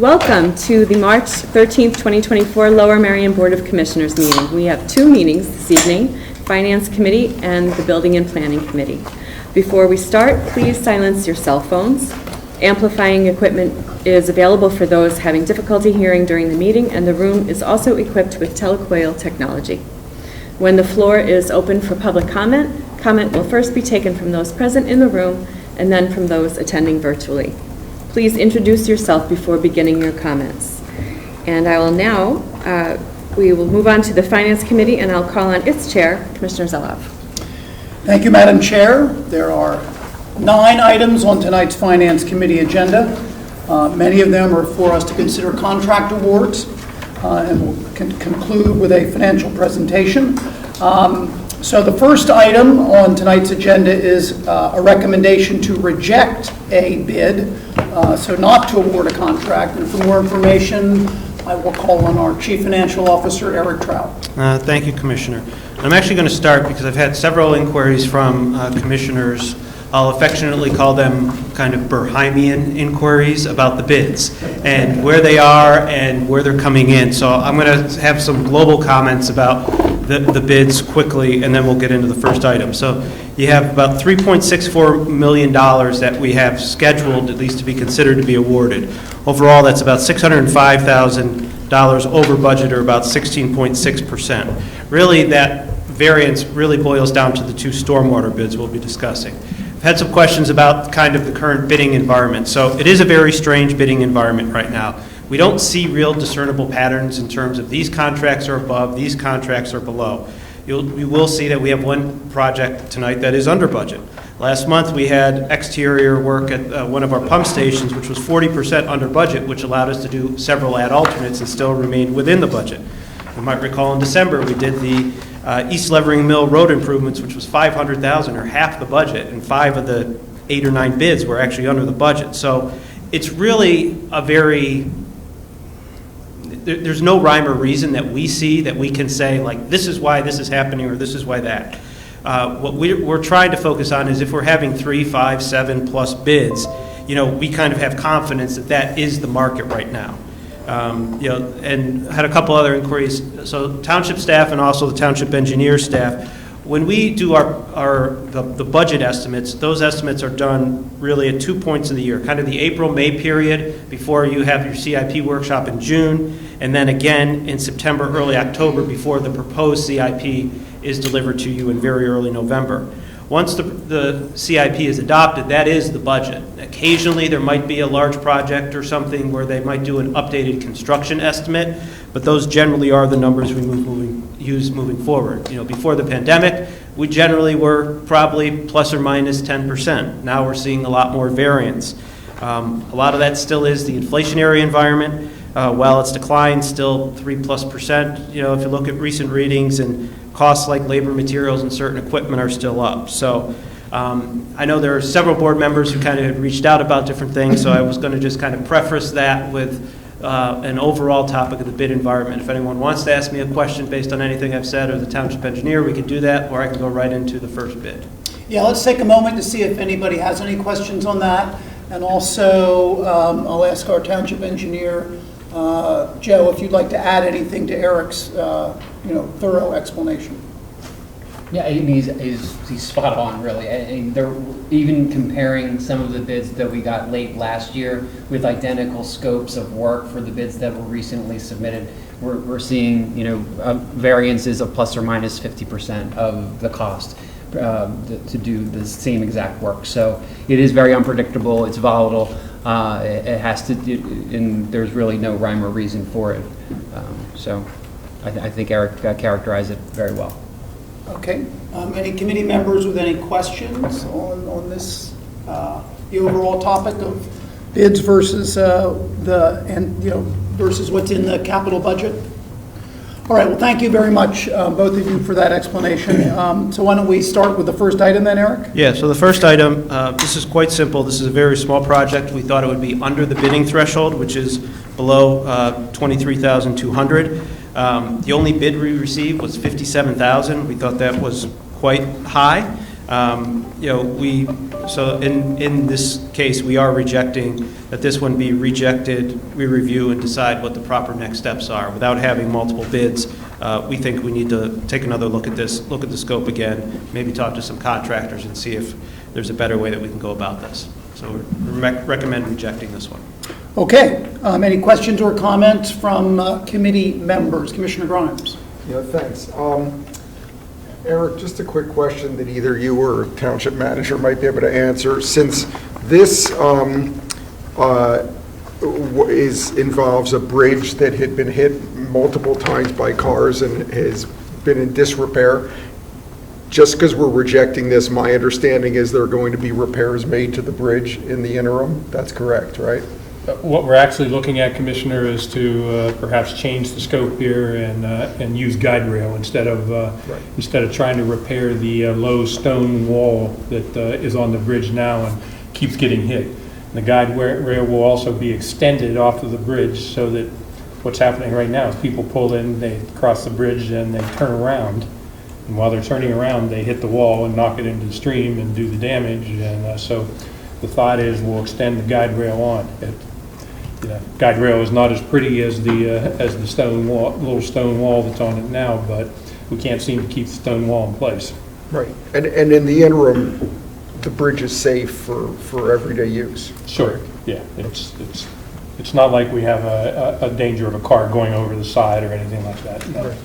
Welcome to the March 13th, 2024 Lower Merion Board of Commissioners meeting. We have two meetings this evening, Finance Committee and the Building and Planning Committee. Before we start, please silence your cell phones. Amplifying equipment is available for those having difficulty hearing during the meeting, and the room is also equipped with telecoil technology. When the floor is open for public comment, comment will first be taken from those present in the room and then from those attending virtually. Please introduce yourself before beginning your comments. And I will now, we will move on to the Finance Committee, and I'll call on its chair, Commissioner Zelov. Thank you, Madam Chair. There are 9 items on tonight's Finance Committee agenda. Many of them are for us to consider contract awards, and we'll conclude with a financial presentation. So the first item on tonight's agenda is a recommendation to reject a bid, so not to award a contract. And for more information, I will call on our Chief Financial Officer, Eric Trout. Thank you, Commissioner. I'm actually going to start because I've had several inquiries from commissioners. I'll affectionately call them kind of Berheimian inquiries about the bids and where they are and where they're coming in. So I'm going to have some global comments about the bids quickly, and then we'll get into the first item. So you have about $3.64 million that we have scheduled, at least to be considered to be awarded. Overall, that's about $605,000 over budget, or about 16.6%. Really, that variance really boils down to the 2 stormwater bids we'll be discussing. I've had some questions about kind of the current bidding environment. So it is a very strange bidding environment right now. We don't see real discernible patterns in terms of these contracts are above, these contracts are below. We will see that we have one project tonight that is under budget. Last month we had exterior work at one of our pump stations, which was 40% under budget, which allowed us to do several ad alternates and still remain within the budget. You might recall in December we did the East Levering Mill road improvements, which was $500,000, or half the budget, and 5 of the 8 or 9 bids were actually under the budget. So it's really a very, there's no rhyme or reason that we see that we can say, like, this is why this is happening or this is why that. What we're trying to focus on is if we're having 3, 5, 7 plus bids, you know, we kind of have confidence that that is the market right now. You know, and had a couple other inquiries. So township staff and also the township engineer staff, when we do the budget estimates, those estimates are done really at 2 points of the year, kind of the April-May period before you have your CIP workshop in June, and then again in September, early October before the proposed CIP is delivered to you in very early November. Once the CIP is adopted, that is the budget. Occasionally there might be a large project or something where they might do an updated construction estimate, but those generally are the numbers we use moving forward. You know, before the pandemic, we generally were probably plus or minus 10%. Now we're seeing a lot more variance. A lot of that still is the inflationary environment. While it's declined, still 3+%. You know, if you look at recent readings, and costs like labor, materials, and certain equipment are still up. So I know there are several board members who kind of had reached out about different things, so I was going to just kind of preface that with an overall topic of the bid environment. If anyone wants to ask me a question based on anything I've said or the township engineer, we can do that, or I can go right into the first bid. Yeah, let's take a moment to see if anybody has any questions on that. And also, I'll ask our township engineer, Joe, if you'd like to add anything to Eric's thorough explanation. Yeah, I mean, he's spot on, really. They're even comparing some of the bids that we got late last year with identical scopes of work for the bids that were recently submitted. We're seeing, variances of plus or minus 50% of the cost to do the same exact work. So it is very unpredictable. It's volatile. It has to, and there's really no rhyme or reason for it. So I think Eric characterized it very well. Okay. Any committee members with any questions on this, the overall topic of bids versus versus what's in the capital budget? All right. Well, thank you very much, both of you, for that explanation. So why don't we start with the first item then, Eric? Yeah. So the first item, this is quite simple. This is a very small project. We thought it would be under the bidding threshold, which is below $23,200. The only bid we received was $57,000. We thought that was quite high. So in this case, we are rejecting that this one be rejected, we review and decide what the proper next steps are. Without having multiple bids, we think we need to take another look at this, look at the scope again, maybe talk to some contractors and see if there's a better way that we can go about this. So we recommend rejecting this one. Okay, any questions or comments from committee members? Commissioner Grimes. Yeah, thanks. Eric, just a quick question that either you or township manager might be able to answer. Since this involves a bridge that had been hit multiple times by cars and has been in disrepair, just because we're rejecting this, my understanding is there are going to be repairs made to the bridge in the interim. That's correct, right? What we're actually looking at, Commissioner, is to perhaps change the scope here and use guide rail instead of trying to repair the low stone wall that is on the bridge now and keeps getting hit. And the guide rail will also be extended off of the bridge so that what's happening right now is people pull in, they cross the bridge, and they turn around. And while they're turning around, they hit the wall and knock it into the stream and do the damage. And so the thought is we'll extend the guide rail on. The guide rail is not as pretty as the stone wall, little stone wall that's on it now, but we can't seem to keep the stone wall in place. Right. And in the interim, the bridge is safe for everyday use. Sure. Yeah. It's not like we have a danger of a car going over the side or anything like that. No. Right.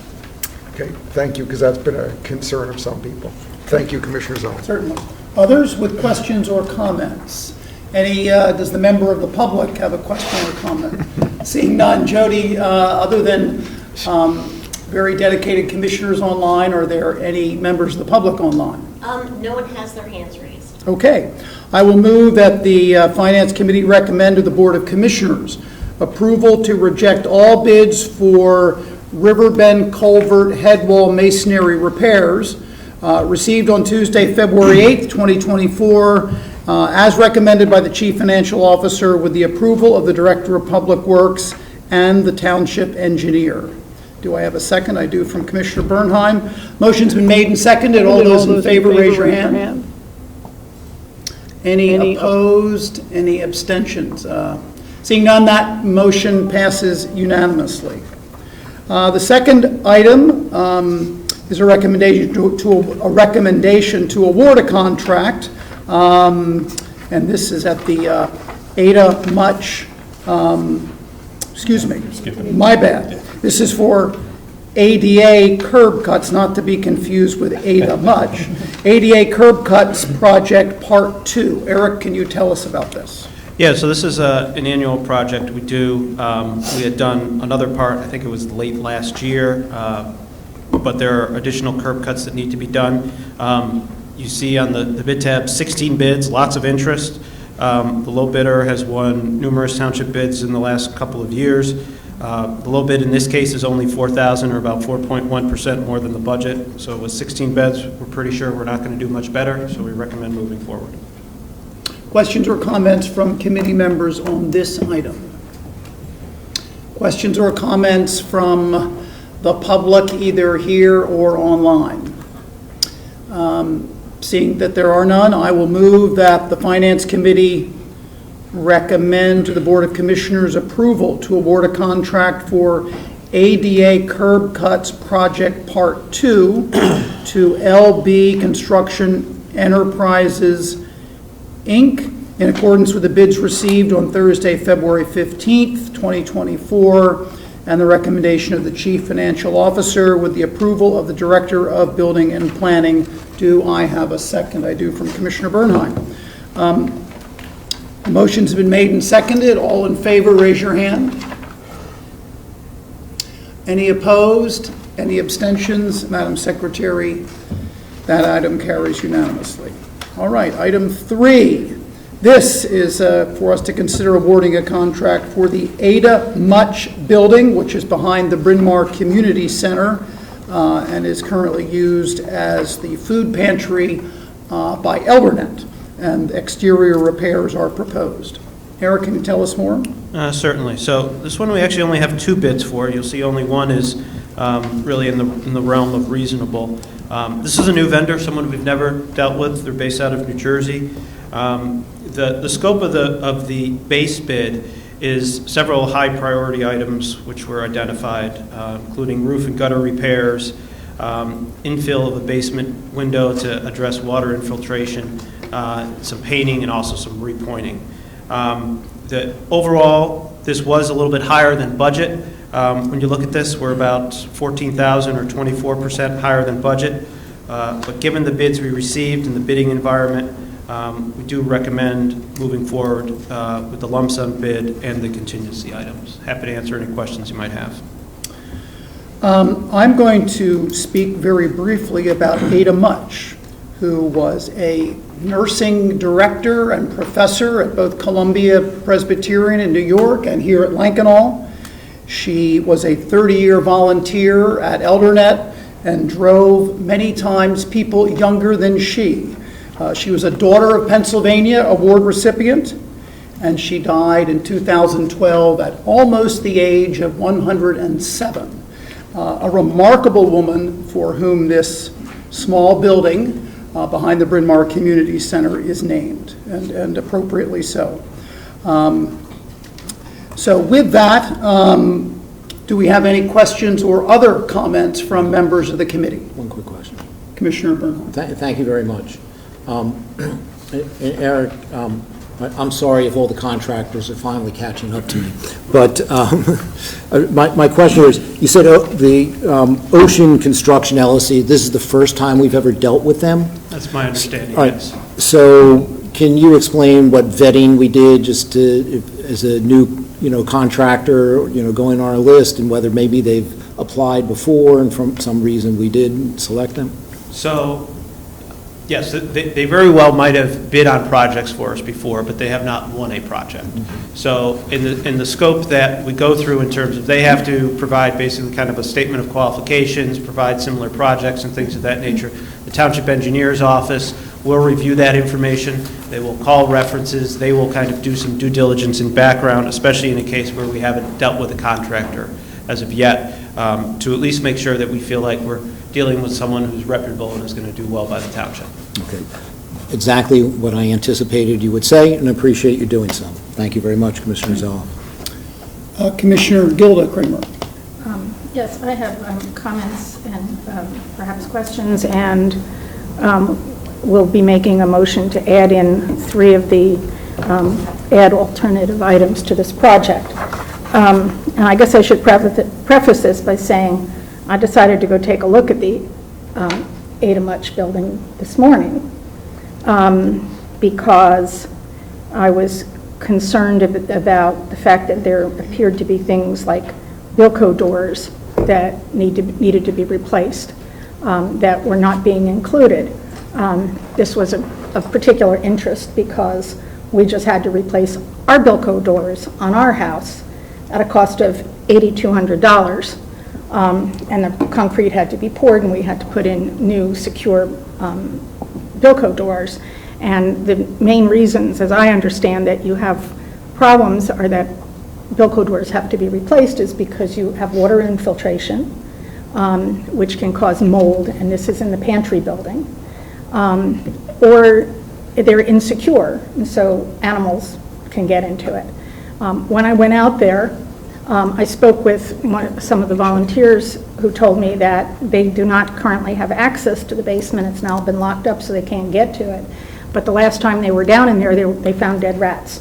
Okay. Thank you, because that's been a concern of some people. Thank you, Commissioner Zahn. Certainly. Others with questions or comments? Does the member of the public have a question or comment? Seeing none. Jody, other than very dedicated commissioners online, are there any members of the public online? No one has their hands raised. Okay. I will move that the Finance Committee recommend to the Board of Commissioners approval to reject all bids for Riverbend Culvert headwall masonry repairs received on Tuesday, February 8th, 2024, as recommended by the Chief Financial Officer with the approval of the Director of Public Works and the Township Engineer. Do I have a second? I do, from Commissioner Bernheim. Motion's been made and seconded. All those in favor, raise your hand. Any opposed? Any abstentions? Seeing none, that motion passes unanimously. The second item is a recommendation to award a contract. And this is at the Ada Mutch, excuse me, my bad. This is for ADA curb cuts, not to be confused with Ada Mutch. ADA curb cuts project part 2. Eric, can you tell us about this? Yeah, so this is an annual project we do. We had done another part, I think it was late last year, but there are additional curb cuts that need to be done. You see on the bid tab, 16 bids, lots of interest. The low bidder has won numerous township bids in the last couple of years. The low bid in this case is only $4,000, or about 4.1% more than the budget. So with 16 bids, we're pretty sure we're not going to do much better, so we recommend moving forward. Questions or comments from committee members on this item? Questions or comments from the public, either here or online? Seeing that there are none, I will move that the Finance Committee recommend to the Board of Commissioners approval to award a contract for ADA curb cuts project part 2 to LB Construction Enterprises, Inc., in accordance with the bids received on Thursday, February 15th, 2024, and the recommendation of the Chief Financial Officer with the approval of the Director of Building and Planning. Do I have a second? I do, from Commissioner Bernheim. Motion's been made and seconded. All in favor, raise your hand. Any opposed? Any abstentions? Madam Secretary, that item carries unanimously. All right, item 3. This is for us to consider awarding a contract for the Ada Mutch building, which is behind the Bryn Mawr Community Center and is currently used as the food pantry by Eldernet, and exterior repairs are proposed. Eric, can you tell us more? Certainly. So this one we actually only have 2 bids for. You'll see only one is really in the realm of reasonable. This is a new vendor, someone we've never dealt with. They're based out of New Jersey. The scope of the base bid is several high-priority items which were identified, including roof and gutter repairs, infill of a basement window to address water infiltration, some painting, and also some repointing. Overall, this was a little bit higher than budget. When you look at this, we're about $14,000 or 24% higher than budget. But given the bids we received and the bidding environment, we do recommend moving forward with the lump sum bid and the contingency items. Happy to answer any questions you might have. I'm going to speak very briefly about Ada Mutch, who was a nursing director and professor at both Columbia Presbyterian in New York and here at Lankenau. She was a 30-year volunteer at Eldernet and drove many times people younger than she. She was a Daughter of Pennsylvania award recipient, and she died in 2012 at almost the age of 107. A remarkable woman for whom this small building behind the Bryn Mawr Community Center is named, and appropriately so. So with that, do we have any questions or other comments from members of the committee? One quick question. Commissioner Bernhardt. Thank you very much. Eric, I'm sorry if all the contractors are finally catching up to me, but my question is, you said the Ocean Construction LLC, this is the first time we've ever dealt with them? That's my understanding, All right. yes. So can you explain what vetting we did just to, as a new contractor, going on our list, and whether maybe they've applied before and from some reason we didn't select them? So, yes, they very well might have bid on projects for us before, but they have not won a project. So in the scope that we go through in terms of, they have to provide basically kind of a statement of qualifications, provide similar projects and things of that nature. The Township Engineer's Office will review that information. They will call references. They will kind of do some due diligence and background, especially in a case where we haven't dealt with a contractor as of yet, to at least make sure that we feel like we're dealing with someone who's reputable and is going to do well by the township. Okay. Exactly what I anticipated you would say, and appreciate you doing so. Thank you very much, Commissioner Zoll. Commissioner Gilda Kramer. Yes, I have comments and perhaps questions, and we'll be making a motion to add in 3 of the add alternative items to this project. And I guess I should preface this by saying I decided to go take a look at the Ada Mutch building this morning because I was concerned about the fact that there appeared to be things like Bilco doors that needed to be replaced that were not being included. This was of particular interest because we just had to replace our Bilco doors on our house at a cost of $8,200. And the concrete had to be poured, and we had to put in new secure Bilco doors. And the main reasons, as I understand that you have problems, are that Bilco doors have to be replaced is because you have water infiltration, which can cause mold, and this is in the pantry building, or they're insecure, and so animals can get into it. When I went out there, I spoke with some of the volunteers who told me that they do not currently have access to the basement. It's now been locked up so they can't get to it. But the last time they were down in there, they found dead rats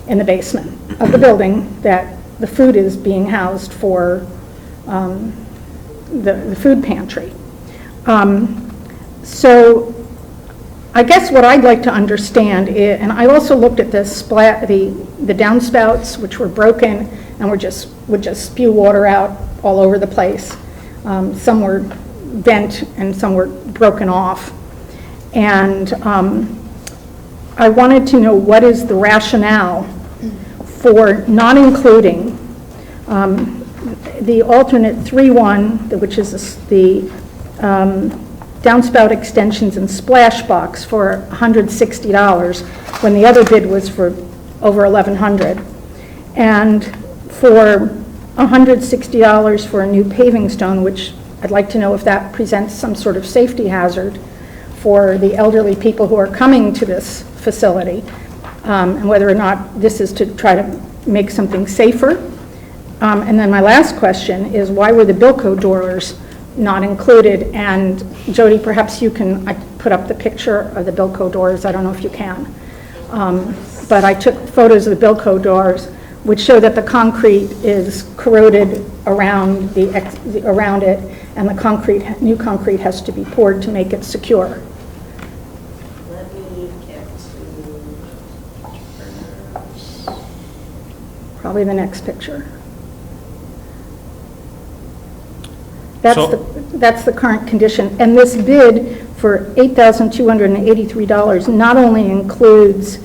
in the basement of the building that the food is being housed for the food pantry. So I guess what I'd like to understand is, and I also looked at the downspouts, which were broken and would just spew water out all over the place. Some were bent and some were broken off. And I wanted to know what is the rationale for not including the alternate 3-1, which is the downspout extensions and splash box for $160 when the other bid was for over $1,100, and for $160 for a new paving stone, which I'd like to know if that presents some sort of safety hazard for the elderly people who are coming to this facility, and whether or not this is to try to make something safer. And then my last question is, why were the Bilko doors not included? And Jody, perhaps you can put up the picture of the Bilko doors. I don't know if you can. But I took photos of the Bilko doors, which show that the concrete is corroded around around it, and the new concrete has to be poured to make it secure. Let me get to... Probably the next picture. That's the current condition. And this bid for $8,283 not only includes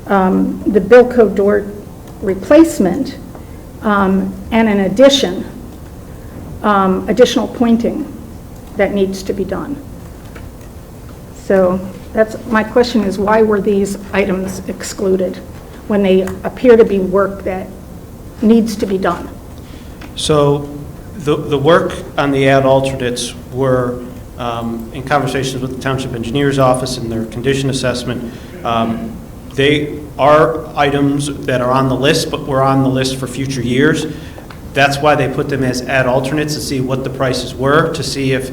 the Bilko door replacement and in addition, additional pointing that needs to be done. So my question is, why were these items excluded when they appear to be work that needs to be done? So the work on the ad alternates were in conversations with the Township Engineer's Office and their condition assessment. They are items that are on the list, but were on the list for future years. That's why they put them as ad alternates, to see what the prices were, to see if,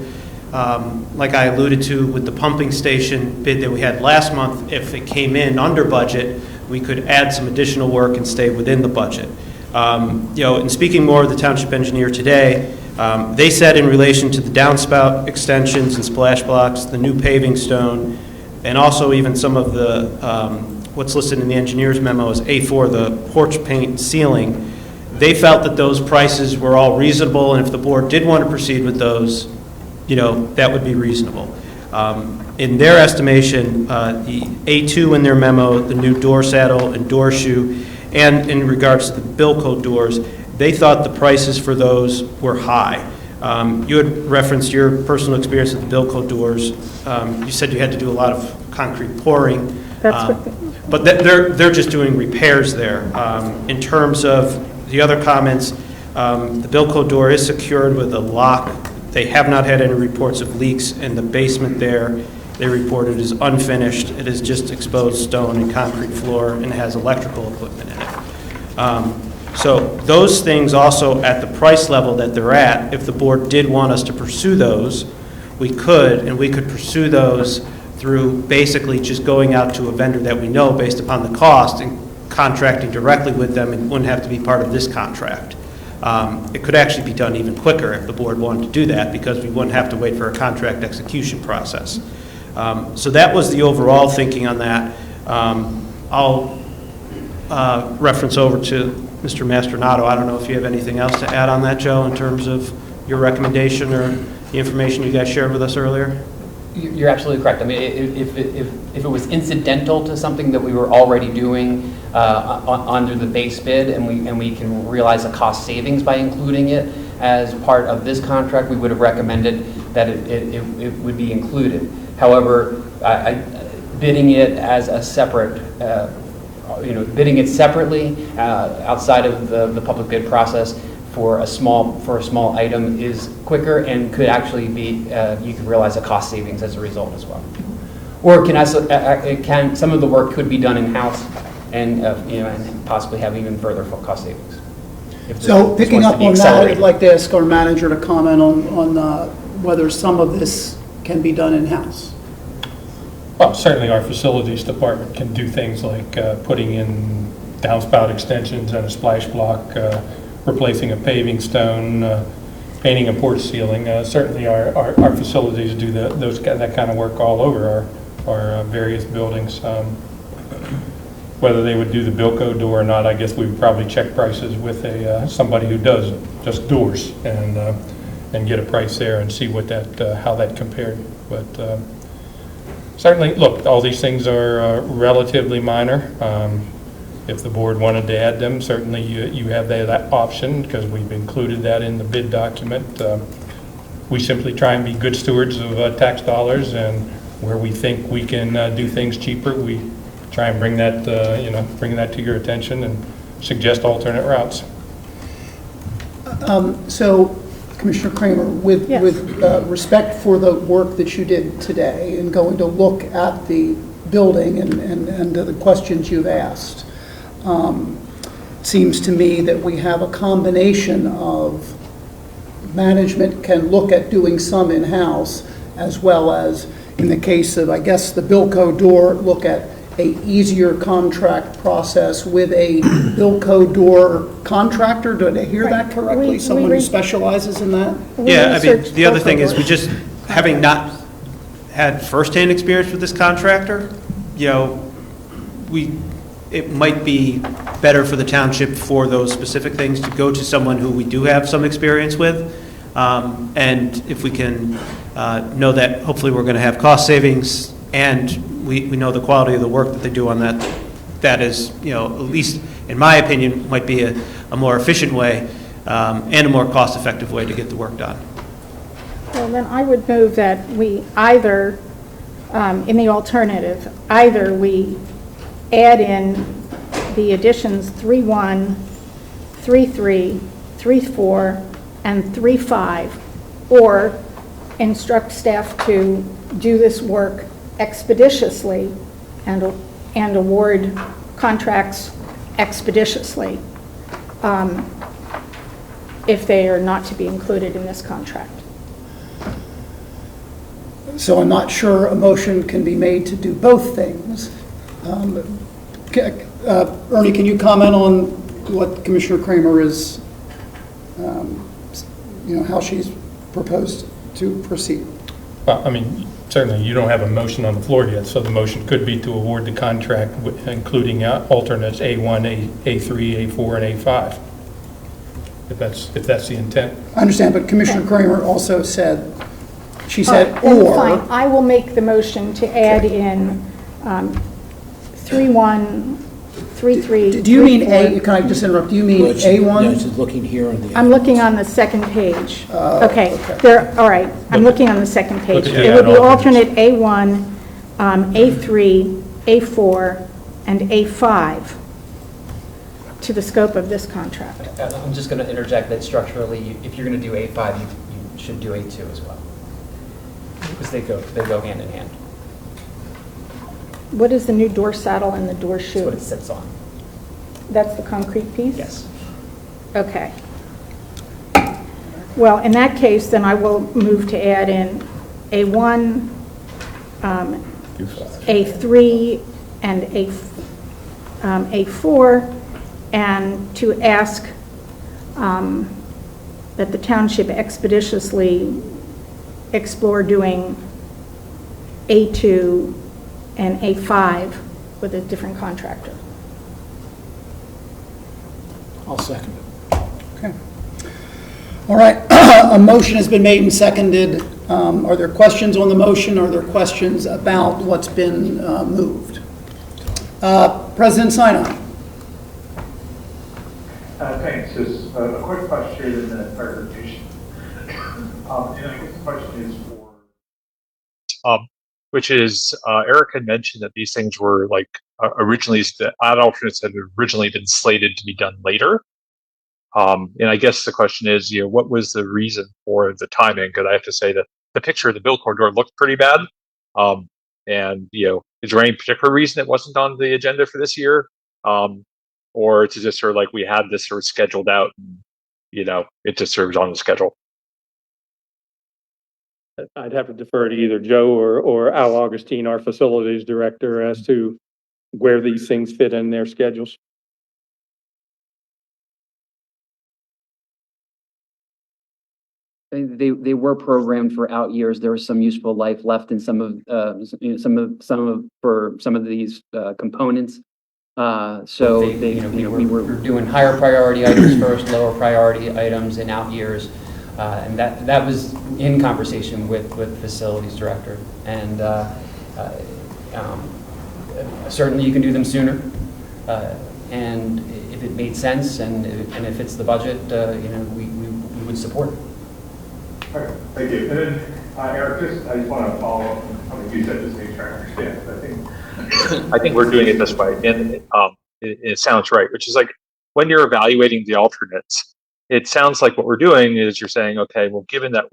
like I alluded to with the pumping station bid that we had last month, if it came in under budget, we could add some additional work and stay within the budget. In speaking more of the township engineer today, they said in relation to the downspout extensions and splash blocks, the new paving stone, and also even some of the, what's listed in the engineer's memo as A4, the porch paint ceiling, they felt that those prices were all reasonable, and if the board did want to proceed with those, that would be reasonable. In their estimation, the A2 in their memo, the new door saddle and door shoe, and in regards to the Bilko doors, they thought the prices for those were high. You had referenced your personal experience with the Bilko doors. You said you had to do a lot of concrete pouring. But they're just doing repairs there. In terms of the other comments, the Bilko door is secured with a lock. They have not had any reports of leaks in the basement there. They reported is unfinished. It is just exposed stone and concrete floor and has electrical equipment in it. So those things also at the price level that they're at, if the board did want us to pursue those, we could, and we could pursue those through basically just going out to a vendor that we know based upon the cost and contracting directly with them, and wouldn't have to be part of this contract. It could actually be done even quicker if the board wanted to do that, because we wouldn't have to wait for a contract execution process. So that was the overall thinking on that. I'll reference over to Mr. Mastronato. I don't know if you have anything else to add on that, Joe, in terms of your recommendation or the information you guys shared with us earlier? You're absolutely correct. I mean, if it was incidental to something that we were already doing under the base bid, and we can realize a cost savings by including it as part of this contract, we would have recommended that it would be included. However, bidding it as a separate, bidding it separately outside of the public bid process for a small item is quicker and could actually be, you could realize a cost savings as a result as well. Or some of the work could be done in-house and and possibly have even further cost savings. So picking up on that, I'd like to ask our manager to comment on whether some of this can be done in-house. Well, certainly our facilities department can do things like putting in downspout extensions and a splash block, replacing a paving stone, painting a porch ceiling. Certainly our facilities do that kind of work all over our various buildings. Whether they would do the Bilko door or not, I guess we would probably check prices with somebody who does just doors and get a price there and see what how that compared. But certainly, look, all these things are relatively minor. If the board wanted to add them, certainly you have that option, because we've included that in the bid document. We simply try and be good stewards of tax dollars, and where we think we can do things cheaper, we try and bring that to your attention and suggest alternate routes. So Commissioner Kramer, with Yes. respect for the work that you did today and going to look at the building and the questions you've asked, seems to me that we have a combination of management can look at doing some in-house, as well as, in the case of, I guess, the Bilco door, look at a easier contract process with a Bilco door contractor. Did I hear that Right. correctly? We Someone who re- specializes in that? We Yeah, I mean, researched the other Bilco thing is, we doors. just, having not had firsthand experience with this contractor, it might be better for the township for those specific things to go to someone who we do have some experience with. And if we can know that hopefully we're going to have cost savings, and we know the quality of the work that they do on that, that is, at least in my opinion, might be a more efficient way and a more cost-effective way to get the work done. Well, then I would move that we either, in the alternative, either we add in the additions 3.1, 3.3, 3.4, and 3.5, or instruct staff to do this work expeditiously and award contracts expeditiously if they are not to be included in this contract. So I'm not sure a motion can be made to do both things. Ernie, can you comment on what Commissioner Kramer is, how she's proposed to proceed? Well, I mean, certainly you don't have a motion on the floor yet, so the motion could be to award the contract, including alternates A1, A3, A4, and A5, if that's the intent. I understand, but Commissioner Kramer also said, she said, Then or. fine, I will make the motion to add in 3.1, 3.3. Do you mean 3.4. can I just interrupt? Do you mean No, A1? she's looking here on the. I'm looking on the second page. Okay, okay. all right, I'm looking on the second page. Look at the It would be add-alternates. alternate A1, A3, A4, and A5 to the scope of this contract. I'm just going to interject that structurally, if you're going to do A5, you should do A2 as well. Because they go hand in hand. What is the new door saddle and the door That's what it shoe? sits on. That's the concrete piece? Yes. Okay. Well, in that case, then I will move to add in A1, A3, and A4, and to ask that the township expeditiously explore doing A2 and A5 with a different contractor. I'll second it. Okay. All right, a motion has been made and seconded. Are there questions on the motion? Are there questions about what's been moved? President Sinai. Thanks. Just a quick question and then a clarification. And I guess the question is which is, Eric had mentioned that these things were like originally, the ad alternates had originally been slated to be done later. And I guess the question is, what was the reason for the timing? Because I have to say that the picture of the bill corridor looked pretty bad. And, is there any particular reason it wasn't on the agenda for this year? Or it's just sort of like we had this sort of scheduled out and, it just sort of was on the schedule? I'd have to defer to either Joe or Al Augustine, our facilities director, as to where these things fit in their schedules. They were programmed for out years. There was some useful life left in some of these components. So we were doing higher priority items first, lower priority items in out years. And that was in conversation with facilities director. And certainly you can do them sooner. And if it made sense and if it's the budget, we would support it. Okay, thank you. And then, Eric, I just want to follow up on something you said, just to make sure I understand. I think we're doing it this way, and it sounds right, which is like when you're evaluating the alternates, it sounds like what we're doing is you're saying, okay, well, given that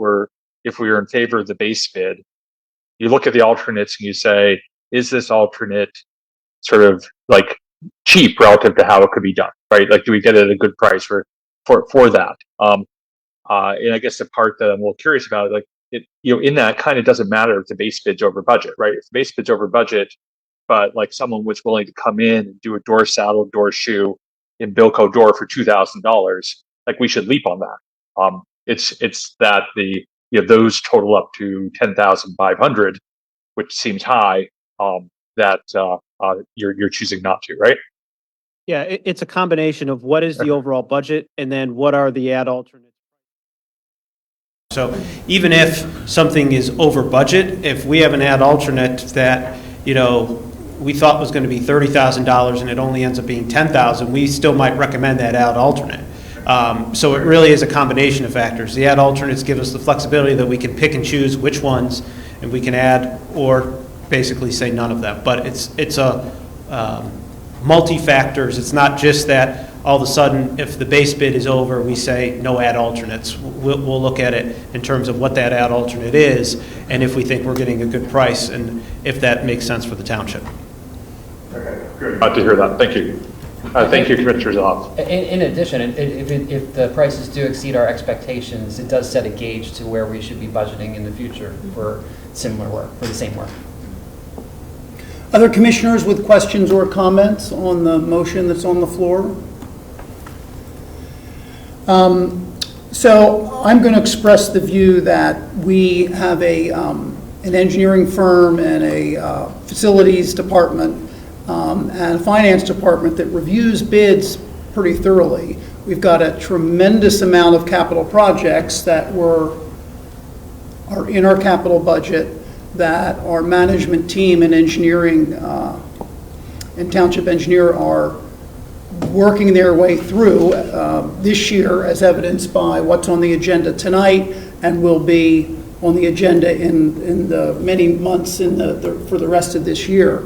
if we are in favor of the base bid, you look at the alternates and you say, is this alternate sort of like cheap relative to how it could be done, right? Like, do we get it at a good price for that? And I guess the part that I'm a little curious about, like, in that kind of doesn't matter if the base bid's over budget, right? If the base bid's over budget, but like someone was willing to come in and do a door saddle, door shoe in Bilco door for $2,000, like, we should leap on that. It's that those total up to 10,500, which seems high, that you're choosing not to, right? Yeah, it's a combination of what is the overall budget and then what are the ad alternates. So even if something is over budget, if we have an ad alternate that, we thought was going to be $30,000 and it only ends up being $10,000, we still might recommend that ad alternate. So it really is a combination of factors. The ad alternates give us the flexibility that we can pick and choose which ones, and we can add or basically say none of them. But it's a multi-factors. It's not just that all of a sudden, if the base bid is over, we say no ad alternates. We'll look at it in terms of what that ad alternate is, and if we think we're getting a good price, and if that makes sense for the township. Okay, good. Glad to hear that. Thank you. Thank you, Commissioner Zoff. In addition, if the prices do exceed our expectations, it does set a gauge to where we should be budgeting in the future for similar work, for the same work. Other commissioners with questions or comments on the motion that's on the floor? So I'm going to express the view that we have an engineering firm and a facilities department and a finance department that reviews bids pretty thoroughly. We've got a tremendous amount of capital projects that are in our capital budget that our management team and engineering and township engineer are working their way through this year, as evidenced by what's on the agenda tonight and will be on the agenda in the many months for the rest of this year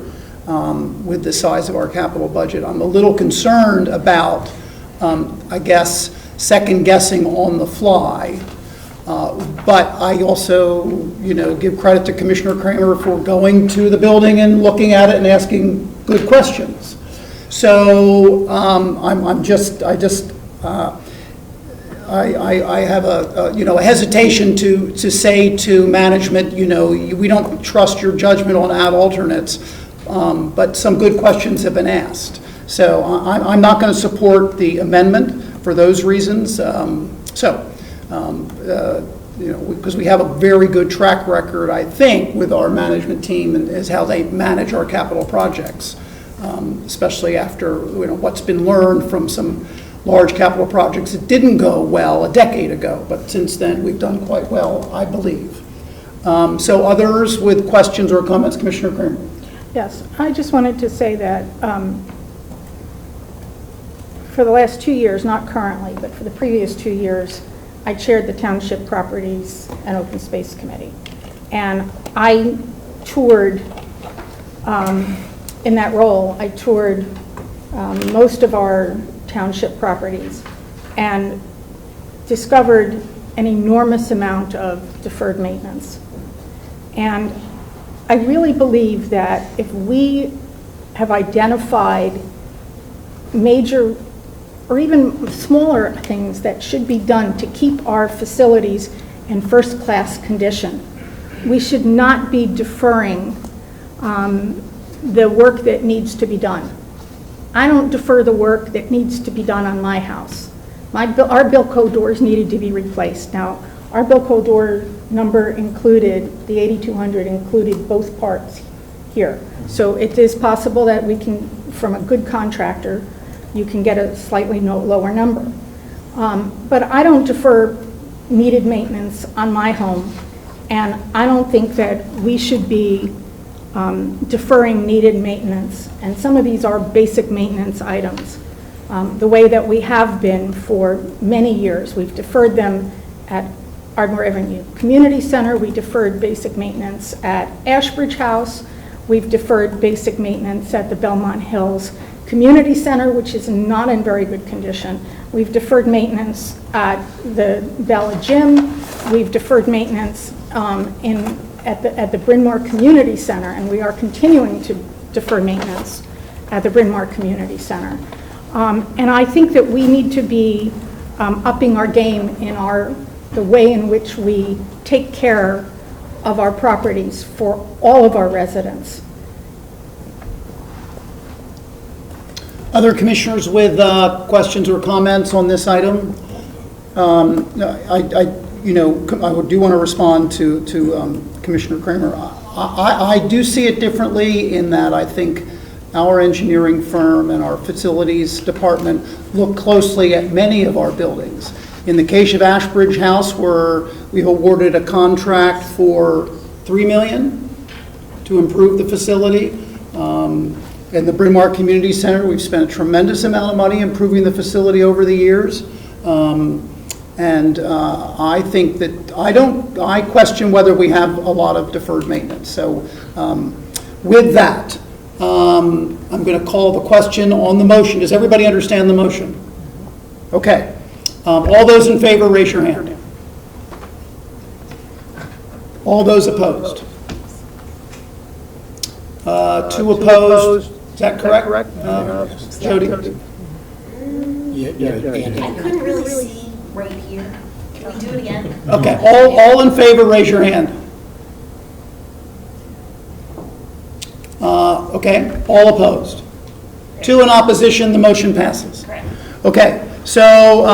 with the size of our capital budget. I'm a little concerned about, I guess, second guessing on the fly. But I also, give credit to Commissioner Kramer for going to the building and looking at it and asking good questions. So I have a hesitation to say to management, we don't trust your judgment on ad alternates, but some good questions have been asked. So I'm not going to support the amendment for those reasons. Because we have a very good track record, I think, with our management team and as how they manage our capital projects, especially after what's been learned from some large capital projects that didn't go well a decade ago, but since then we've done quite well, I believe. So others with questions or comments, Commissioner Kramer? Yes, I just wanted to say that for the last 2 years, not currently, but for the previous 2 years, I chaired the Township Properties and Open Space Committee. And I toured, in that role, I toured most of our township properties and discovered an enormous amount of deferred maintenance. And I really believe that if we have identified major or even smaller things that should be done to keep our facilities in first-class condition, we should not be deferring the work that needs to be done. I don't defer the work that needs to be done on my house. Our Bilco doors needed to be replaced. Now, our Bilco door number included, the 8200 included both parts here. So it is possible that we can, from a good contractor, you can get a slightly lower number. But I don't defer needed maintenance on my home, and I don't think that we should be deferring needed maintenance. And some of these are basic maintenance items. The way that we have been for many years, we've deferred them at Ardmore Avenue Community Center, we deferred basic maintenance at Ashbridge House, we've deferred basic maintenance at the Belmont Hills community center, which is not in very good condition. We've deferred maintenance at the Bala gym. We've deferred maintenance at the Bryn Mawr Community Center, and we are continuing to defer maintenance at the Bryn Mawr Community Center. And I think that we need to be upping our game in the way in which we take care of our properties for all of our residents. Other commissioners with questions or comments on this item? I do want to respond to Commissioner Kramer. I do see it differently in that I think our engineering firm and our facilities department look closely at many of our buildings. In the case of Ashbridge House, where we've awarded a contract for $3 million to improve the facility. In the Bryn Mawr Community Center, we've spent a tremendous amount of money improving the facility over the years. I think that I question whether we have a lot of deferred maintenance. So with that, I'm going to call the question on the motion. Does everybody understand the motion? Okay. All those in favor, raise your hand. All those opposed? Two opposed. Is that correct? Jody? I couldn't really see right here. Can we do it again? Okay, all in favor, raise your hand. Okay, all opposed. Two in opposition, the motion passes. Correct. Okay, so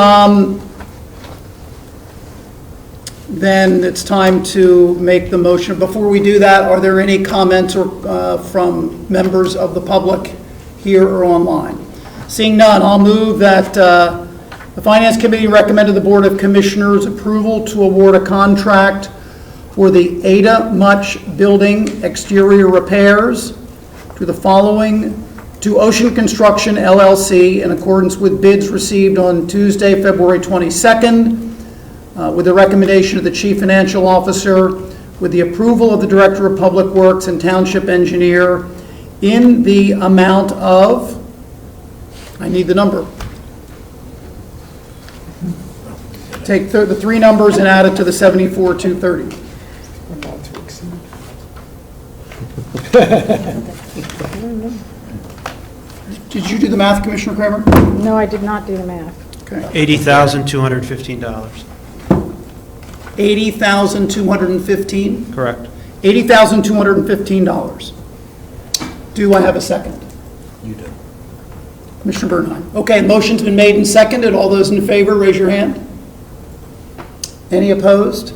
then it's time to make the motion. Before we do that, are there any comments or from members of the public here or online? Seeing none, I'll move that the Finance Committee recommended the Board of Commissioners approval to award a contract for the Ada Mutch Building exterior repairs to the following: to Ocean Construction LLC in accordance with bids received on Tuesday, February 22nd, with the recommendation of the Chief Financial Officer, with the approval of the Director of Public Works and Township Engineer, in the amount of, I need the number. Take the three numbers and add it to the 74,230. Did you do the math, Commissioner Kramer? No, I did not do the math. Okay. $80,215. $80,215? Correct. $80,215. Do I have a second? You do. Commissioner Bernheim. Okay, motion's been made and seconded. All those in favor, raise your hand. Any opposed?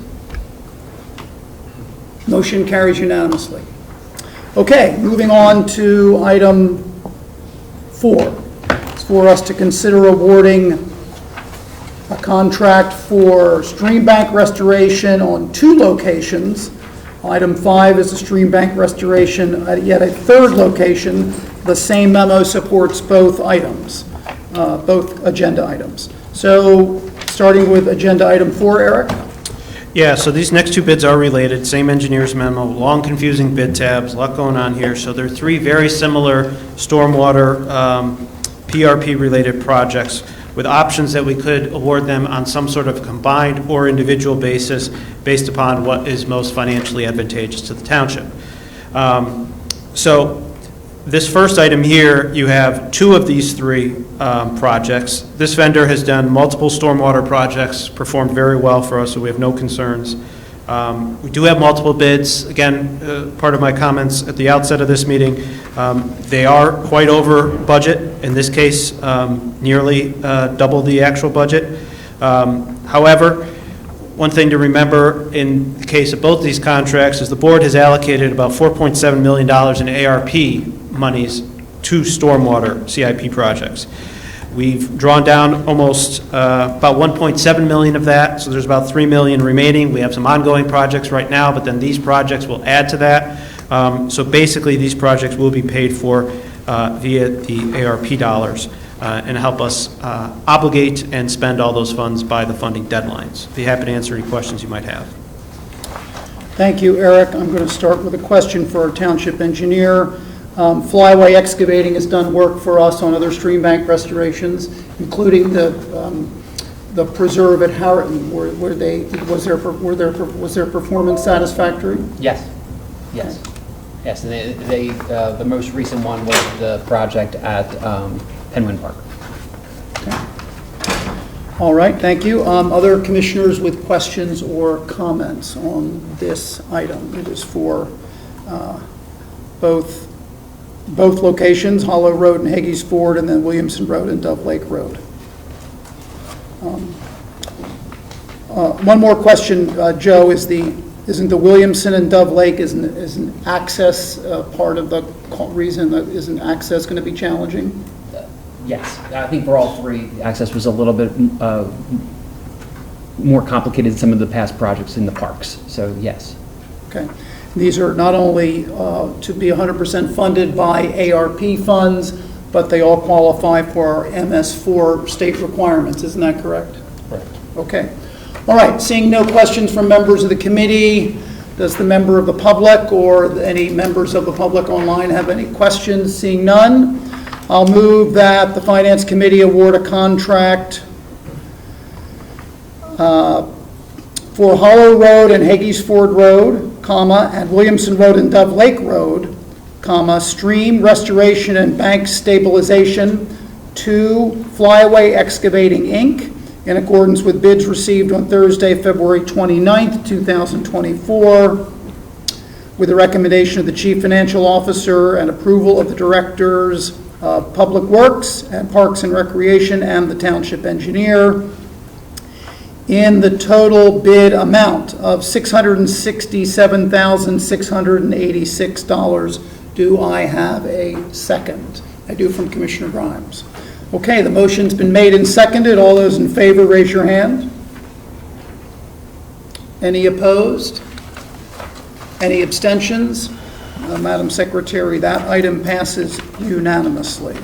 Motion carries unanimously. Okay, moving on to item 4. It's for us to consider awarding a contract for stream bank restoration on 2 locations. Item 5 is a stream bank restoration at yet a 3rd location. The same memo supports both items, both agenda items. So, starting with agenda item 4, Eric? Yeah, so these next 2 bids are related, same engineer's memo, long confusing bid tabs, a lot going on here. So they're 3 very similar stormwater PRP-related projects with options that we could award them on some sort of combined or individual basis based upon what is most financially advantageous to the township. So this first item here, you have 2 of these 3 projects. This vendor has done multiple stormwater projects, performed very well for us, so we have no concerns. We do have multiple bids. Again, part of my comments at the outset of this meeting, they are quite over budget. In this case, nearly double the actual budget. However, one thing to remember in the case of both these contracts is the board has allocated about $4.7 million in ARP monies to stormwater CIP projects. We've drawn down almost about $1.7 million of that, so there's about $3 million remaining. We have some ongoing projects right now, but then these projects will add to that. So basically, these projects will be paid for via the ARP dollars and help us obligate and spend all those funds by the funding deadlines. Be happy to answer any questions you might have. Thank you, Eric. I'm going to start with a question for our township engineer. Flyway Excavating has done work for us on other stream bank restorations, including the preserve at Harriton. Was their performance satisfactory? Yes, yes. Yes, and the most recent one was the project at Penguin Park. All right, thank you. Other commissioners with questions or comments on this item? It is for both locations, Hollow Road and Hagees Ford, and then Williamson Road and Dove Lake Road. One more question, Joe, isn't the Williamson and Dove Lake isn't access part of the reason that isn't access going to be challenging? Yes, I think for all three, the access was a little bit more complicated than some of the past projects in the parks, so yes. Okay. These are not only to be 100% funded by ARP funds, but they all qualify for our MS4 state requirements, isn't that correct? Correct. Okay. All right, seeing no questions from members of the committee, does the member of the public or any members of the public online have any questions? Seeing none, I'll move that the Finance Committee award a contract for Hollow Road and Hagees Ford Road, and Williamson Road and Dove Lake Road, stream restoration and bank stabilization to Flyway Excavating, Inc., in accordance with bids received on Thursday, February 29th, 2024, with the recommendation of the Chief Financial Officer and approval of the Directors of Public Works and Parks and Recreation and the Township Engineer, in the total bid amount of $667,686. Do I have a second? I do, from Commissioner Grimes. Okay, the motion's been made and seconded. All those in favor, raise your hand. Any opposed? Any abstentions? Madam Secretary, that item passes unanimously.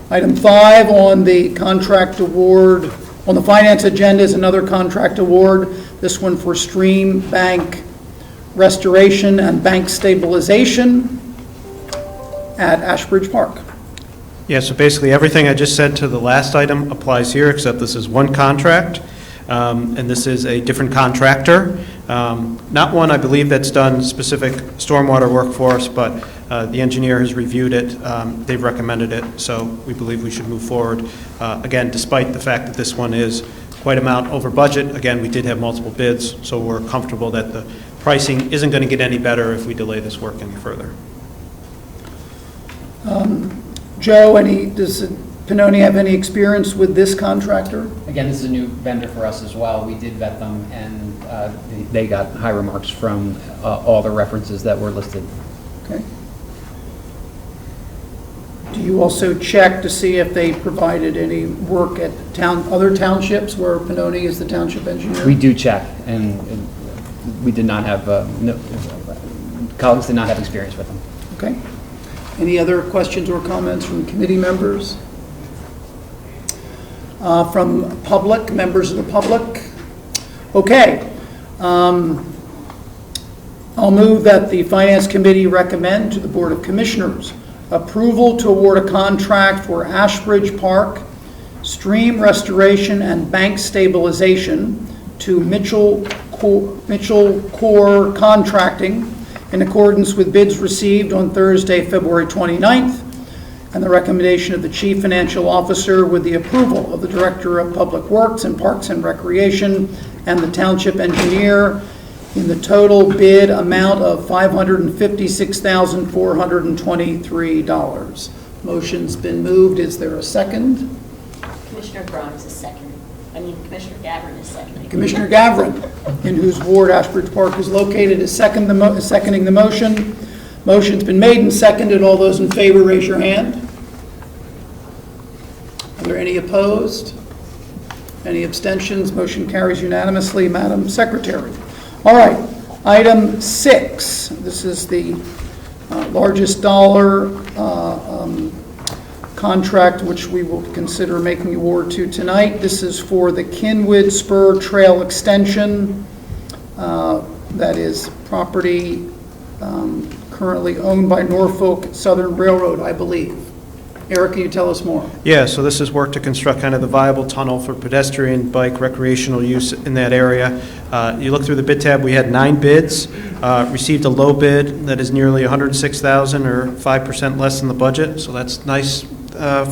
Item 5 on the contract award, on the finance agenda, is another contract award, this one for stream bank restoration and bank stabilization at Ashbridge Park. Yeah, so basically everything I just said to the last item applies here, except this is one contract, and this is a different contractor. Not one, I believe, that's done specific stormwater work for us, but the engineer has reviewed it. They've recommended it, so we believe we should move forward. Again, despite the fact that this one is quite amount over budget, again, we did have multiple bids, so we're comfortable that the pricing isn't going to get any better if we delay this work any further. Joe, does Pannoni have any experience with this contractor? Again, this is a new vendor for us as well. We did vet them, and they got high remarks from all the references that were listed. Okay. Do you also check to see if they provided any work at other townships where Pannoni is the township engineer? We do check, and we did not have, colleagues did not have experience with them. Okay. Any other questions or comments from committee members? From public, members of the public? Okay. I'll move that the Finance Committee recommend to the Board of Commissioners approval to award a contract for Ashbridge Park stream restoration and bank stabilization to Mitchell Core Contracting in accordance with bids received on Thursday, February 29th, and the recommendation of the Chief Financial Officer with the approval of the Director of Public Works and Parks and Recreation and the Township Engineer in the total bid amount of $556,423. Motion's been moved. Is there a second? Commissioner Grimes is second. Commissioner Gavin is seconding. Commissioner Gavin, in whose ward Ashbridge Park is located, is seconding the motion. Motion's been made and seconded. All those in favor, raise your hand. Are there any opposed? Any abstentions? Motion carries unanimously. Madam Secretary. All right, item 6. This is the largest dollar contract which we will consider making award to tonight. This is for the Cynwyd Spur Trail Extension. That is property currently owned by Norfolk Southern Railroad, I believe. Eric, can you tell us more? Yeah, so this is work to construct kind of the viable tunnel for pedestrian, bike, recreational use in that area. You look through the bid tab, we had 9 bids, received a low bid that is nearly $106,000 or 5% less than the budget, so that's nice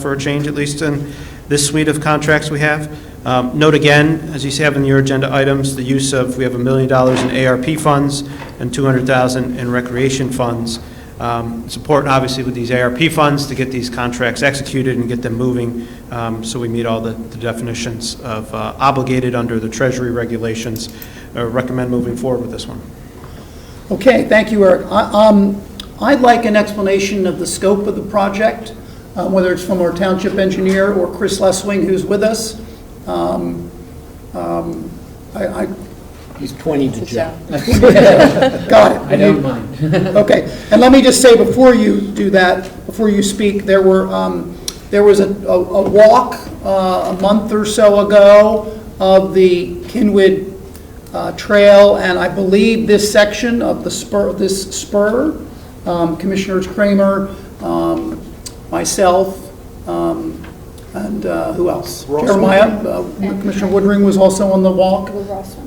for a change, at least in this suite of contracts we have. Note again, as you have in your agenda items, the use of, we have $1 million in ARP funds and $200,000 in recreation funds. It's important, obviously, with these ARP funds to get these contracts executed and get them moving, so we meet all the definitions of obligated under the Treasury regulations. Recommend moving forward with this one. Okay, thank you, Eric. I'd like an explanation of the scope of the project, whether it's from our township engineer or Chris Lesswing, who's with us. He's pointing to Joe. Got it. I don't mind. Okay, and let me just say before you do that, before you speak, there was a walk a month or so ago of the Cynwyd Trail, and I believe this section of the spur, Commissioners Kramer, myself, and who else? Jeremiah, Commissioner Woodring was also on the walk,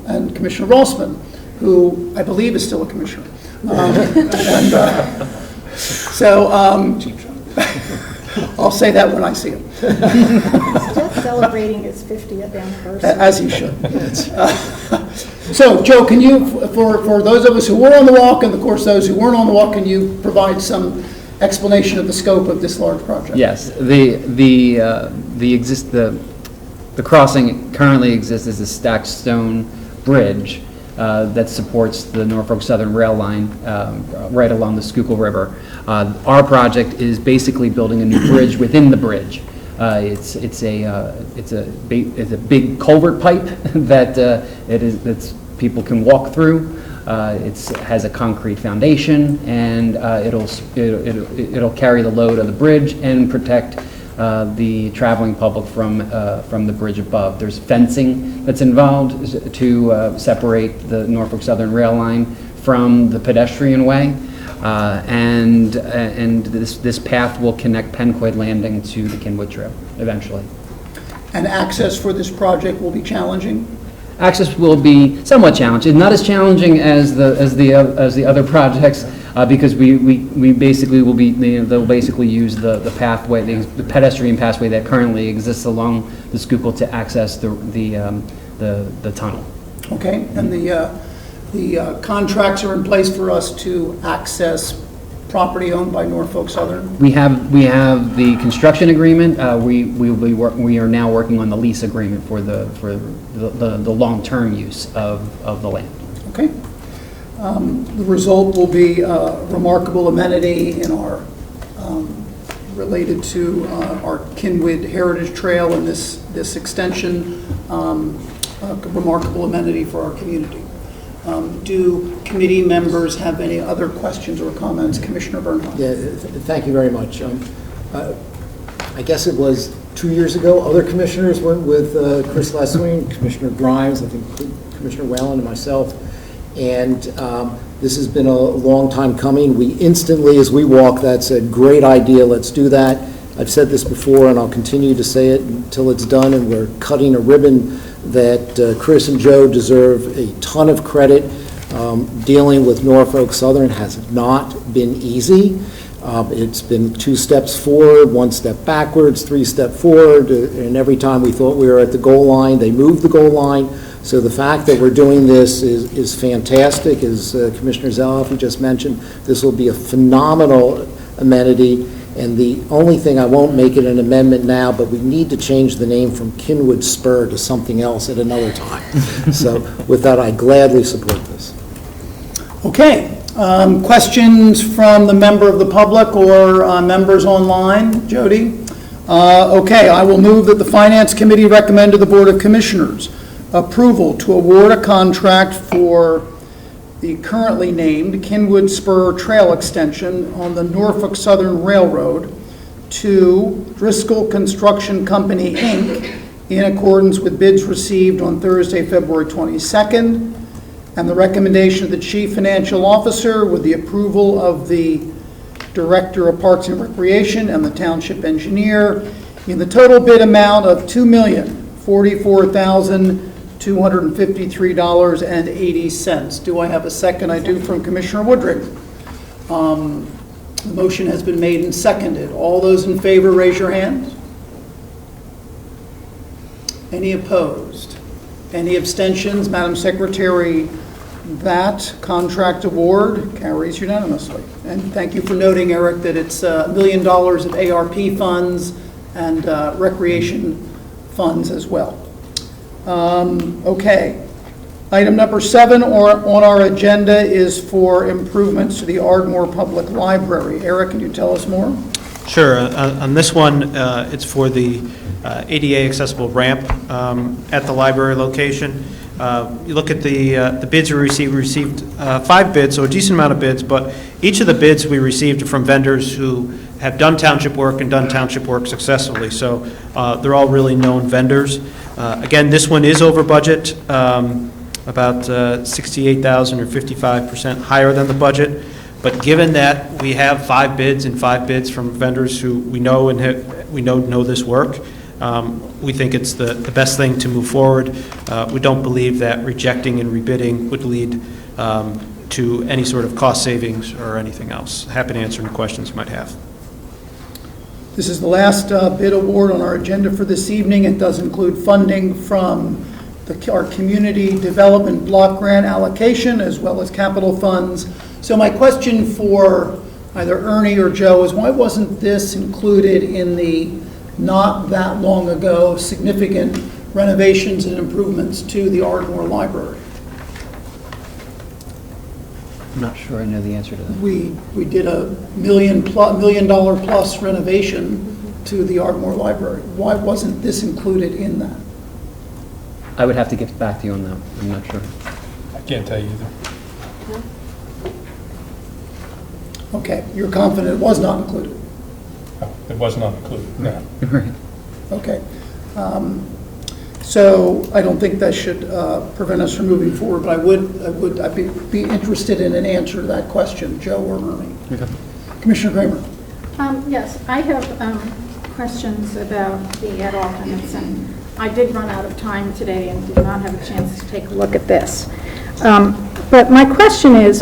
and Commissioner Rossman, who I believe is still a commissioner. I'll say that when I see him. Jeff celebrating his 50th anniversary. As he should. So, Joe, can you, for those of us who were on the walk, and of course those who weren't on the walk, can you provide some explanation of the scope of this large project? Yes, the crossing currently exists as a stacked stone bridge that supports the Norfolk Southern rail line right along the Schuylkill River. Our project is basically building a new bridge within the bridge. It's a big culvert pipe that people can walk through. It has a concrete foundation, and it'll carry the load of the bridge and protect the traveling public from the bridge above. There's fencing that's involved to separate the Norfolk Southern rail line from the pedestrian way, and this path will connect Pencoed Landing to the Cynwyd Trail eventually. And access for this project will be challenging? Access will be somewhat challenging, not as challenging as the other projects, because we basically will be, they'll basically use the pathway, the pedestrian pathway that currently exists along the Schuylkill to access the tunnel. Okay, and the contracts are in place for us to access property owned by Norfolk Southern? We have the construction agreement. We are now working on the lease agreement for the long-term use of the land. Okay. The result will be a remarkable amenity in our related to our Cynwyd Heritage Trail and this extension, a remarkable amenity for our community. Do committee members have any other questions or comments? Commissioner Bernhardt. Yeah, thank you very much. I guess it was 2 years ago, other commissioners went with Chris Lesswing, Commissioner Grimes, I think Commissioner Whalen and myself, and this has been a long time coming. We instantly, as we walk, that said, great idea, let's do that. I've said this before, and I'll continue to say it until it's done, and we're cutting a ribbon that Chris and Joe deserve a ton of credit. Dealing with Norfolk Southern has not been easy. It's been 2 steps forward, 1 step backwards, 3 steps forward, and every time we thought we were at the goal line, they moved the goal line. So the fact that we're doing this is fantastic. As Commissioner Zeloff just mentioned, this will be a phenomenal amenity. And the only thing, I won't make it an amendment now, but we need to change the name from Cynwyd Spur to something else at another time. So with that, I gladly support this. Okay. Questions from the member of the public or members online? Jody? Okay, I will move that the Finance Committee recommend to the Board of Commissioners approval to award a contract for the currently named Cynwyd Spur Trail Extension on the Norfolk Southern Railroad to Driscoll Construction Company, Inc., in accordance with bids received on Thursday, February 22nd, and the recommendation of the Chief Financial Officer with the approval of the Director of Parks and Recreation and the Township Engineer in the total bid amount of $2,044,253.80. Do I have a second? I do, from Commissioner Woodring. The motion has been made and seconded. All those in favor, raise your hand. Any opposed? Any abstentions? Madam Secretary, that contract award carries unanimously. And thank you for noting, Eric, that it's $1 million of ARP funds and recreation funds as well. Okay. Item number 7 on our agenda is for improvements to the Ardmore Public Library. Eric, can you tell us more? Sure. On this one, it's for the ADA accessible ramp at the library location. You look at the bids we received 5 bids, so a decent amount of bids, but each of the bids we received are from vendors who have done township work and done township work successfully. So they're all really known vendors. Again, this one is over budget, about $68,000 or 55% higher than the budget. But given that we have 5 bids and 5 bids from vendors who we know and know this work, we think it's the best thing to move forward. We don't believe that rejecting and rebidding would lead to any sort of cost savings or anything else. Happy to answer any questions you might have. This is the last bid award on our agenda for this evening. It does include funding from our community development block grant allocation as well as capital funds. So my question for either Ernie or Joe is, why wasn't this included in the not that long ago significant renovations and improvements to the Ardmore Library? I'm not sure I know the answer to that. We did a $1 million plus renovation to the Ardmore Library. Why wasn't this included in that? I would have to get back to you on that. I'm not sure. I can't tell you either. Okay, you're confident it was not included? No, it was not included, no. Right. Okay. So I don't think that should prevent us from moving forward, but I'd be interested in an answer to that question, Joe or Ernie. Okay. Commissioner Kramer. Yes, I have questions about the ad alternates, and I did run out of time today and did not have a chance to take a look at this. But my question is,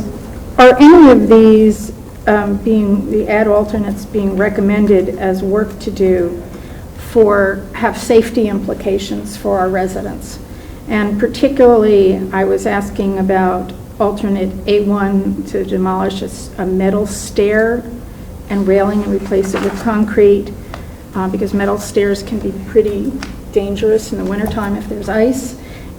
are any of these the ad alternates being recommended as work to do have safety implications for our residents? And particularly, I was asking about alternate A1 to demolish a metal stair and railing and replace it with concrete, because metal stairs can be pretty dangerous in the wintertime if there's ice.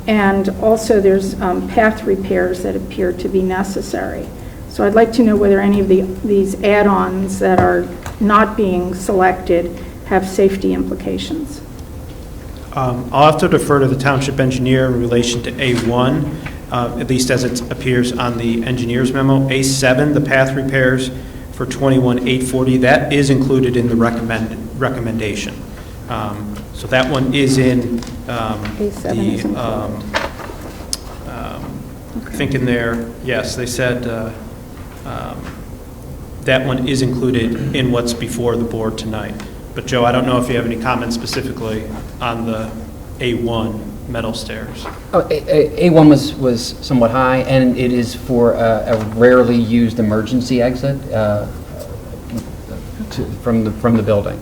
And also there's path repairs that appear to be necessary. So I'd like to know whether any of these add-ons that are not being selected have safety implications. I'll have to defer to the township engineer in relation to A1, at least as it appears on the engineer's memo. A7, the path repairs for 21,840, that is included in the recommendation. So that one is in A7 I think in there, yes, they said that one is included in what's before the board tonight. But Joe, I don't know if you have any comments specifically on the A1 metal stairs. Oh, A1 was somewhat high, and it is for a rarely used emergency exit from the building.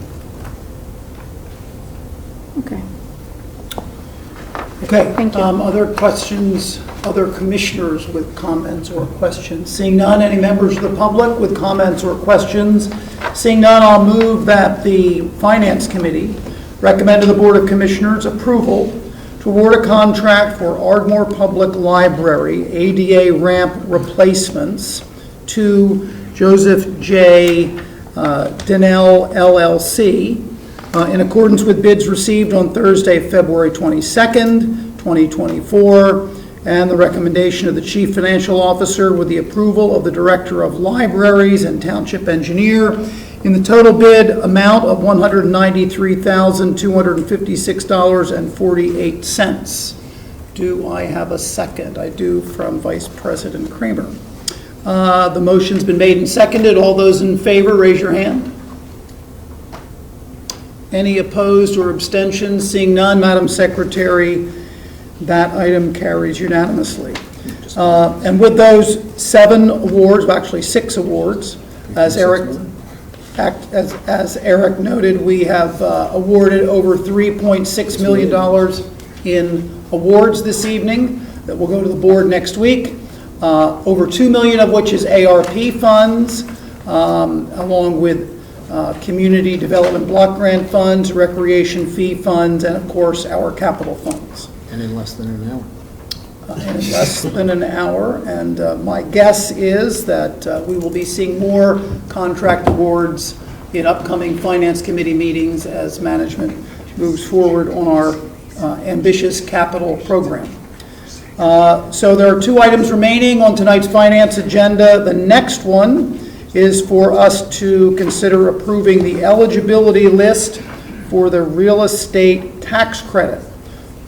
Okay. Okay. Thank you. Other questions, other commissioners with comments or questions? Seeing none, any members of the public with comments or questions? Seeing none, I'll move that the Finance Committee recommend to the Board of Commissioners approval to award a contract for Ardmore Public Library ADA ramp replacements to Joseph J. Donnell LLC in accordance with bids received on Thursday, February 22nd, 2024, and the recommendation of the Chief Financial Officer with the approval of the Director of Libraries and Township Engineer in the total bid amount of $193,256.48. Do I have a second? I do from Vice President Kramer. The motion's been made and seconded. All those in favor, raise your hand. Any opposed or abstentions? Seeing none, Madam Secretary, that item carries unanimously. And with those 7 awards, well, actually 6 awards, as Eric noted, we have awarded over $3.6 million in awards this evening that will go to the board next week. Over $2 million of which is ARP funds, along with community development block grant funds, recreation fee funds, and of course our capital funds. And in less than an hour. In less than an hour, and my guess is that we will be seeing more contract awards in upcoming Finance Committee meetings as management moves forward on our ambitious capital program. So there are 2 items remaining on tonight's finance agenda. The next one is for us to consider approving the eligibility list for the real estate tax credit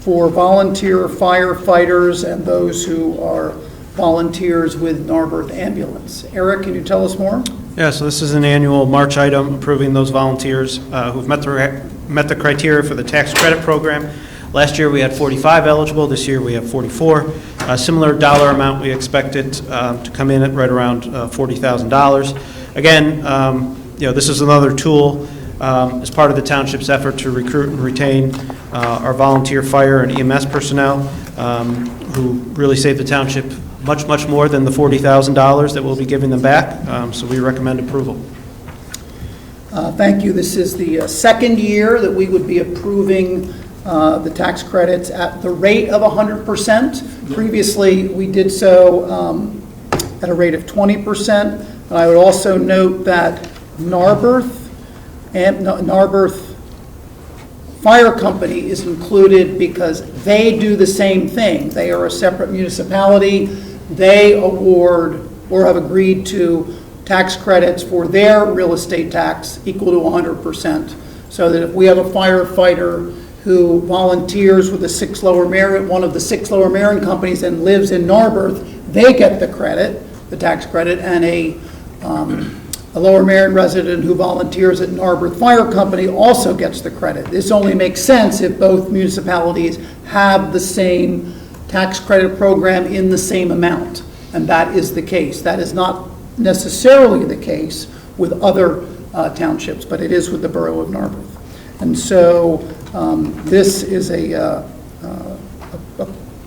for volunteer firefighters and those who are volunteers with Narberth Ambulance. Eric, can you tell us more? Yeah, so this is an annual March item approving those volunteers who've met the criteria for the tax credit program. Last year we had 45 eligible. This year we have 44. A similar dollar amount we expected to come in at right around $40,000. Again, this is another tool as part of the township's effort to recruit and retain our volunteer fire and EMS personnel who really save the township much more than the $40,000 that we'll be giving them back. So we recommend approval. Thank you. This is the second year that we would be approving the tax credits at the rate of 100%. Previously, we did so at a rate of 20%. And I would also note that Narberth Fire Company is included because they do the same thing. They are a separate municipality. They award or have agreed to tax credits for their real estate tax equal to 100%. So that if we have a firefighter who volunteers with one of the 6 Lower Merion companies and lives in Narberth, they get the credit, the tax credit, and a Lower Merion resident who volunteers at Narberth Fire Company also gets the credit. This only makes sense if both municipalities have the same tax credit program in the same amount, and that is the case. That is not necessarily the case with other townships, but it is with the borough of Narberth. And so this is a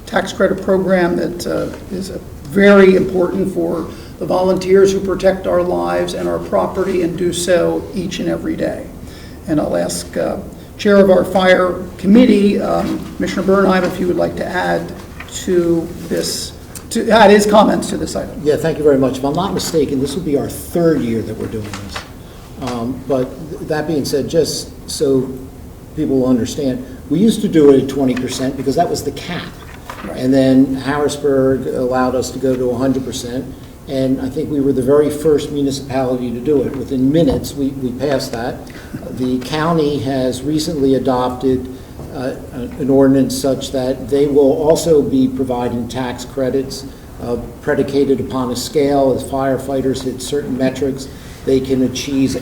tax credit program that is very important for the volunteers who protect our lives and our property and do so each and every day. And I'll ask Chair of our Fire Committee, Commissioner Bernheim, if you would like to add to this, to add his comments to this item. Yeah, thank you very much. If I'm not mistaken, this will be our 3rd year that we're doing this. But that being said, just so people will understand, we used to do it at 20% because that was the cap. Right. And then Harrisburg allowed us to go to 100%. And I think we were the very first municipality to do it. Within minutes, we passed that. The county has recently adopted an ordinance such that they will also be providing tax credits predicated upon a scale. As firefighters hit certain metrics, they can achieve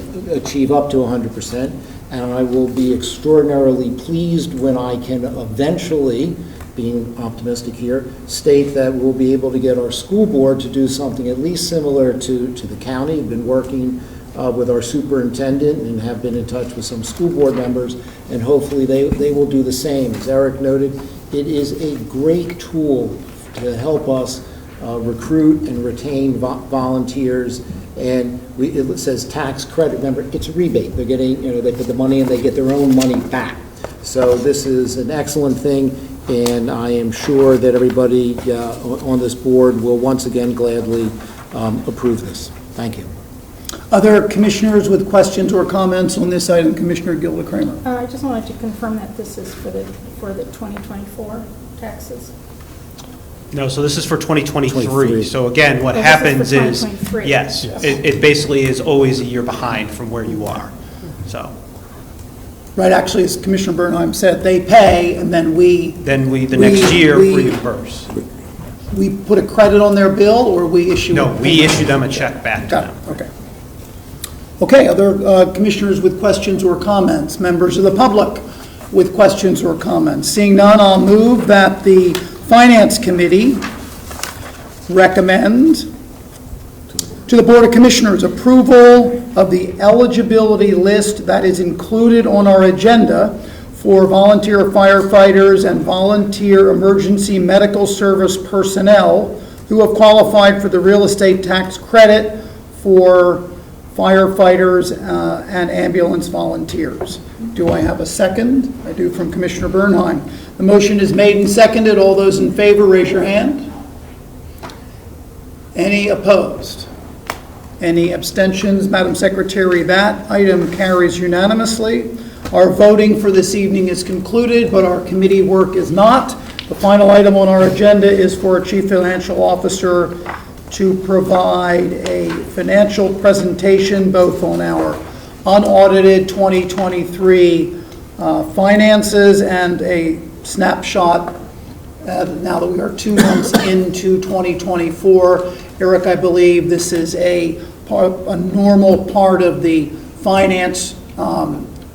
up to 100%. And I will be extraordinarily pleased when I can eventually, being optimistic here, state that we'll be able to get our school board to do something at least similar to the county. We've been working with our superintendent and have been in touch with some school board members, and hopefully they will do the same. As Eric noted, it is a great tool to help us recruit and retain volunteers. And it says tax credit. Remember, it's a rebate. They're getting, they put the money and they get their own money back. So this is an excellent thing, and I am sure that everybody on this board will once again gladly approve this. Thank you. Other commissioners with questions or comments on this item? Commissioner Gilda Kramer. I just wanted to confirm that this is for the 2024 taxes. No, so this is for 2023. 23. So again, what Oh, happens this is for is, 2023. yes, it basically is always a year behind from where you are. So, Right, actually, as Commissioner Bernheim said, they pay, and then we... Then the next year, reimburse. We put a credit on their bill, or we issue... No, we issue them a check back to Got them. it, okay. Okay, other commissioners with questions or comments? Members of the public with questions or comments? Seeing none, I'll move that the Finance Committee recommend to the Board of Commissioners approval of the eligibility list that is included on our agenda for volunteer firefighters and volunteer emergency medical service personnel who have qualified for the real estate tax credit for firefighters and ambulance volunteers. Do I have a second? I do, from Commissioner Bernheim. The motion is made and seconded. All those in favor, raise your hand. Any opposed? Any abstentions? Madam Secretary, that item carries unanimously. Our voting for this evening is concluded, but our committee work is not. The final item on our agenda is for a Chief Financial Officer to provide a financial presentation both on our unaudited 2023 finances and a snapshot now that we are 2 months into 2024. Eric, I believe this is a normal part of the finance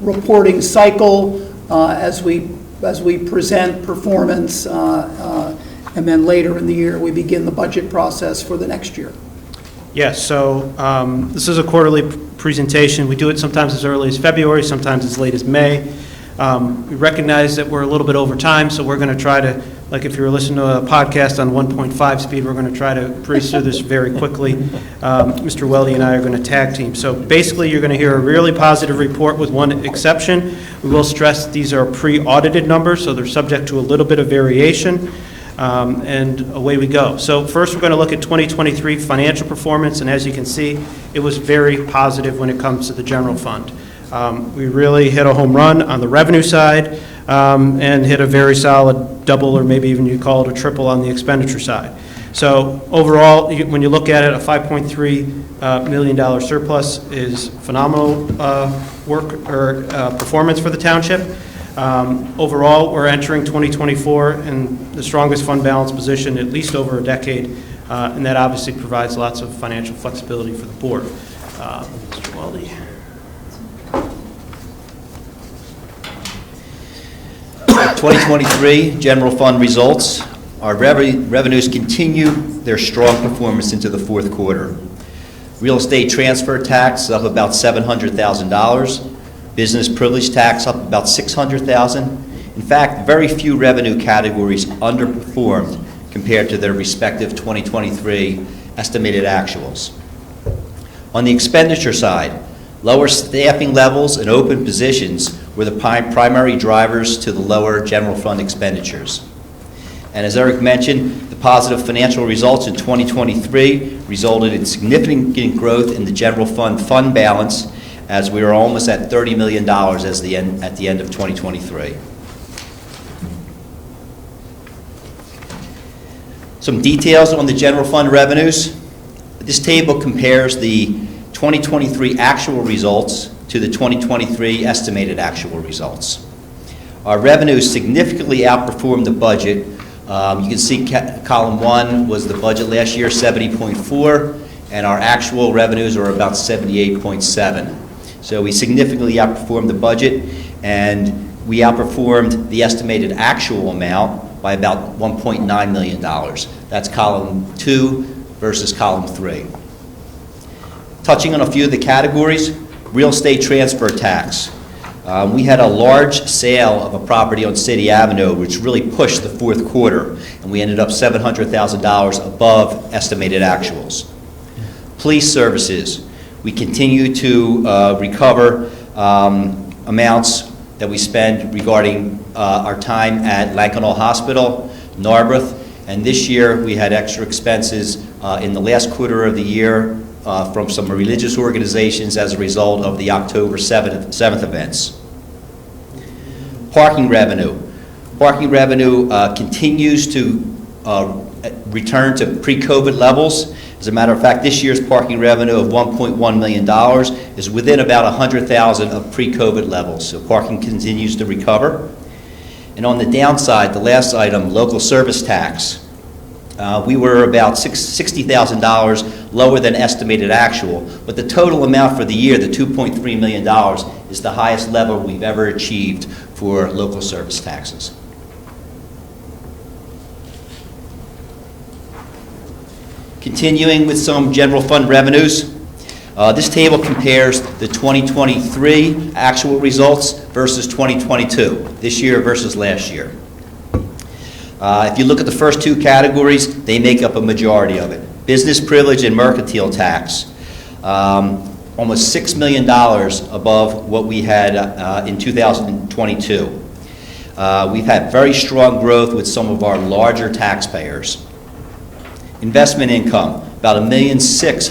reporting cycle as we present performance, and then later in the year we begin the budget process for the next year. Yes, so this is a quarterly presentation. We do it sometimes as early as February, sometimes as late as May. We recognize that we're a little bit over time, so we're going to try to, like if you're listening to a podcast on 1.5 speed, we're going to try to breeze through this very quickly. Mr. Weldy and I are going to tag team. So basically, you're going to hear a really positive report with one exception. We will stress these are pre-audited numbers, so they're subject to a little bit of variation. And away we go. So first we're going to look at 2023 financial performance, and as you can see, it was very positive when it comes to the general fund. We really hit a home run on the revenue side and hit a very solid double, or maybe even you call it a triple, on the expenditure side. So overall, when you look at it, a $5.3 million surplus is phenomenal work or performance for the township. Overall, we're entering 2024 in the strongest fund balance position at least over a decade, and that obviously provides lots of financial flexibility for the board. Mr. Weldy. 2023 general fund results. Our revenues continue their strong performance into the fourth quarter. Real estate transfer tax up about $700,000. Business privilege tax up about $600,000. In fact, very few revenue categories underperformed compared to their respective 2023 estimated actuals. On the expenditure side, lower staffing levels and open positions were the primary drivers to the lower general fund expenditures. And as Eric mentioned, the positive financial results in 2023 resulted in significant growth in the general fund balance, as we are almost at $30 million at the end of 2023. Some details on the general fund revenues. This table compares the 2023 actual results to the 2023 estimated actual results. Our revenues significantly outperformed the budget. You can see column 1 was the budget last year, 70.4, and our actual revenues are about 78.7. So we significantly outperformed the budget, and we outperformed the estimated actual amount by about $1.9 million. That's column 2 versus column 3. Touching on a few of the categories, real estate transfer tax. We had a large sale of a property on City Avenue, which really pushed the fourth quarter, and we ended up $700,000 above estimated actuals. Police services. We continue to recover amounts that we spend regarding our time at Lankenau Hospital, Narberth, and this year we had extra expenses in the last quarter of the year from some religious organizations as a result of the October 7th events. Parking revenue. Parking revenue continues to return to pre-COVID levels. As a matter of fact, this year's parking revenue of $1.1 million is within about 100,000 of pre-COVID levels, so parking continues to recover. And on the downside, the last item, local service tax. We were about $60,000 lower than estimated actual, but the total amount for the year, the $2.3 million, is the highest level we've ever achieved for local service taxes. Continuing with some general fund revenues, this table compares the 2023 actual results versus 2022, this year versus last year. If you look at the first two categories, they make up a majority of it. Business privilege and mercantile tax, almost $6 million above what we had in 2022. We've had very strong growth with some of our larger taxpayers. Investment income, about $1.6 million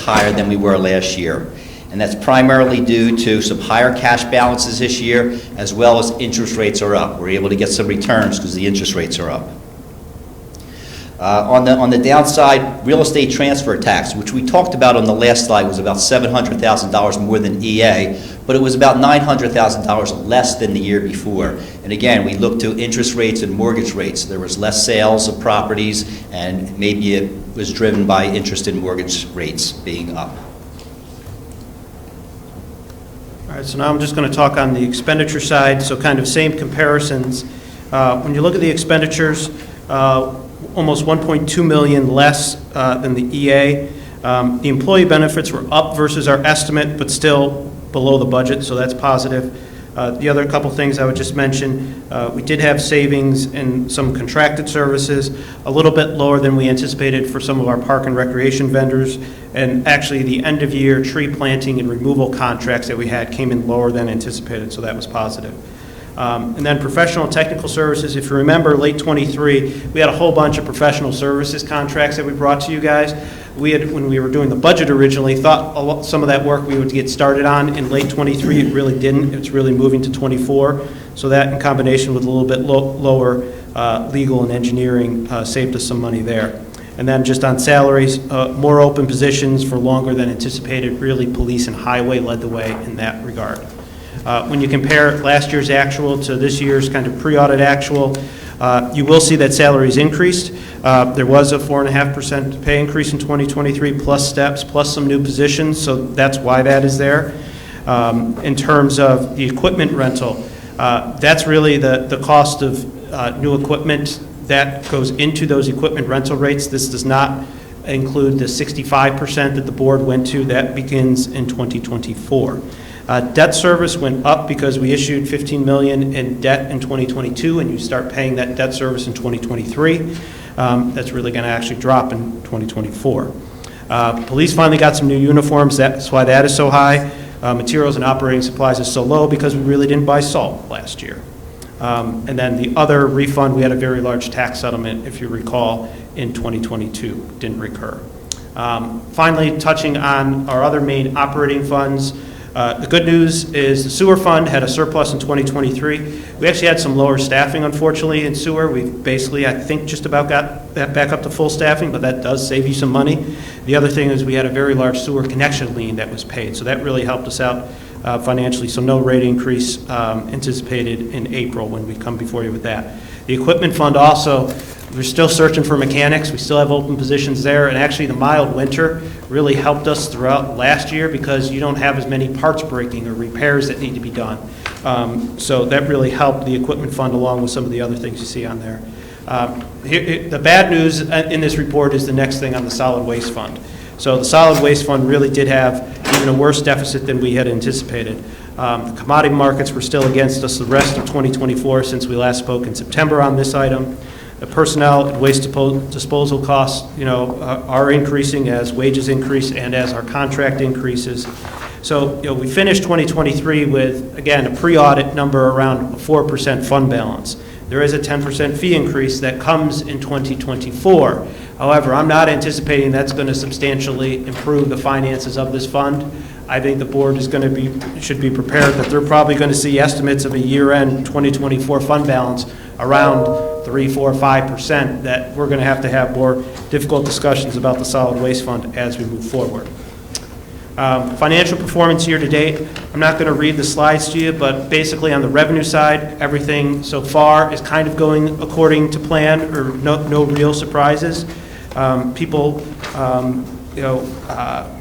higher than we were last year. And that's primarily due to some higher cash balances this year, as well as interest rates are up. We're able to get some returns because the interest rates are up. On the downside, real estate transfer tax, which we talked about on the last slide, was about $700,000 more than EA, but it was about $900,000 less than the year before. And again, we looked to interest rates and mortgage rates. There was less sales of properties, and maybe it was driven by interest in mortgage rates being up. All right, so now I'm just going to talk on the expenditure side, so kind of same comparisons. When you look at the expenditures, almost $1.2 million less than the EA. The employee benefits were up versus our estimate, but still below the budget, so that's positive. The other couple things I would just mention, we did have savings in some contracted services, a little bit lower than we anticipated for some of our park and recreation vendors, and actually the end of year tree planting and removal contracts that we had came in lower than anticipated, so that was positive. And then professional and technical services, if you remember late 23, we had a whole bunch of professional services contracts that we brought to you guys. We had, when we were doing the budget originally, thought some of that work we would get started on in late 23. It really didn't. It's really moving to 24. So that in combination with a little bit lower legal and engineering saved us some money there. And then just on salaries, more open positions for longer than anticipated. Really, police and highway led the way in that regard. When you compare last year's actual to this year's kind of pre-audit actual, you will see that salaries increased. There was a 4.5% pay increase in 2023, plus steps, plus some new positions, so that's why that is there. In terms of the equipment rental, that's really the cost of new equipment that goes into those equipment rental rates. This does not include the 65% that the board went to. That begins in 2024. Debt service went up because we issued $15 million in debt in 2022, and you start paying that debt service in 2023. That's really going to actually drop in 2024. Police finally got some new uniforms. That's why that is so high. Materials and operating supplies is so low because we really didn't buy salt last year. And then the other refund, we had a very large tax settlement, if you recall, in 2022. Didn't recur. Finally, touching on our other main operating funds, the good news is the sewer fund had a surplus in 2023. We actually had some lower staffing, unfortunately, in sewer. We've basically, I think, just about got that back up to full staffing, but that does save you some money. The other thing is we had a very large sewer connection lien that was paid, so that really helped us out financially. So no rate increase anticipated in April when we come before you with that. The equipment fund also, we're still searching for mechanics. We still have open positions there, and actually the mild winter really helped us throughout last year because you don't have as many parts breaking or repairs that need to be done. So that really helped the equipment fund along with some of the other things you see on there. The bad news in this report is the next thing on the solid waste fund. So the solid waste fund really did have even a worse deficit than we had anticipated. The commodity markets were still against us the rest of 2024 since we last spoke in September on this item. The personnel and waste disposal costs, are increasing as wages increase and as our contract increases. So, we finished 2023 with, again, a pre-audit number around a 4% fund balance. There is a 10% fee increase that comes in 2024. However, I'm not anticipating that's going to substantially improve the finances of this fund. I think the board is should be prepared that they're probably going to see estimates of a year-end 2024 fund balance around 3, 4, 5%, that we're going to have more difficult discussions about the solid waste fund as we move forward. Financial performance year to date, I'm not going to read the slides to you, but basically on the revenue side, everything so far is kind of going according to plan, or no real surprises.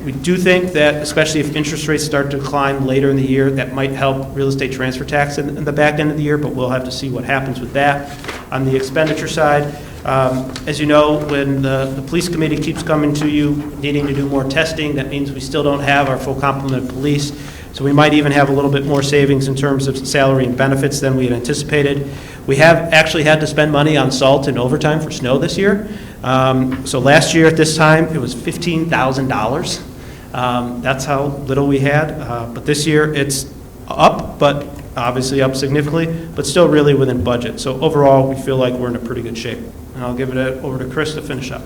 We do think that, especially if interest rates start to decline later in the year, that might help real estate transfer tax in the back end of the year, but we'll have to see what happens with that. On the expenditure side, as you know, when the police committee keeps coming to you needing to do more testing, that means we still don't have our full complement of police. So we might even have a little bit more savings in terms of salary and benefits than we had anticipated. We have actually had to spend money on salt and overtime for snow this year. So last year at this time, it was $15,000. That's how little we had. But this year, it's up, but obviously up significantly, but still really within budget. So overall, we feel like we're in a pretty good shape. And I'll give it over to Chris to finish up.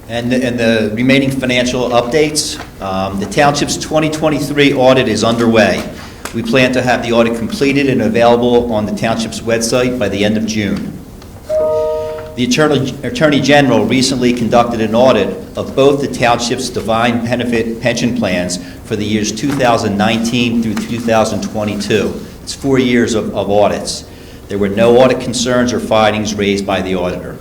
And the remaining financial updates, the Township's 2023 audit is underway. We plan to have the audit completed and available on the Township's website by the end of June. The Attorney General recently conducted an audit of both the Township's defined benefit pension plans for the years 2019 through 2022. It's 4 years of audits. There were no audit concerns or findings raised by the auditor.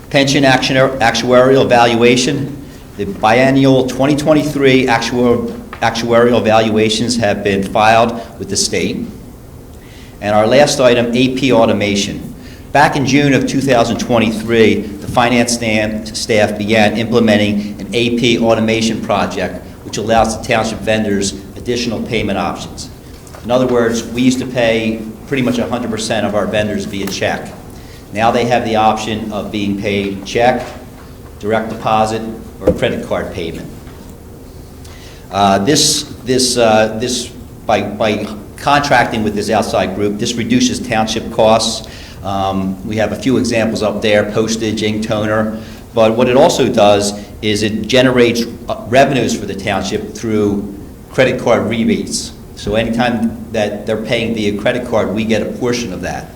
Pension actuarial evaluation. The biennial 2023 actuarial evaluations have been filed with the state. And our last item, AP automation. Back in June of 2023, the finance staff began implementing an AP automation project, which allows the township vendors additional payment options. In other words, we used to pay pretty much 100% of our vendors via check. Now they have the option of being paid check, direct deposit, or credit card payment. By contracting with this outside group, this reduces township costs. We have a few examples up there: postage, ink, toner. But what it also does is it generates revenues for the township through credit card rebates. So anytime that they're paying via credit card, we get a portion of that.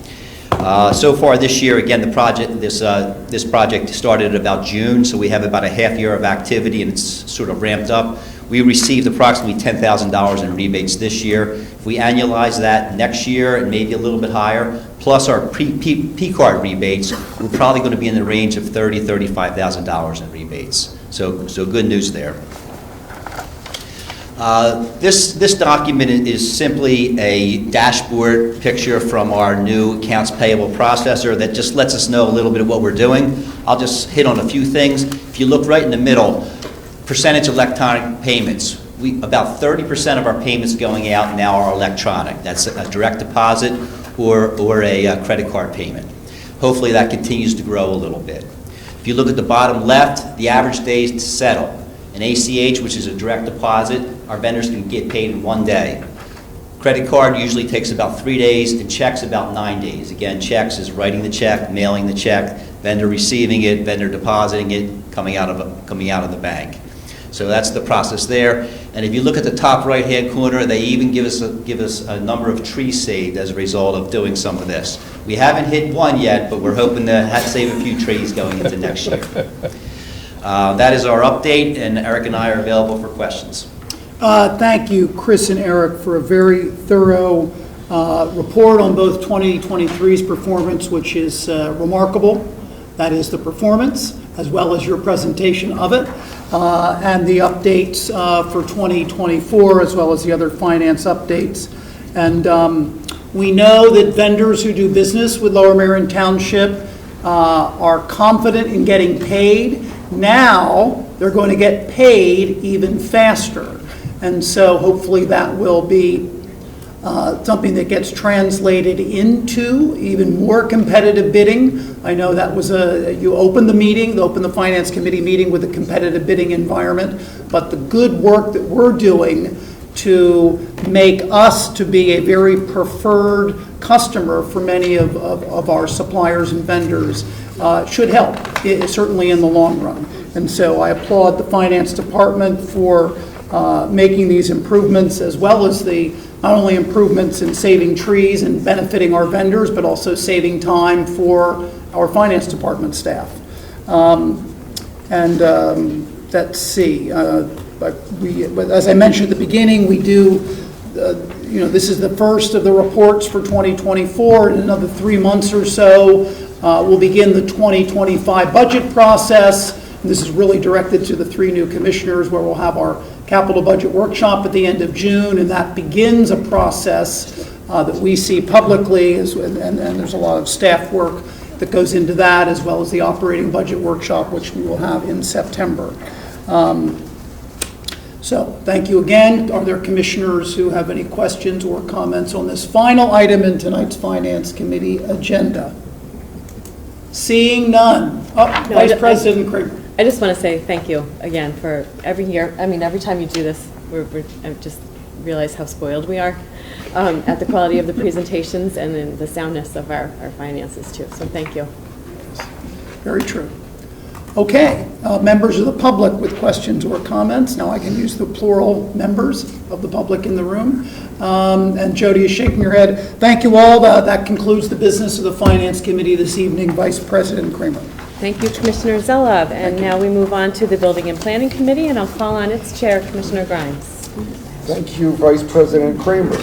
So far this year, again, this project started at about June, so we have about a half year of activity, and it's sort of ramped up. We received approximately $10,000 in rebates this year. If we annualize that next year and maybe a little bit higher, plus our P-card rebates, we're probably going to be in the range of $30,000, $35,000 in rebates. So good news there. This document is simply a dashboard picture from our new accounts payable processor that just lets us know a little bit of what we're doing. I'll just hit on a few things. If you look right in the middle, percentage electronic payments. About 30% of our payments going out now are electronic. That's a direct deposit or a credit card payment. Hopefully that continues to grow a little bit. If you look at the bottom left, the average days to settle. An ACH, which is a direct deposit, our vendors can get paid in 1 day. Credit card usually takes about 3 days, and checks about 9 days. Again, checks is writing the check, mailing the check, vendor receiving it, vendor depositing it, coming out of the bank. So that's the process there. And if you look at the top right-hand corner, they even give us a number of trees saved as a result of doing some of this. We haven't hit one yet, but we're hoping to save a few trees going into next year. That is our update, and Eric and I are available for questions. Thank you, Chris and Eric, for a very thorough report on both 2023's performance, which is remarkable. That is the performance, as well as your presentation of it, and the updates for 2024, as well as the other finance updates. And we know that vendors who do business with Lower Merion Township are confident in getting paid. Now they're going to get paid even faster. And so hopefully that will be something that gets translated into even more competitive bidding. I know that was you opened the Finance Committee meeting with a competitive bidding environment, but the good work that we're doing to make us to be a very preferred customer for many of our suppliers and vendors should help, certainly in the long run. And so I applaud the Finance Department for making these improvements, as well as not only improvements in saving trees and benefiting our vendors, but also saving time for our Finance Department staff. And let's see, but as I mentioned at the beginning, we do, this is the first of the reports for 2024. In another 3 months or so, we'll begin the 2025 budget process. And this is really directed to the 3 new commissioners, where we'll have our capital budget workshop at the end of June, and that begins a process that we see publicly, and there's a lot of staff work that goes into that, as well as the operating budget workshop, which we will have in September. So thank you again. Are there commissioners who have any questions or comments on this final item in tonight's Finance Committee agenda? Seeing none. Vice President Kramer. I just want to say thank you again for every year. I mean, every time you do this, I just realize how spoiled we are at the quality of the presentations and then the soundness of our finances too. So thank you. Very true. Okay, members of the public with questions or comments. Now I can use the plural members of the public in the room. And Jody is shaking her head. Thank you all. That concludes the business of the Finance Committee this evening. Vice President Kramer. Thank you, Commissioner Zelov. And now we move on to the Building and Planning Committee, and I'll call on its chair, Commissioner Grimes. Thank you, Vice President Kramer.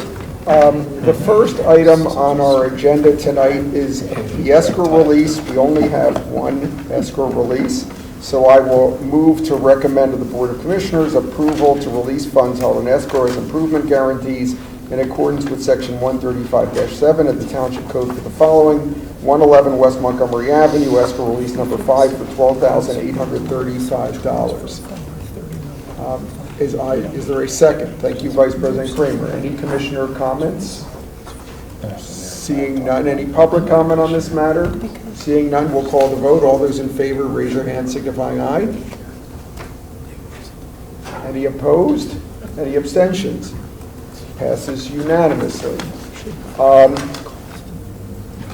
The first item on our agenda tonight is the escrow release. We only have one escrow release, so I will move to recommend to the Board of Commissioners approval to release funds held in escrow as improvement guarantees in accordance with Section 135-7 of the Township Code for the following: 111 West Montgomery Avenue, escrow release number 5 for $12,835. Is there a second? Thank you, Vice President Kramer. Any commissioner comments? Seeing none. Any public comment on this matter? Seeing none, we'll call the vote. All those in favor, raise your hand signifying aye. Any opposed? Any abstentions? Passes unanimously.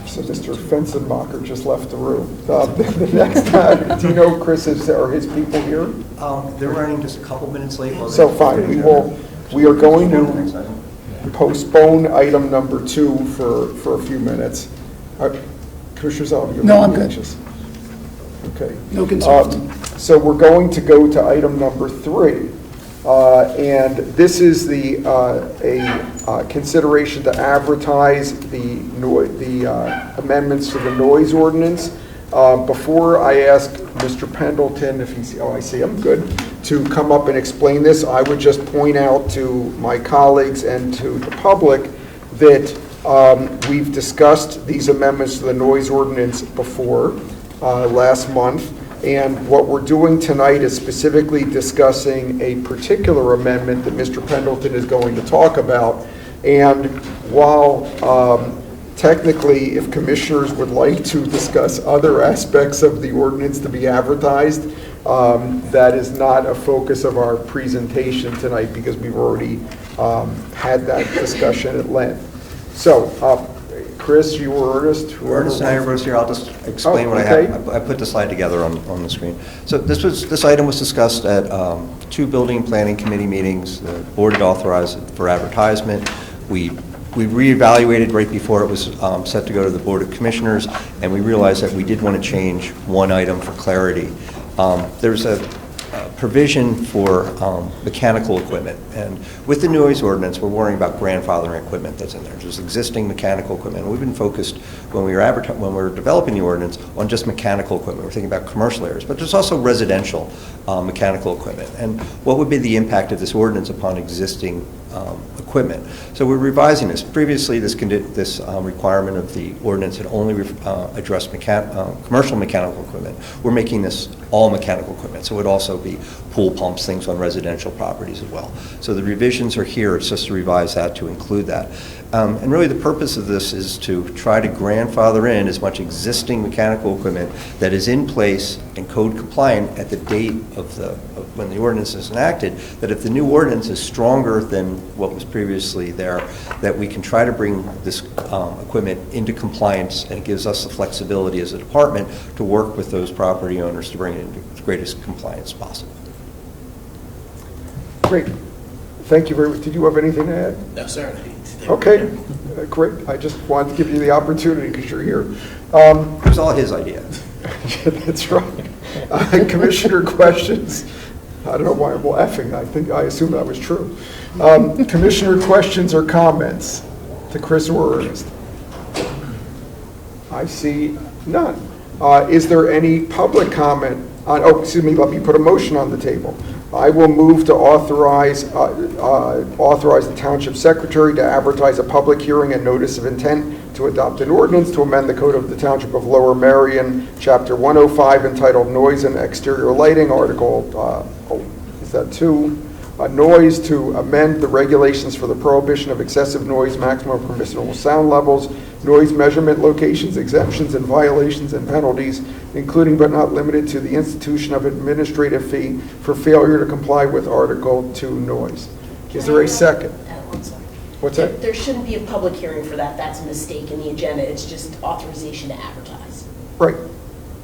So Mr. Fensenbacher just left the room. The next time, do you know, Chris, are his people here? They're running just a couple minutes late. So fine, we are going to postpone item number 2 for a few minutes. Commissioner Zelov, No, I'm good. Okay. No concerns. So we're going to go to item number 3. And this is a consideration to advertise the amendments to the noise ordinance. Before I ask Mr. Pendleton, if he's, I see him, good, to come up and explain this, I would just point out to my colleagues and to the public that we've discussed these amendments to the noise ordinance before, last month. And what we're doing tonight is specifically discussing a particular amendment that Mr. Pendleton is going to talk about. And while technically, if commissioners would like to discuss other aspects of the ordinance to be advertised, that is not a focus of our presentation tonight because we've already had that discussion at length. So, Chris, you or Ernest? Ernest and I are both here. I'll just explain what I have. I put the slide together on the screen. So this item was discussed at 2 Building and Planning Committee meetings. The board had authorized it for advertisement. We reevaluated right before it was set to go to the Board of Commissioners, and we realized that we did want to change one item for clarity. There's a provision for mechanical equipment, and with the noise ordinance, we're worrying about grandfathering equipment that's in there. There's existing mechanical equipment. We've been focused when we were developing the ordinance on just mechanical equipment. We're thinking about commercial areas, but there's also residential mechanical equipment. And what would be the impact of this ordinance upon existing equipment? So we're revising this. Previously, this requirement of the ordinance had only addressed commercial mechanical equipment. We're making this all mechanical equipment, so it would also be pool pumps, things on residential properties as well. So the revisions are here. It's just to revise that to include that. And really the purpose of this is to try to grandfather in as much existing mechanical equipment that is in place and code compliant at the date of when the ordinance is enacted, that if the new ordinance is stronger than what was previously there, that we can try to bring this equipment into compliance, and it gives us the flexibility as a department to work with those property owners to bring it into the greatest compliance possible. Great. Thank you very much. Did you have anything to add? No, sir. Okay, great. I just wanted to give you the opportunity because you're here. It was all his idea. Yeah, that's right. Commissioner questions? I don't know why I'm laughing. I assume that was true. Commissioner questions or comments to Chris or Ernest? I see none. Is there any public comment on, let me put a motion on the table. I will move to authorize the Township Secretary to advertise a public hearing and notice of intent to adopt an ordinance to amend the Code of the Township of Lower Merion, Chapter 105, entitled Noise and Exterior Lighting, Article, noise, to amend the regulations for the prohibition of excessive noise, maximum permissible sound levels, noise measurement locations, exemptions and violations and penalties, including but not limited to the institution of administrative fee for failure to comply with Article 2 noise. Is there a second? I'm sorry. What's that? There shouldn't be a public hearing for that. That's a mistake in the agenda. It's just authorization to advertise. Right.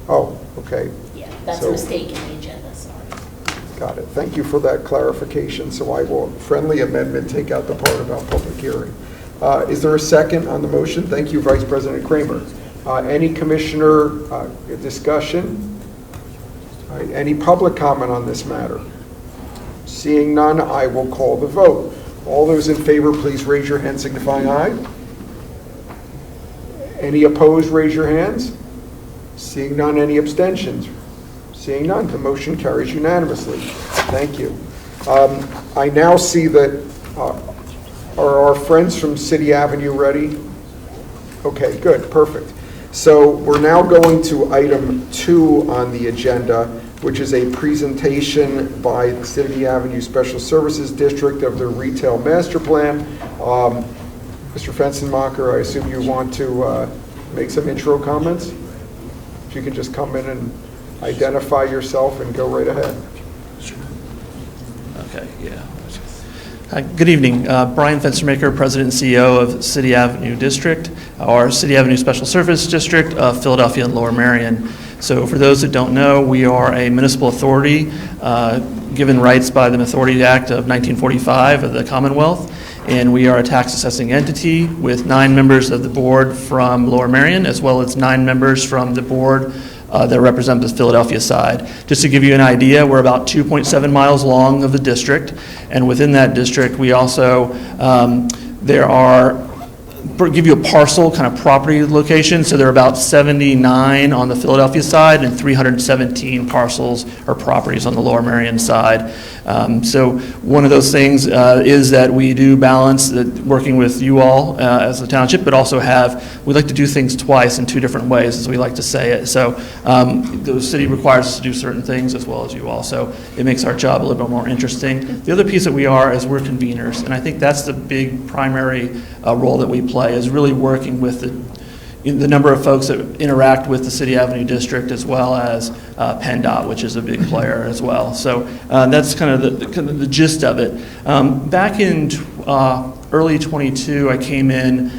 Oh, okay. Yeah, that's a mistake in the agenda, sorry. Got it. Thank you for that clarification. So I will, friendly amendment, take out the part about public hearing. Is there a second on the motion? Thank you, Vice President Kramer. Any commissioner discussion? All right, any public comment on this matter? Seeing none, I will call the vote. All those in favor, please raise your hand signifying aye. Any opposed, raise your hands. Seeing none, any abstentions? Seeing none, the motion carries unanimously. Thank you. I now see that, are our friends from City Avenue ready? Okay, good, perfect. So we're now going to item 2 on the agenda, which is a presentation by the City Avenue Special Services District of their retail master plan. Mr. Fensenmacher, I assume you want to make some intro comments? If you could just come in and identify yourself and go right ahead. Okay, yeah. Good evening. Brian Fenstermaker, President and CEO of City Avenue District, our City Avenue Special Service District of Philadelphia and Lower Merion. So for those that don't know, we are a municipal authority given rights by the Authority Act of 1945 of the Commonwealth, and we are a tax assessing entity with 9 members of the board from Lower Merion, as well as 9 members from the board that represent the Philadelphia side. Just to give you an idea, we're about 2.7 miles long of the district, and within that district, we also, give you a parcel kind of property location, so there are about 79 on the Philadelphia side and 317 parcels or properties on the Lower Merion side. So one of those things is that we do balance working with you all as a township, but also we like to do things twice in 2 different ways, as we like to say it. So the city requires us to do certain things as well as you all, so it makes our job a little bit more interesting. The other piece that we are is we're conveners, and I think that's the big primary role that we play, is really working with the number of folks that interact with the City Avenue District, as well as PennDOT, which is a big player as well. So that's kind of the gist of it. Back in early 22, I came in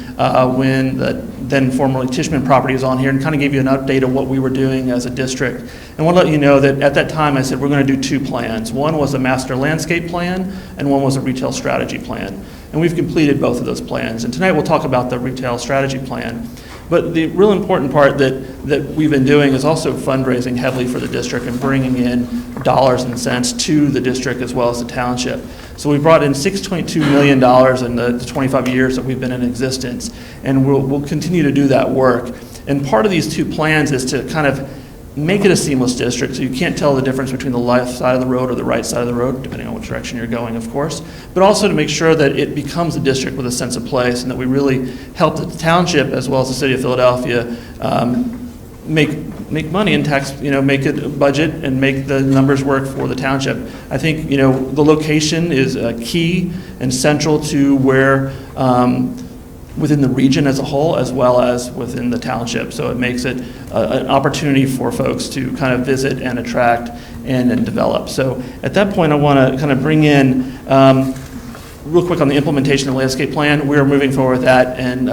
when the then formerly Tishman property was on here, and kind of gave you an update of what we were doing as a district. And I want to let you know that at that time I said we're going to do 2 plans. One was a master landscape plan, and one was a retail strategy plan. And we've completed both of those plans. And tonight we'll talk about the retail strategy plan. But the real important part that we've been doing is also fundraising heavily for the district and bringing in dollars and cents to the district as well as the township. So we brought in $6.2 million in the 25 years that we've been in existence, and we'll continue to do that work. And part of these 2 plans is to kind of make it a seamless district, so you can't tell the difference between the left side of the road or the right side of the road, depending on which direction you're going, of course, but also to make sure that it becomes a district with a sense of place, and that we really help the township as well as the city of Philadelphia make money and tax, make it a budget and make the numbers work for the township. I think, the location is key and central to where within the region as a whole, as well as within the township. So it makes it an opportunity for folks to kind of visit and attract and develop. So at that point, I want to kind of bring in, real quick on the implementation of the landscape plan. We're moving forward with that, and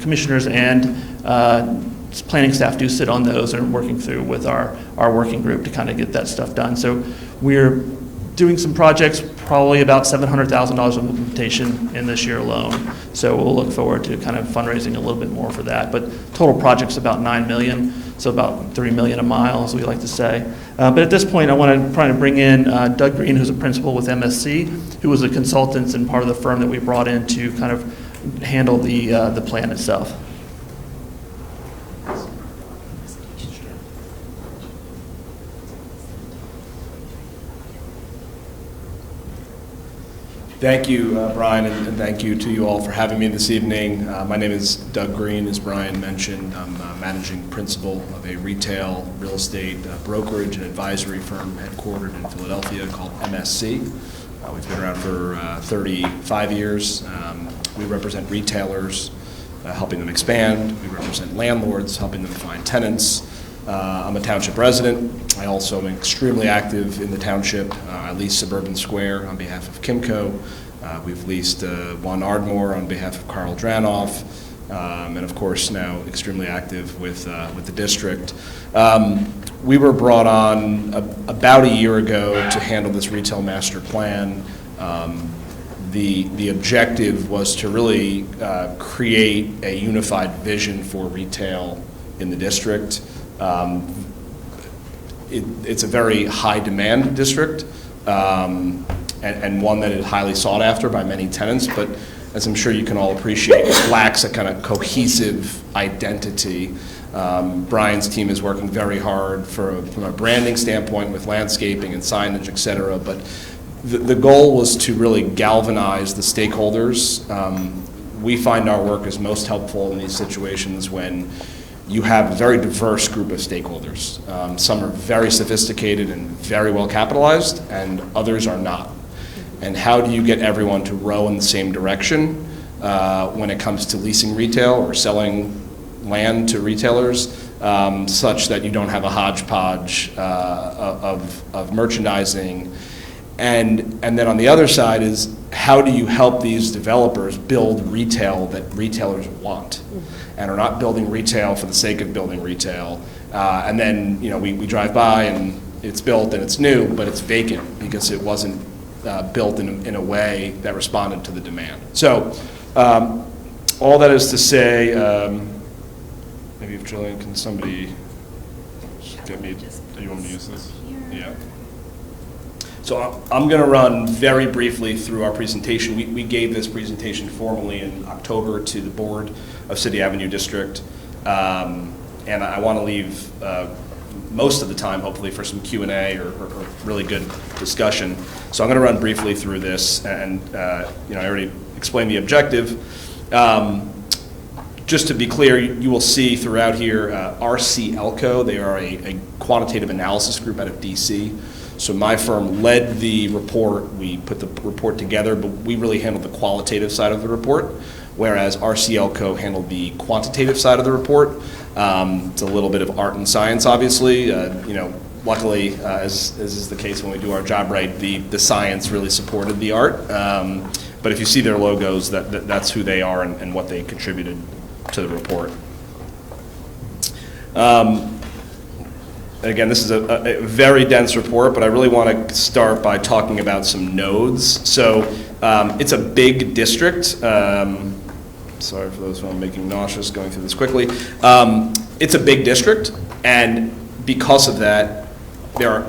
commissioners and planning staff do sit on those and working through with our working group to kind of get that stuff done. So we're doing some projects, probably about $700,000 of implementation in this year alone. So we'll look forward to kind of fundraising a little bit more for that. But total project's about $9 million. so about 3 million a mile, as we like to say. But at this point, I want to try to bring in Doug Green, who's a principal with MSC, who was a consultant and part of the firm that we brought in to kind of handle the plan itself. Thank you, Brian, and thank you to you all for having me this evening. My name is Doug Green, as Brian mentioned. I'm managing principal of a retail real estate brokerage and advisory firm headquartered in Philadelphia called MSC. We've been around for 35 years. We represent retailers, helping them expand. We represent landlords, helping them find tenants. I'm a township resident. I also am extremely active in the township. I lease Suburban Square on behalf of Kimco. We've leased one Ardmore on behalf of Carl Dranoff. And of course now extremely active with the district. We were brought on about a year ago to handle this retail master plan. The objective was to really create a unified vision for retail in the district. It's a very high demand district and one that is highly sought after by many tenants, but as I'm sure you can all appreciate, it lacks a kind of cohesive identity. Brian's team is working very hard from a branding standpoint with landscaping and signage, et cetera, but the goal was to really galvanize the stakeholders. We find our work is most helpful in these situations when you have a very diverse group of stakeholders. Some are very sophisticated and very well capitalized, and others are not. And how do you get everyone to row in the same direction when it comes to leasing retail or selling land to retailers, such that you don't have a hodgepodge of merchandising? And then on the other side is, how do you help these developers build retail that retailers want and are not building retail for the sake of building retail? And then, we drive by and it's built and it's new, but it's vacant because it wasn't built in a way that responded to the demand. So all that is to say, maybe if Jillian, can somebody get me, do you want me to use this? Yeah. So I'm going to run very briefly through our presentation. We gave this presentation formally in October to the Board of City Avenue District, and I want to leave most of the time, hopefully, for some Q&A or really good discussion. So I'm going to run briefly through this, and I already explained the objective. Just to be clear, you will see throughout here RC Elco. They are a quantitative analysis group out of DC. So my firm led the report. We put the report together, but we really handled the qualitative side of the report, whereas RC Elco handled the quantitative side of the report. It's a little bit of art and science, obviously. Luckily, as is the case when we do our job right, the science really supported the art. But if you see their logos, that's who they are and what they contributed to the report. Again, this is a very dense report, but I really want to start by talking about some nodes. So it's a big district. Sorry for those who I'm making nauseous going through this quickly. It's a big district, and because of that,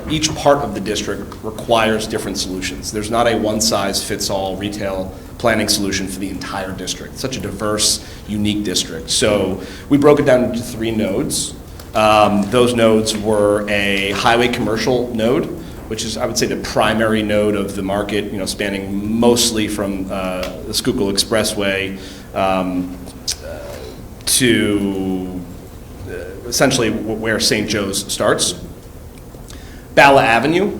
each part of the district requires different solutions. There's not a one-size-fits-all retail planning solution for the entire district. It's such a diverse, unique district. So we broke it down into 3 nodes. Those nodes were a highway commercial node, which is, I would say, the primary node of the market, spanning mostly from the Schuylkill Expressway to essentially where St. Joe's starts. Bala Avenue,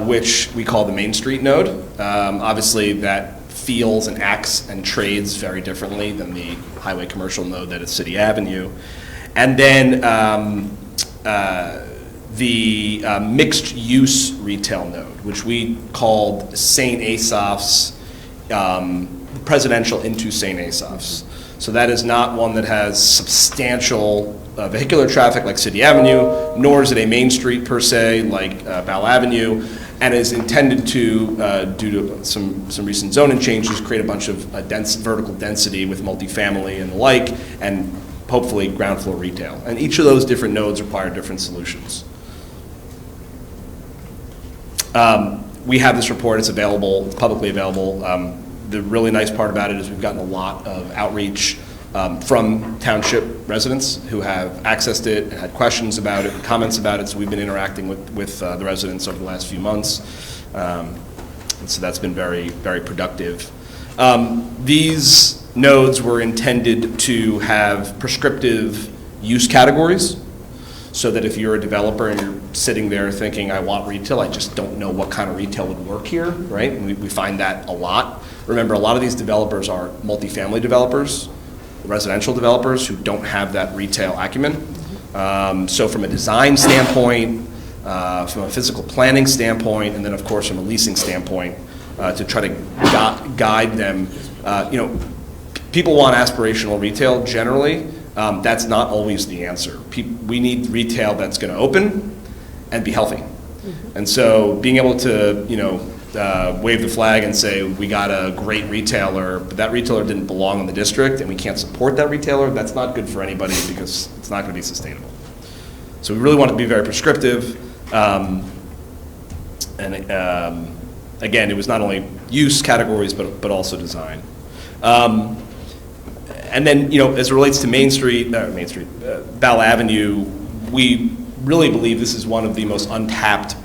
which we call the Main Street node. Obviously, that feels and acts and trades very differently than the highway commercial node that is City Avenue. And then the mixed-use retail node, which we called St. Asaph's, presidential into St. Asaph's. So that is not one that has substantial vehicular traffic like City Avenue, nor is it a main street per se like Bala Avenue, and is intended to, due to some recent zoning changes, create a bunch of vertical density with multifamily and the like, and hopefully ground floor retail. And each of those different nodes require different solutions. We have this report, it's available, it's publicly available. The really nice part about it is we've gotten a lot of outreach from township residents who have accessed it and had questions about it, comments about it, so we've been interacting with the residents over the last few months. And so that's been very, very productive. These nodes were intended to have prescriptive use categories, so that if you're a developer and you're sitting there thinking, I want retail, I just don't know what kind of retail would work here, right? And we find that a lot. Remember, a lot of these developers are multifamily developers, residential developers who don't have that retail acumen. So from a design standpoint, from a physical planning standpoint, and then of course from a leasing standpoint, to try to guide them. People want aspirational retail generally. That's not always the answer. We need retail that's going to open and be healthy. And so being able to, wave the flag and say, we got a great retailer, but that retailer didn't belong in the district and we can't support that retailer, that's not good for anybody because it's not going to be sustainable. So we really want to be very prescriptive. Again, it was not only use categories, but also design. And then, as it relates to Bala Avenue, we really believe this is one of the most untapped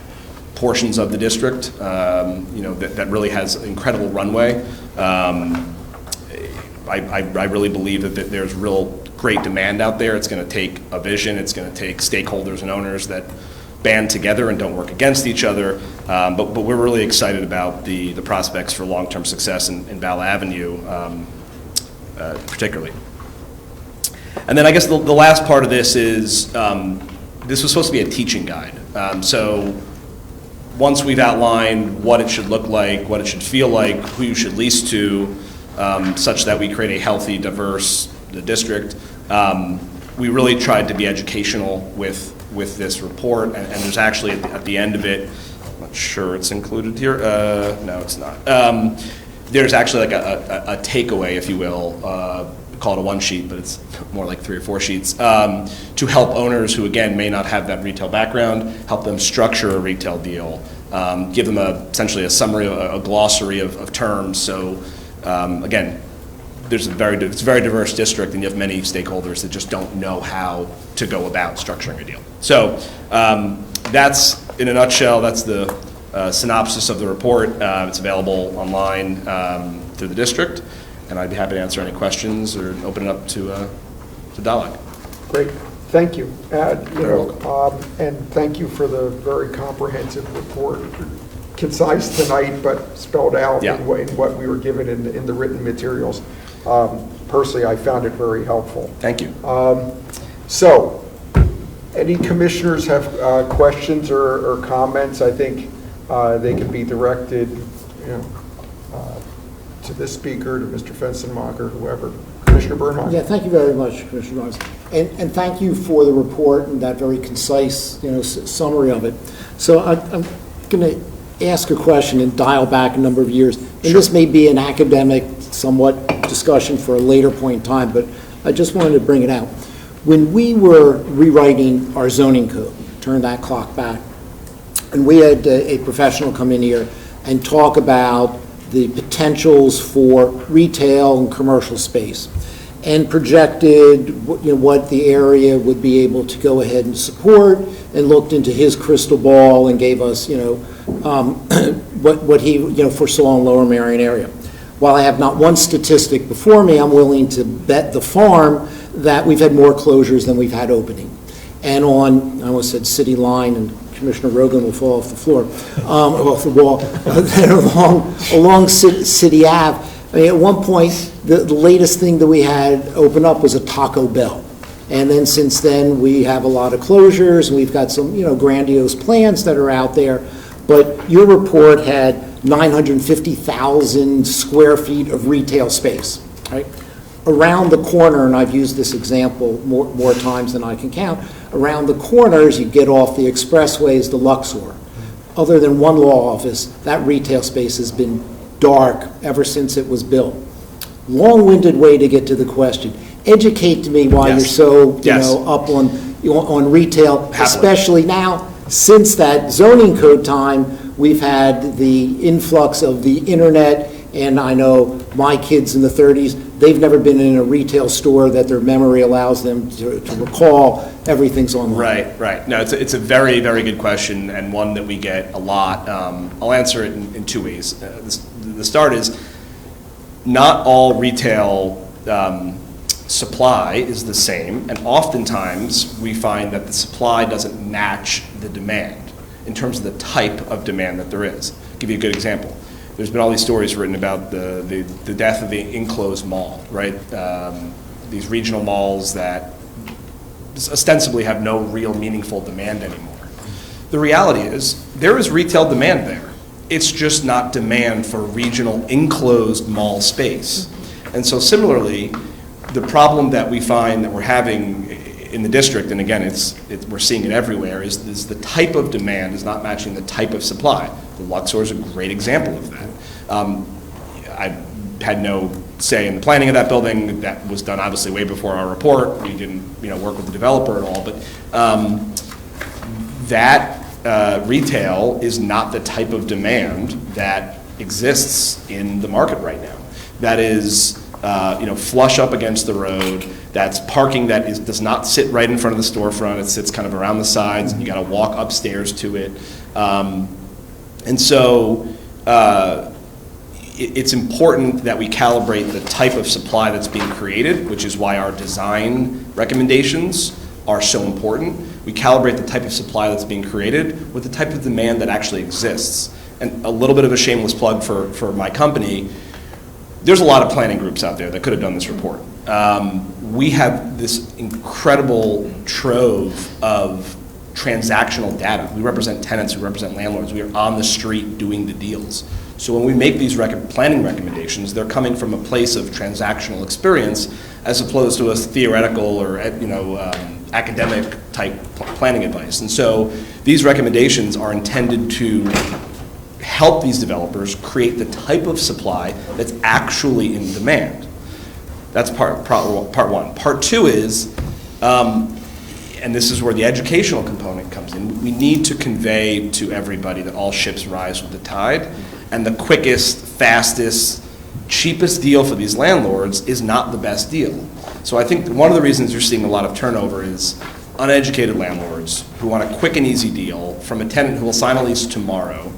portions of the district, that really has incredible runway. I really believe that there's real great demand out there. It's going to take a vision. It's going to take stakeholders and owners that band together and don't work against each other. But we're really excited about the prospects for long-term success in Bala Avenue, particularly. And then I guess the last part of this is, this was supposed to be a teaching guide. So once we've outlined what it should look like, what it should feel like, who you should lease to, such that we create a healthy, diverse district, we really tried to be educational with this report, and there's actually at the end of it, I'm not sure it's included here, no it's not. There's actually like a takeaway, if you will, call it a one sheet, but it's more like 3 or 4 sheets, to help owners who, again, may not have that retail background, help them structure a retail deal, give them essentially a summary, a glossary of terms. So, again, it's a very diverse district, and you have many stakeholders that just don't know how to go about structuring a deal. So that's, in a nutshell, that's the synopsis of the report. It's available online through the district, and I'd be happy to answer any questions or open it up to dialogue. Great, thank you. And thank you for the very comprehensive report. Concise tonight, but spelled out in what we were given in the written materials. Personally, I found it very helpful. Thank you. So, any commissioners have questions or comments? I think they can be directed, to this speaker, to Mr. Fenstenmacher, whoever. Commissioner Bernhardt. Yeah, thank you very much, Commissioner Barnes. And thank you for the report and that very concise, summary of it. So I'm going to ask a question and dial back a number of years. And this may be an academic, somewhat discussion for a later point in time, but I just wanted to bring it out. When we were rewriting our zoning code, turn that clock back, and we had a professional come in here and talk about the potentials for retail and commercial space, and projected what the area would be able to go ahead and support, and looked into his crystal ball and gave us what he foresaw in Lower Merion area. While I have not one statistic before me, I'm willing to bet the farm that we've had more closures than we've had opening. And on, I almost said city line, and Commissioner Rogan will fall off the floor, off the wall, along City Ave. I mean, at one point, the latest thing that we had open up was a Taco Bell. And then since then, we have a lot of closures, and we've got some, grandiose plans that are out there. But your report had 950,000 square feet of retail space, right? Around the corner, and I've used this example more times than I can count, around the corners, you get off the expressways, the Luxor. Other than one law office, that retail space has been dark ever since it was built. Long-winded way to get to the question. educate me why you're Yes. so, Yes. up on retail, Happily. especially now, since that zoning code time, we've had the influx of the internet, and I know my kids in the 30s, they've never been in a retail store that their memory allows them to recall. Everything's online. Right. No, it's a very, very good question, and one that we get a lot. I'll answer it in two ways. The start is, not all retail supply is the same, and oftentimes we find that the supply doesn't match the demand in terms of the type of demand that there is. I'll give you a good example. There's been all these stories written about the death of the enclosed mall, right? These regional malls that ostensibly have no real meaningful demand anymore. The reality is, there is retail demand there. It's just not demand for regional enclosed mall space. And so similarly, the problem that we find that we're having in the district, and again, we're seeing it everywhere, is the type of demand is not matching the type of supply. The Luxor is a great example of that. I had no say in the planning of that building. That was done obviously way before our report. We didn't, work with the developer at all, but that retail is not the type of demand that exists in the market right now. That is, flush up against the road. That's parking that does not sit right in front of the storefront. It sits kind of around the sides, and you got to walk upstairs to it. And so it's important that we calibrate the type of supply that's being created, which is why our design recommendations are so important. We calibrate the type of supply that's being created with the type of demand that actually exists. And a little bit of a shameless plug for my company, there's a lot of planning groups out there that could have done this report. We have this incredible trove of transactional data. We represent tenants, we represent landlords. We are on the street doing the deals. So when we make these planning recommendations, they're coming from a place of transactional experience as opposed to a theoretical or academic type planning advice. And so these recommendations are intended to help these developers create the type of supply that's actually in demand. That's part one. Part two is, and this is where the educational component comes in, we need to convey to everybody that all ships rise with the tide, and the quickest, fastest, cheapest deal for these landlords is not the best deal. So I think one of the reasons you're seeing a lot of turnover is uneducated landlords who want a quick and easy deal from a tenant who will sign a lease tomorrow.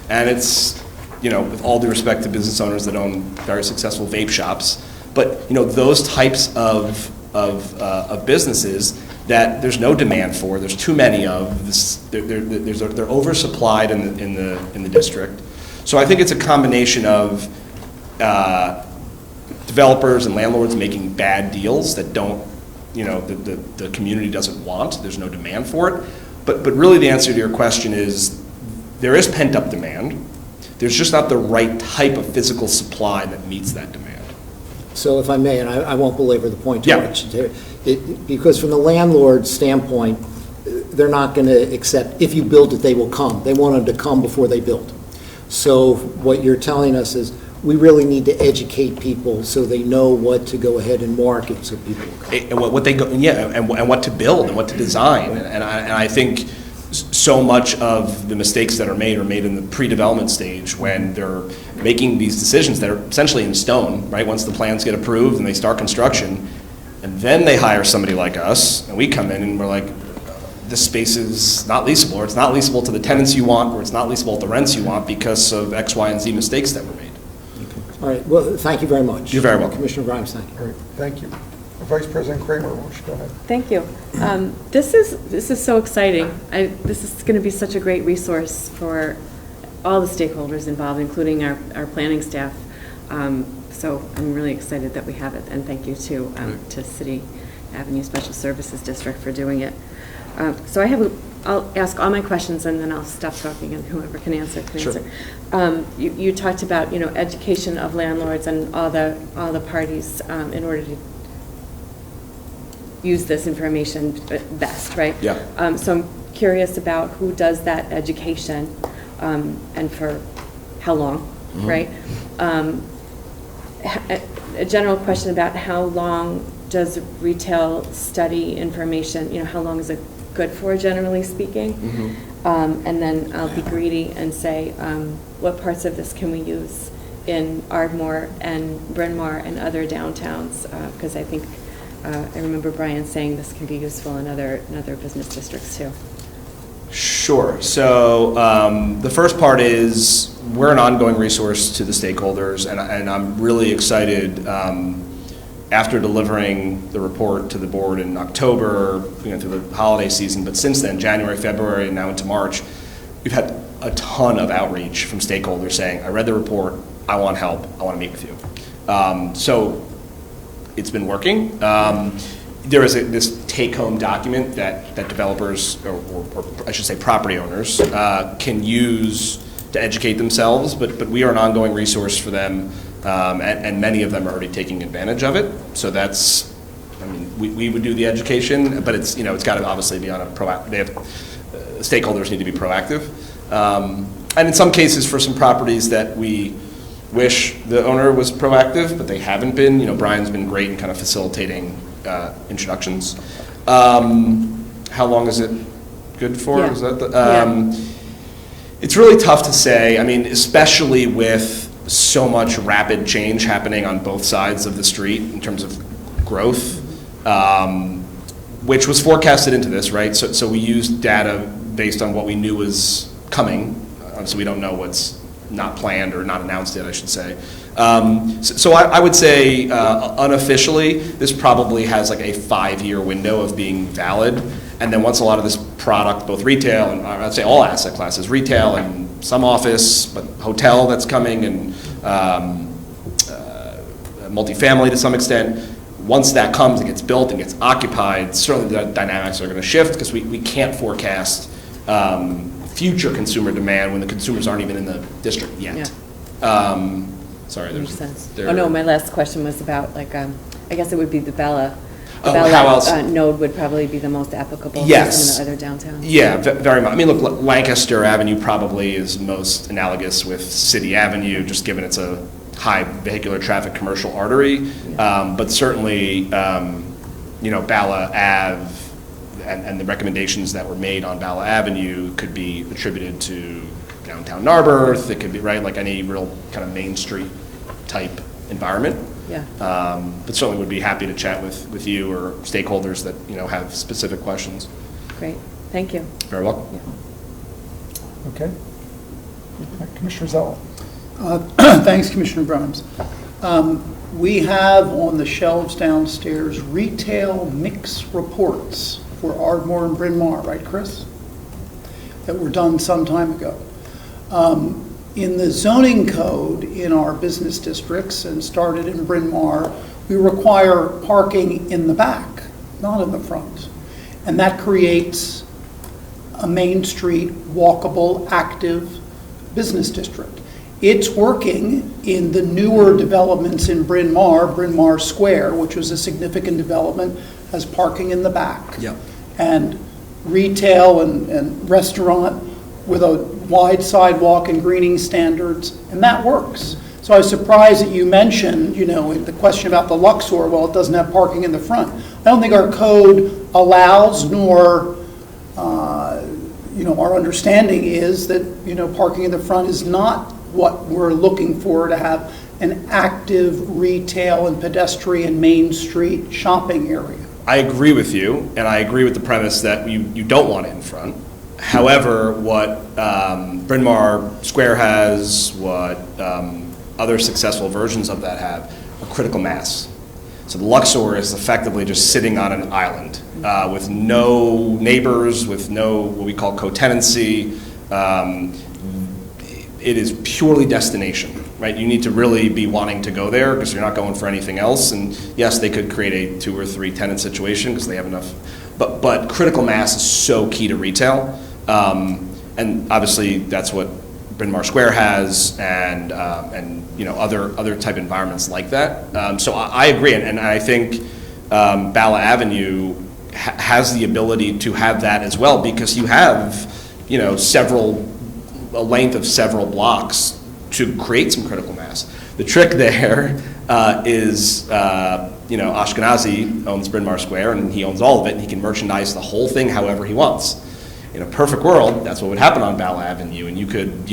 And it's, with all due respect to business owners that own very successful vape shops, but, those types of businesses that there's no demand for, there's too many of, they're oversupplied in the district. So I think it's a combination of developers and landlords making bad deals that don't, the community doesn't want, there's no demand for it. But really the answer to your question is, there is pent-up demand. There's just not the right type of physical supply that meets that demand. So if I may, and I won't belabor the point too Yeah. much, because from the landlord's standpoint, they're not going to accept, if you build it, they will come. They want them to come before they build. So what you're telling us is, we really need to educate people so they know what to go ahead and market so people will come. And what they go, and what to build and what to design. And I think so much of the mistakes that are made in the pre-development stage when they're making these decisions that are essentially in stone, right? Once the plans get approved and they start construction, and then they hire somebody like us, and we come in and we're like, this space is not leasable, or it's not leasable to the tenants you want, or it's not leasable at the rents you want because of X, Y, and Z mistakes that were made. All right, well, thank you very much. You're very welcome. Commissioner Grimes, thank you. Great, thank you. Vice President Kramer, why don't you go ahead? Thank you. This is so exciting. This is going to be such a great resource for all the stakeholders involved, including our planning staff. So I'm really excited that we have it, and thank you to City Avenue Special Services District for doing it. So I'll ask all my questions, and then I'll stop talking, and whoever can answer can answer. Sure. You talked about education of landlords and all the parties in order to use this information best, right? Yeah. So I'm curious about who does that education and for how long, right? A general question about how long does retail study information, how long is it good for, generally speaking? And then I'll be greedy and say, what parts of this can we use in Ardmore and Bryn Mawr and other downtowns? Because I think, I remember Brian saying this can be useful in other business districts too. Sure. So the first part is we're an ongoing resource to the stakeholders, and I'm really excited after delivering the report to the board in October, through the holiday season, but since then, January, February, and now into March, we've had a ton of outreach from stakeholders saying, I read the report, I want help, I want to meet with you. So it's been working. There is this take-home document that developers, or I should say property owners, can use to educate themselves, but we are an ongoing resource for them, and many of them are already taking advantage of it. So that's, we would do the education, but it's got to obviously be on a proactive, stakeholders need to be proactive. And in some cases, for some properties that we wish the owner was proactive, but they haven't been, Brian's been great in kind of facilitating introductions. How long is it good for? Yeah. Is that it's really tough to say. Especially with so much rapid change happening on both sides of the street in terms of growth, which was forecasted into this, right? So we used data based on what we knew was coming. So we don't know what's not planned or not announced yet, I should say. So I would say unofficially, this probably has like a 5-year window of being valid. And then once a lot of this product, both retail and I'd say all asset classes, retail and some office, but hotel that's coming, and multifamily to some extent, once that comes and gets built and gets occupied, certainly the dynamics are going to shift because we can't forecast future consumer demand when the consumers aren't even in the district yet. Yeah. Sorry, Makes sense. Oh, no, my last question was about, I guess it would be the Bala. The how Bala else? Node would probably be the most applicable Yes. in the other downtowns. Yeah, very much. Look, Lancaster Avenue probably is most analogous with City Avenue, just given it's a high vehicular traffic commercial artery. But certainly, Bala Ave and the recommendations that were made on Bala Avenue could be attributed to downtown Narberth. It could be, right, like any real kind of Main Street type environment. Yeah. But certainly would be happy to chat with you or stakeholders that, have specific questions. Great. Thank you. Very welcome. Yeah. Okay. Commissioner Zella. Thanks, Commissioner Grimes. We have on the shelves downstairs retail mix reports for Ardmore and Bryn Mawr, right, Chris? That were done some time ago. In the zoning code in our business districts, and started in Bryn Mawr, we require parking in the back, not in the front. And that creates a Main Street walkable, active business district. It's working in the newer developments in Bryn Mawr Square, which was a significant development, has parking in the back. Yep. And retail and restaurant with a wide sidewalk and greening standards, and that works. So I was surprised that you mentioned, the question about the Luxor, well, it doesn't have parking in the front. I don't think our code allows, nor, our understanding is that, parking in the front is not what we're looking for to have an active retail and pedestrian Main Street shopping area. I agree with you, and I agree with the premise that you don't want it in front. However, what Bryn Mawr Square has, what other successful versions of that have, a critical mass. So the Luxor is effectively just sitting on an island with no neighbors, with no what we call co-tenancy. It is purely destination, right? You need to really be wanting to go there because you're not going for anything else. And yes, they could create a 2 or 3 tenant situation because they have enough. But critical mass is so key to retail. And obviously that's what Bryn Mawr Square has, and other type environments like that. So I agree, and I think Bala Avenue has the ability to have that as well, because you have a length of several blocks to create some critical mass. The trick there is Ashkenazi owns Bryn Mawr Square, and he owns all of it, and he can merchandise the whole thing however he wants. In a perfect world, that's what would happen on Bala Avenue, and you could,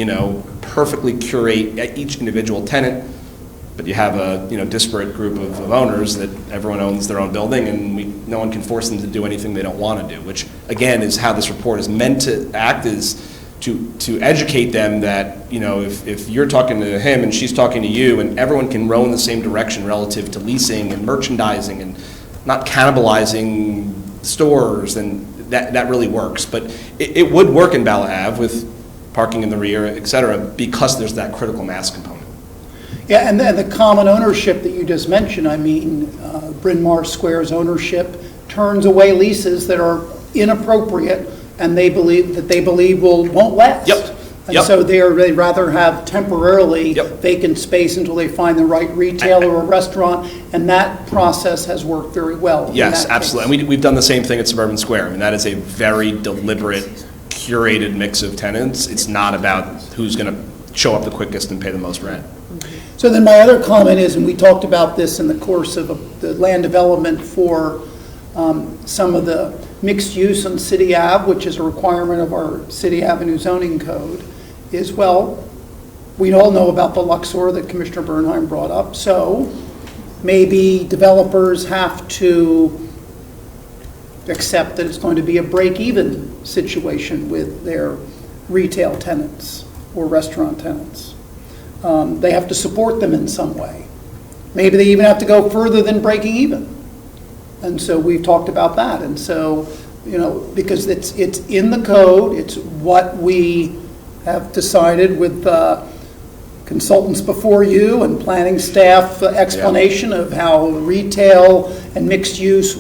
perfectly curate each individual tenant, but you have a, disparate group of owners that everyone owns their own building, and no one can force them to do anything they don't want to do, which, again, is how this report is meant to act, is to educate them that, if you're talking to him and she's talking to you, and everyone can row in the same direction relative to leasing and merchandising and not cannibalizing stores, then that really works. But it would work in Bala Ave with parking in the rear, et cetera, because there's that critical mass component. Yeah, and the common ownership that you just mentioned, Bryn Mawr Square's ownership turns away leases that are inappropriate and they believe won't last. Yep. And so they'd rather have temporarily vacant space until they find the right retailer or restaurant, and that process has worked very well. Yes, absolutely. And we've done the same thing at Suburban Square. That is a very deliberate, curated mix of tenants. It's not about who's going to show up the quickest and pay the most rent. So then my other comment is, and we talked about this in the course of the land development for some of the mixed use on City Ave, which is a requirement of our City Avenue zoning code, is, we all know about the Luxor that Commissioner Bernheim brought up, so maybe developers have to accept that it's going to be a break-even situation with their retail tenants or restaurant tenants. They have to support them in some way. Maybe they even have to go further than breaking even. And so we've talked about that. And so, because it's in the code, it's what we have decided with consultants before you and planning staff explanation of how retail and mixed use,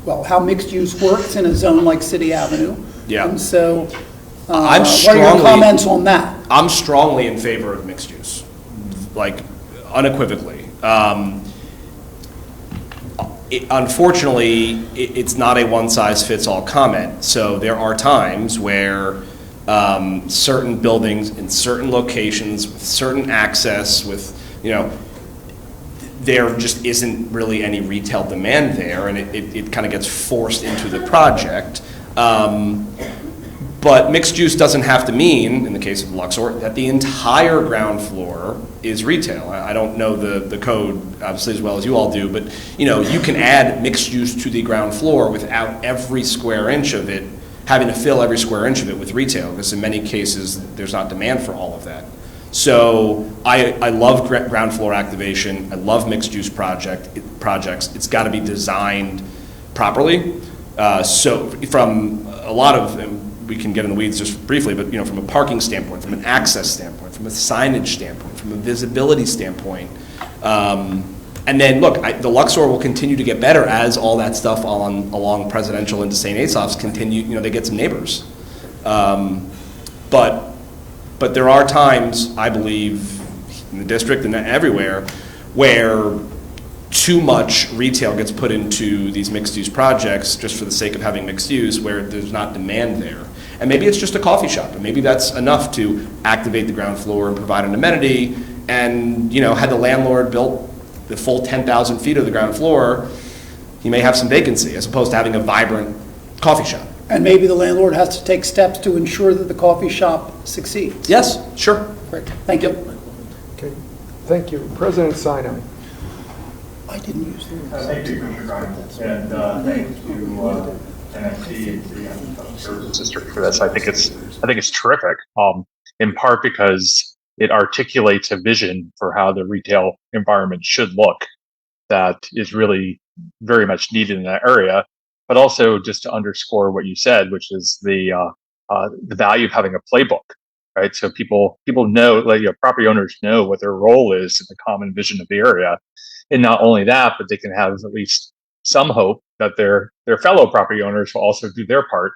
how mixed use works in a zone like City Avenue. Yeah. And so, what are your comments on that? I'm strongly in favor of mixed use, unequivocally. Unfortunately, it's not a one-size-fits-all comment. So there are times where certain buildings in certain locations with certain access, there just isn't really any retail demand there, and it kind of gets forced into the project. But mixed use doesn't have to mean, in the case of Luxor, that the entire ground floor is retail. I don't know the code, obviously, as well as you all do, but you can add mixed use to the ground floor without every square inch of it, having to fill every square inch of it with retail, because in many cases, there's not demand for all of that. So I love ground floor activation. I love mixed use projects. It's got to be designed properly. So from a lot of, we can get in the weeds just briefly, but from a parking standpoint, from an access standpoint, from a signage standpoint, from a visibility standpoint, and then look, the Luxor will continue to get better as all that stuff along Presidential into St. Asaph's continue. They get some neighbors, but there are times, I believe, in the district and everywhere, where too much retail gets put into these mixed-use projects just for the sake of having mixed use, where there's not demand there. And maybe it's just a coffee shop, and maybe that's enough to activate the ground floor and provide an amenity. And had the landlord built the full 10,000 feet of the ground floor, he may have some vacancy, as opposed to having a vibrant coffee shop. And maybe the landlord has to take steps to ensure that the coffee shop succeeds. Yes, sure. Great, thank you. Okay, thank you. President Sinai. I didn't use the word. Thank you, Commissioner Ryan, and thanks to NXT and the Untitled Services District for this. I think it's terrific. In part because it articulates a vision for how the retail environment should look that is really very much needed in that area, but also just to underscore what you said, which is the value of having a playbook, right? So people know, property owners know what their role is in the common vision of the area. And not only that, but they can have at least some hope that their fellow property owners will also do their part,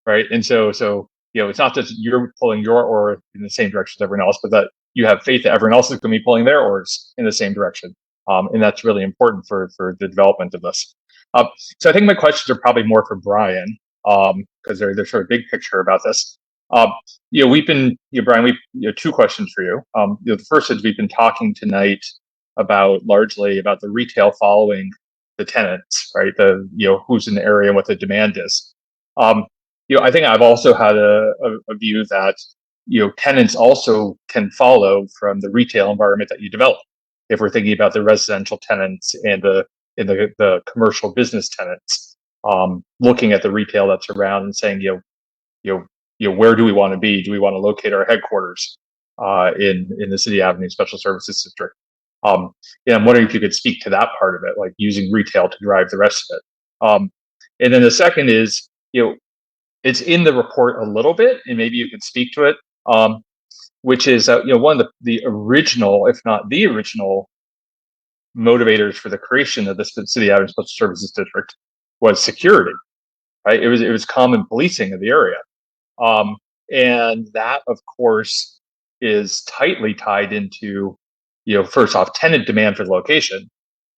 right? And so it's not that you're pulling your oar in the same direction as everyone else, but that you have faith that everyone else is going to be pulling their oars in the same direction. And that's really important for the development of this. So I think my questions are probably more for Brian, because they're sort of big picture about this. We've been, Brian, two questions for you. The first is we've been talking tonight largely about the retail following the tenants, right? Who's in the area and what the demand is. I think I've also had a view that, tenants also can follow from the retail environment that you develop. If we're thinking about the residential tenants and the commercial business tenants, looking at the retail that's around and saying, where do we want to be? Do we want to locate our headquarters in the City Avenue Special Services District? I'm wondering if you could speak to that part of it, like using retail to drive the rest of it. And then the second is, it's in the report a little bit, and maybe you could speak to it, which is, one of the original, if not the original, motivators for the creation of the City Avenue Special Services District was security, right? It was common policing of the area, and that, of course, is tightly tied into, first off, tenant demand for the location,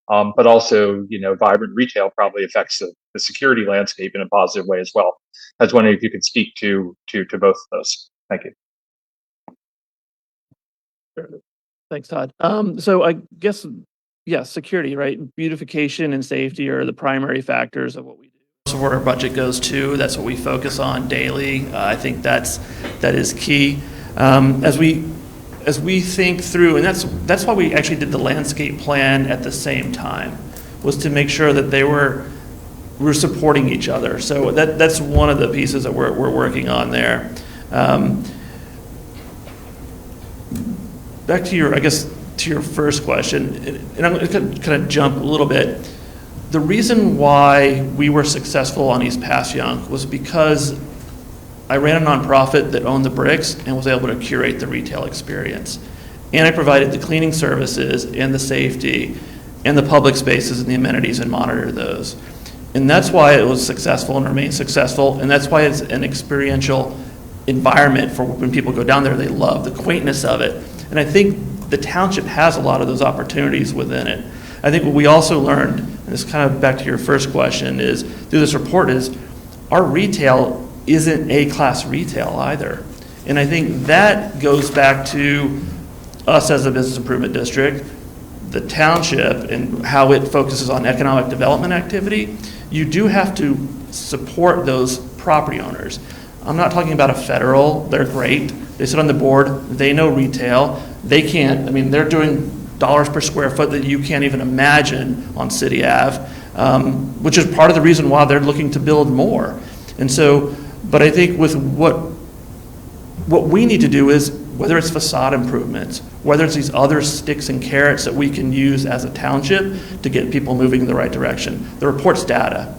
but also, vibrant retail probably affects the security landscape in a positive way as well. I was wondering if you could speak to both of those. Thank you. Thanks, Todd. So I guess, security, right? Beautification and safety are the primary factors of what we do. So where our budget goes to, that's what we focus on daily. I think that is key. As we think through, and that's why we actually did the landscape plan at the same time, was to make sure that we're supporting each other. So that's one of the pieces that we're working on there. Back to your first question, and I'm going to kind of jump a little bit. The reason why we were successful on East Passyunk was because I ran a nonprofit that owned the bricks and was able to curate the retail experience. And I provided the cleaning services and the safety and the public spaces and the amenities and monitor those. And that's why it was successful and remains successful. And that's why it's an experiential environment for when people go down there. They love the quaintness of it. And I think the township has a lot of those opportunities within it. I think what we also learned, and this is kind of back to your first question, is through this report is our retail isn't A-class retail either. And I think that goes back to us as a business improvement district, the township, and how it focuses on economic development activity. You do have to support those property owners. I'm not talking about a federal, they're great. They sit on the board, they know retail. They're doing dollars per square foot that you can't even imagine on City Ave, which is part of the reason why they're looking to build more. And so, but I think with what we need to do is, whether it's facade improvements, whether it's these other sticks and carrots that we can use as a township to get people moving in the right direction. The report's data,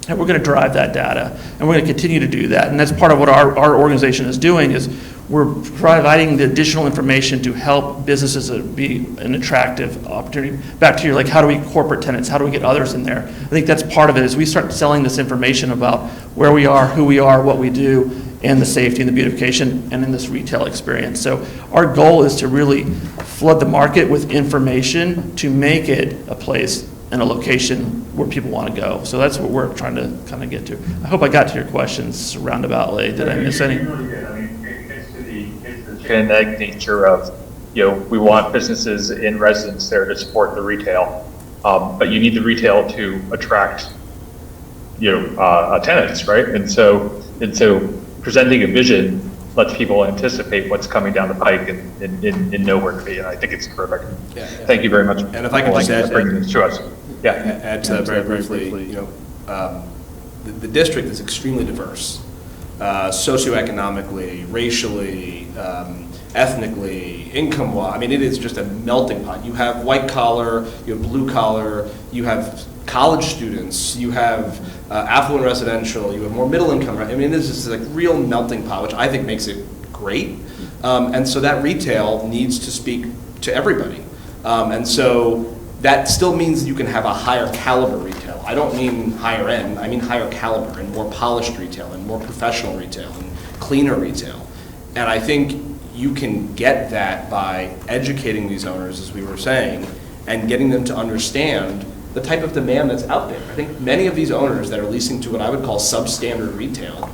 and we're going to drive that data, and we're going to continue to do that. And that's part of what our organization is doing, is we're providing the additional information to help businesses be an attractive opportunity. Back to your, how do we corporate tenants, how do we get others in there? I think that's part of it, is we start selling this information about where we are, who we are, what we do, and the safety and the beautification, and in this retail experience. So our goal is to really flood the market with information to make it a place and a location where people want to go. So that's what we're trying to kind of get to. I hope I got to your questions roundaboutly. Did I miss any? It's the kinetic nature of, we want businesses in residence there to support the retail, but you need the retail to attract, tenants, right? And so presenting a vision lets people anticipate what's coming down the pike and know where to be. And I think it's terrific. Yeah. Thank you very much. And if I could just add to us. Yeah. Add to that very briefly, the district is extremely diverse, socioeconomically, racially, ethnically, income-wise. It is just a melting pot. You have white collar, you have blue collar, you have college students, you have affluent residential, you have more middle income. It is just like real melting pot, which I think makes it great. And so that retail needs to speak to everybody. And so that still means you can have a higher caliber retail. I don't mean higher end, I mean higher caliber and more polished retail and more professional retail and cleaner retail. And I think you can get that by educating these owners, as we were saying, and getting them to understand the type of demand that's out there. I think many of these owners that are leasing to what I would call substandard retail,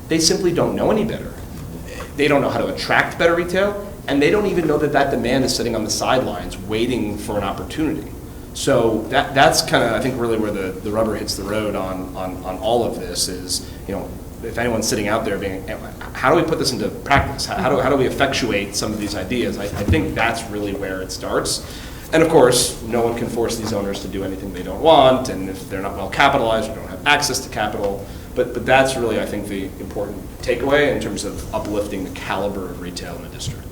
they simply don't know any better. They don't know how to attract better retail, and they don't even know that that demand is sitting on the sidelines waiting for an opportunity. So that's kind of, I think, really where the rubber hits the road on all of this is, if anyone's sitting out there being, how do we put this into practice? How do we effectuate some of these ideas? I think that's really where it starts. And of course, no one can force these owners to do anything they don't want, and if they're not well capitalized or don't have access to capital. But that's really, I think, the important takeaway in terms of uplifting the caliber of retail in the district.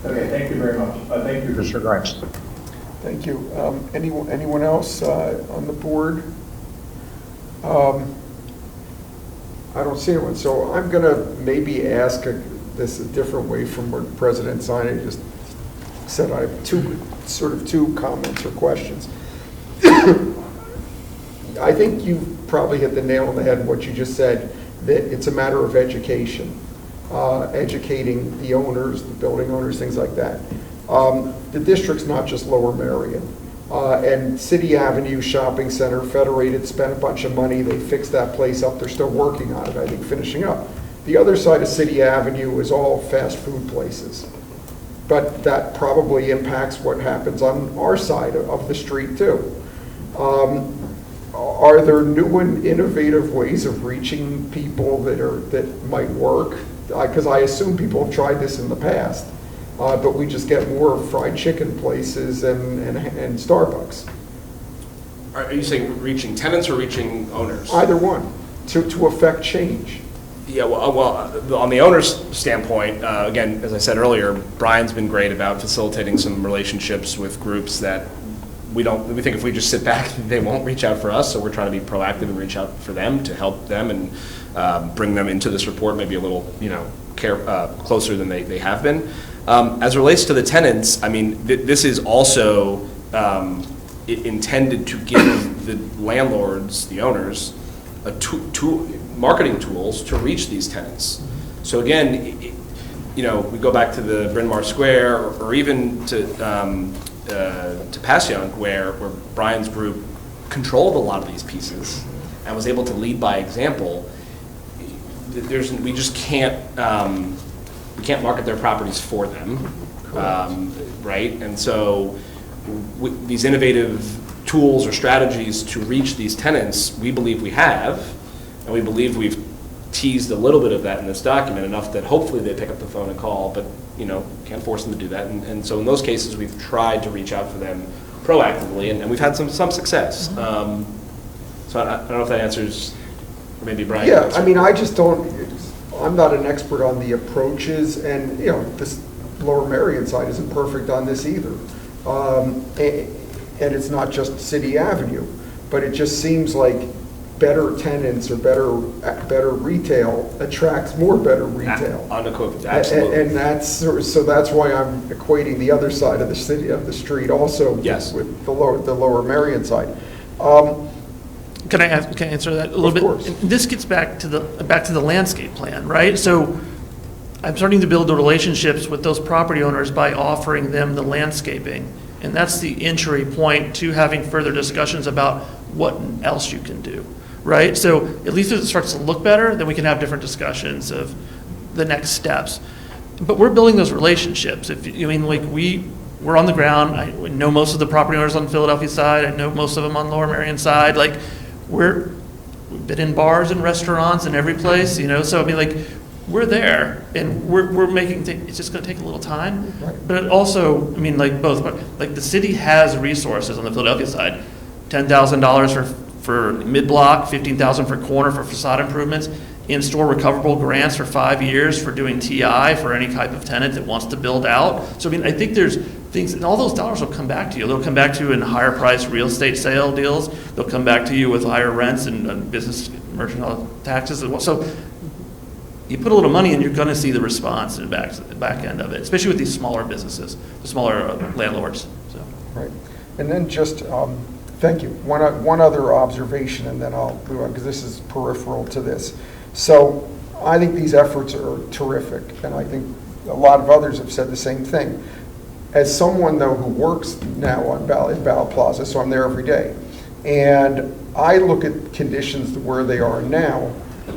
Okay, thank you very much. Thank you, Mr. Grimes. Thank you. Anyone else on the board? I don't see anyone, so I'm going to maybe ask this a different way from what President Sine just said. I have two comments or questions. I think you probably hit the nail on the head in what you just said, that it's a matter of education, educating the owners, the building owners, things like that. The district's not just Lower Merion. And City Avenue Shopping Center, Federated spent a bunch of money. They fixed that place up. They're still working on it, I think, finishing up. The other side of City Avenue is all fast food places. But that probably impacts what happens on our side of the street, too. Are there new and innovative ways of reaching people that might work? Because I assume people have tried this in the past. But we just get more fried chicken places and Starbucks. Are you saying reaching tenants or reaching owners? Either one, to affect change. Yeah, well, on the owner's standpoint, again, as I said earlier, Brian's been great about facilitating some relationships with groups that we think if we just sit back, they won't reach out for us, so we're trying to be proactive and reach out for them to help them and bring them into this report maybe a little, closer than they have been. As it relates to the tenants, I mean, this is also intended to give the landlords, the owners, marketing tools to reach these tenants. So again, we go back to the Bryn Mawr Square or even to Passyunk, where Brian's group controlled a lot of these pieces and was able to lead by example. We just can't. We can't market their properties for them, right? And so these innovative tools or strategies to reach these tenants, we believe we have, and we believe we've teased a little bit of that in this document, enough that hopefully they pick up the phone and call, but can't force them to do that. And so in those cases, we've tried to reach out for them proactively, and we've had some success. So I don't know if that answers, or maybe Brian. Yeah, I mean, I just don't. I'm not an expert on the approaches, and this Lower Merion side isn't perfect on this either. And it's not just City Avenue, but it just seems like better tenants or better retail attracts more better retail. Unequivocally, absolutely. And that's why I'm equating the other side of the street also with the Lower Merion side. Can I answer that a little bit? Of course. This gets back to the landscape plan, right? So I'm starting to build the relationships with those property owners by offering them the landscaping. And that's the entry point to having further discussions about what else you can do, right? So at least if it starts to look better, then we can have different discussions of the next steps. But we're building those relationships. We're on the ground. I know most of the property owners on the Philadelphia side. I know most of them on Lower Merion side. We've been in bars and restaurants and every place, so we're there and we're making things. It's just going to take a little time, right. But it also, both, the city has resources on the Philadelphia side, $10,000 for mid-block, $15,000 for corner for facade improvements, in-store recoverable grants for 5 years for doing TI for any type of tenant that wants to build out. So I think there's things, and all those dollars will come back to you. They'll come back to you in higher priced real estate sale deals. They'll come back to you with higher rents and business mercantile taxes. So you put a little money in, you're going to see the response in the back end of it, especially with these smaller businesses, the smaller landlords. So. Right. And then just, thank you. One other observation, and then I'll move on, because this is peripheral to this. So I think these efforts are terrific, and I think a lot of others have said the same thing. As someone, though, who works now in Bala Plaza, so I'm there every day, and I look at conditions where they are now,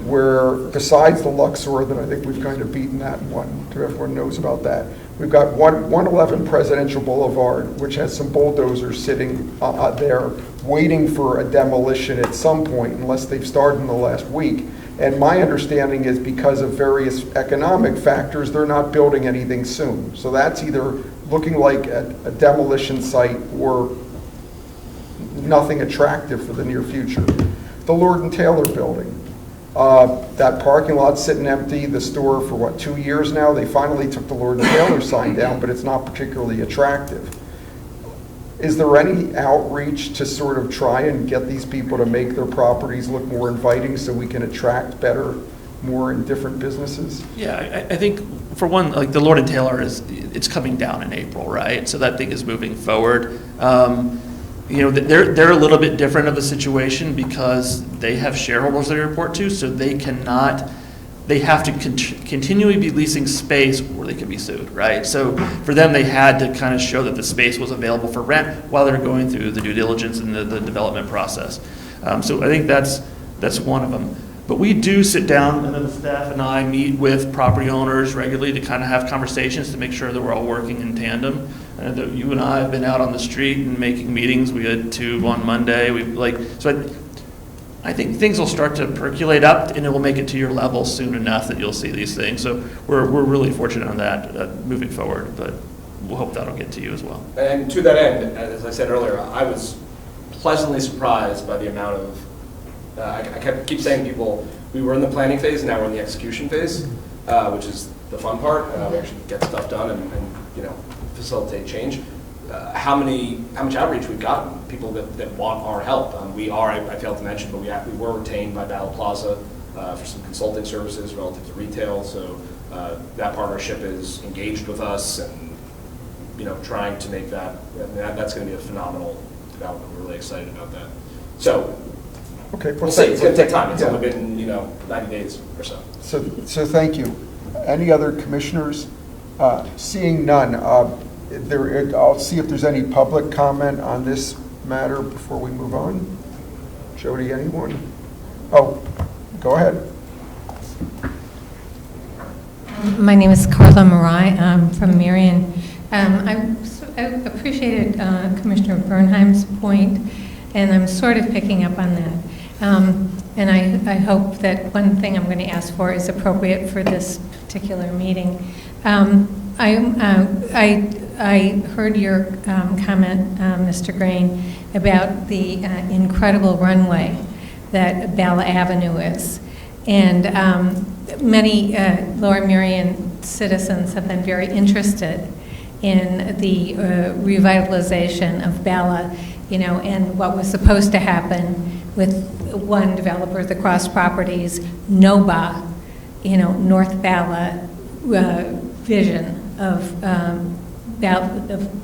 where besides the Luxor that I think we've kind of beaten that one, everyone knows about that, We've got 111 Presidential Boulevard, which has some bulldozers sitting there waiting for a demolition at some point, unless they've started in the last week. And my understanding is because of various economic factors, they're not building anything soon. So that's either looking like a demolition site or nothing attractive for the near future. The Lord and Taylor building. That parking lot's sitting empty, the store for what, 2 years now? They finally took the Lord and Taylor sign down, but it's not particularly attractive. Is there any outreach to sort of try and get these people to make their properties look more inviting so we can attract better, more and different businesses? Yeah, I think for one, like the Lord and Taylor it's coming down in April, right? So that thing is moving forward. You know, they're a little bit different of a situation because they have shareholders they report to, so they have to continually be leasing space or they could be sued, right? So for them, they had to kind of show that the space was available for rent while they're going through the due diligence and the development process. So I think that's one of them. But we do sit down, and then the staff and I meet with property owners regularly to kind of have conversations to make sure that we're all working in tandem. You and I have been out on the street and making meetings. We had 2 on Monday. I think things will start to percolate up, and it will make it to your level soon enough that you'll see these things. So we're really fortunate on that moving forward, but we'll hope that'll get to you as well. And to that end, as I said earlier, I was pleasantly surprised by the amount of, I keep saying to people, we were in the planning phase, now we're in the execution phase, which is the fun part. We actually get stuff done and facilitate change. How much outreach we've gotten, people that want our help. I failed to mention, but we were retained by Bala Plaza for some consulting services relative to retail, so that partnership is engaged with us and, trying to make that's going to be a phenomenal development. We're really excited about that. So, okay, we'll see. It's going to take time. It's only been, 90 days or so. So thank you. Any other commissioners? Seeing none, I'll see if there's any public comment on this matter before we move on. Jody, anyone? Oh, go ahead. My name is Carla Marai. I'm from Marion. I appreciated Commissioner Bernheim's point, and I'm sort of picking up on that. And I hope that one thing I'm going to ask for is appropriate for this particular meeting. I heard your comment, Mr. Grain, about the incredible runway that Bala Avenue is. And many Lower Merion citizens have been very interested in the revitalization of Bala, and what was supposed to happen with one developer, the Cross Properties, NOBA, North Bala vision of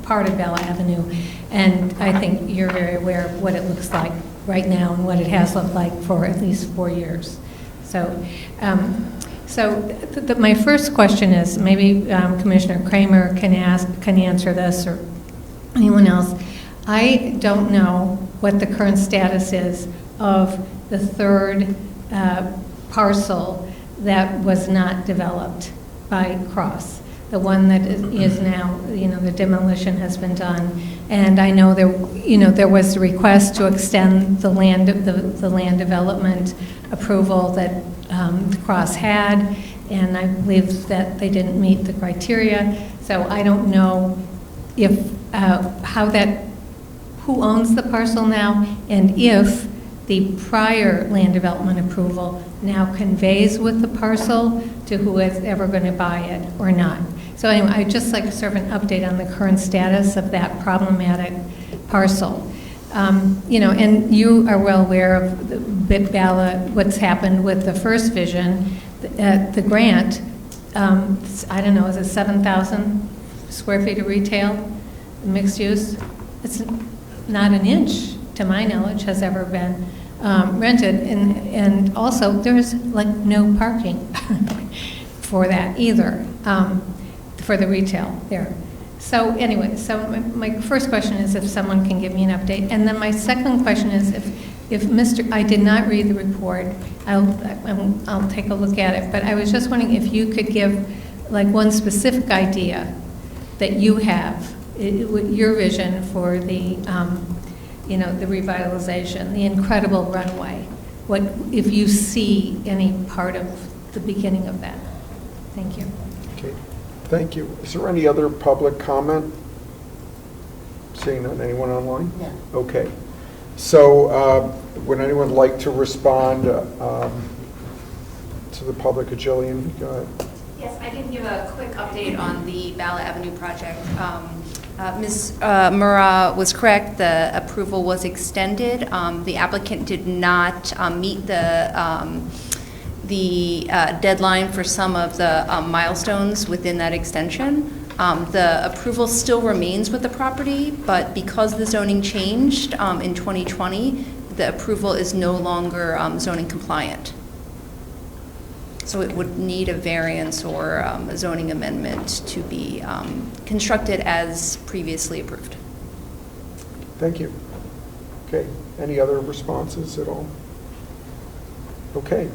part of Bala Avenue. And I think you're very aware of what it looks like right now and what it has looked like for at least 4 years. So, my first question is, maybe Commissioner Kramer can answer this, or anyone else. I don't know what the current status is of the third parcel that was not developed by Cross. The one that is now, the demolition has been done, and I know there was a request to extend the land development approval that Cross had, and I believe that they didn't meet the criteria. So I don't know if who owns the parcel now, and if the prior land development approval now conveys with the parcel to who is ever going to buy it or not. So anyway, I'd just like to serve an update on the current status of that problematic parcel. And you are well aware of Bala, what's happened with the first vision, the grant. I don't know, is it 7,000 square feet of retail, mixed use? It's not an inch, to my knowledge, has ever been rented, and also there's no parking for that either, for the retail there. So anyway, my first question is if someone can give me an update, and then my second question is if I did not read the report, I'll take a look at it, but I was just wondering if you could give one specific idea that you have, your vision for the, the revitalization, the incredible runway. What, if you see any part of the beginning of that? Thank you. Okay, thank you. Is there any other public comment? Seeing none, anyone online? No. Okay. So would anyone like to respond to the public? Jillian, go ahead. Yes, I can give a quick update on the Bala Avenue project. Ms. Murrah was correct. The approval was extended. The applicant did not meet the deadline for some of the milestones within that extension. The approval still remains with the property, but because the zoning changed in 2020, the approval is no longer zoning compliant. So it would need a variance or a zoning amendment to be constructed as previously approved. Thank you. Okay, any other responses at all? Okay,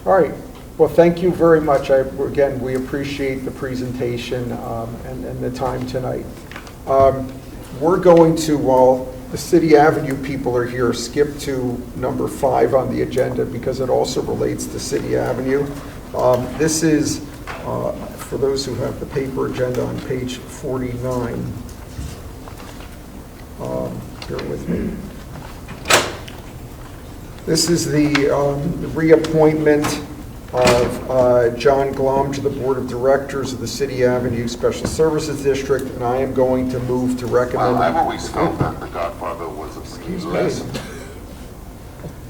all right. Well, thank you very much. Again, we appreciate the presentation and the time tonight. We're going to, while the City Avenue people are here, skip to number 5 on the agenda because it also relates to City Avenue. This is, for those who have the paper agenda, on page 49. Bear with me. This is the reappointment of John Glom to the Board of Directors of the City Avenue Special Services District, and I am going to move to recommend... I've always felt that the Godfather was Excuse me.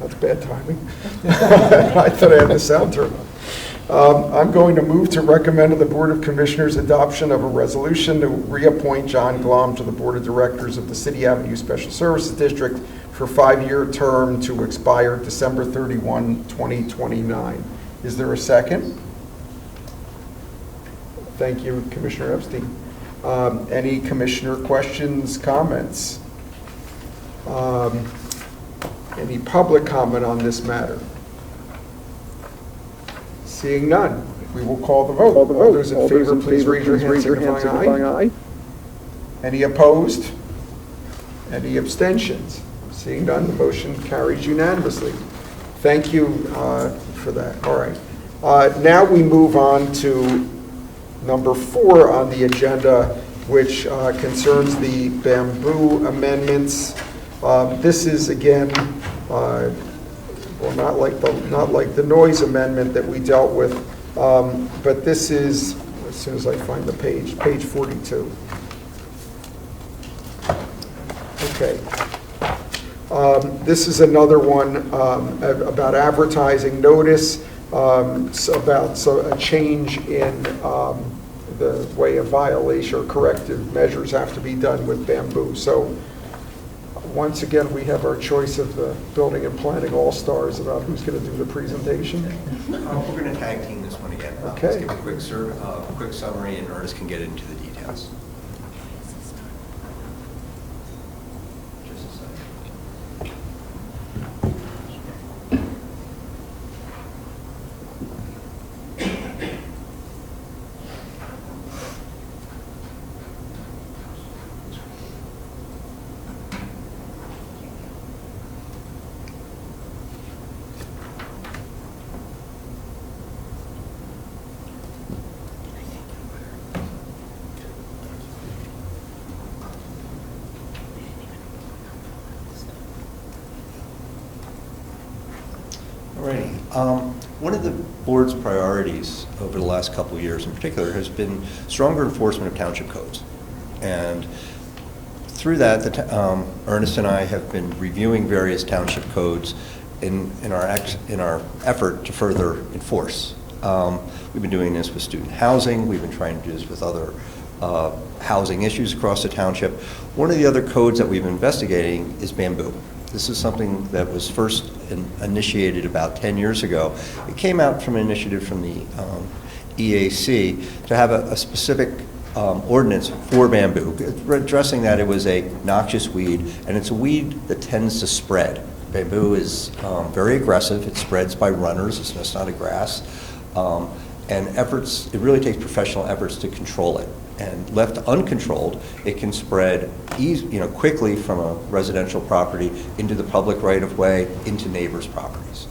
That's bad timing. I thought I had the sound turned on. I'm going to move to recommend to the Board of Commissioners adoption of a resolution to reappoint John Glom to the Board of Directors of the City Avenue Special Services District for a 5-year term to expire December 31, 2029. Is there a second? Thank you, Commissioner Epstein. Any commissioner questions, comments? Any public comment on this matter? Seeing none, we will call the vote. All those in favor, please raise your hand, signifying aye. Any opposed? Any abstentions? Seeing none, the motion carries unanimously. Thank you for that. All right. Now we move on to number 4 on the agenda, which concerns the bamboo amendments. This is again, well, not like the noise amendment that we dealt with, but this is, as soon as I find the page 42. Okay. This is another one about advertising notice, about a change in the way a violation or corrective measures have to be done with bamboo. So once again, we have our choice of the Building and Planning All-Stars about who's going to do the presentation. We're going to tag team this one again. Okay. Let's give a quick summary, and Ernest can get into the details. One of the board's priorities over the last couple of years in particular has been stronger enforcement of township codes. And through that, Ernest and I have been reviewing various township codes in our effort to further enforce. We've been doing this with student housing. We've been trying to do this with other housing issues across the township. One of the other codes that we've been investigating is bamboo. This is something that was first initiated about 10 years ago. It came out from an initiative from the EAC to have a specific ordinance for bamboo, addressing that it was a noxious weed, and it's a weed that tends to spread. Bamboo is very aggressive. It spreads by runners. It's not a grass. And it really takes professional efforts to control it. And left uncontrolled, it can spread quickly from a residential property into the public right-of-way, into neighbors' properties.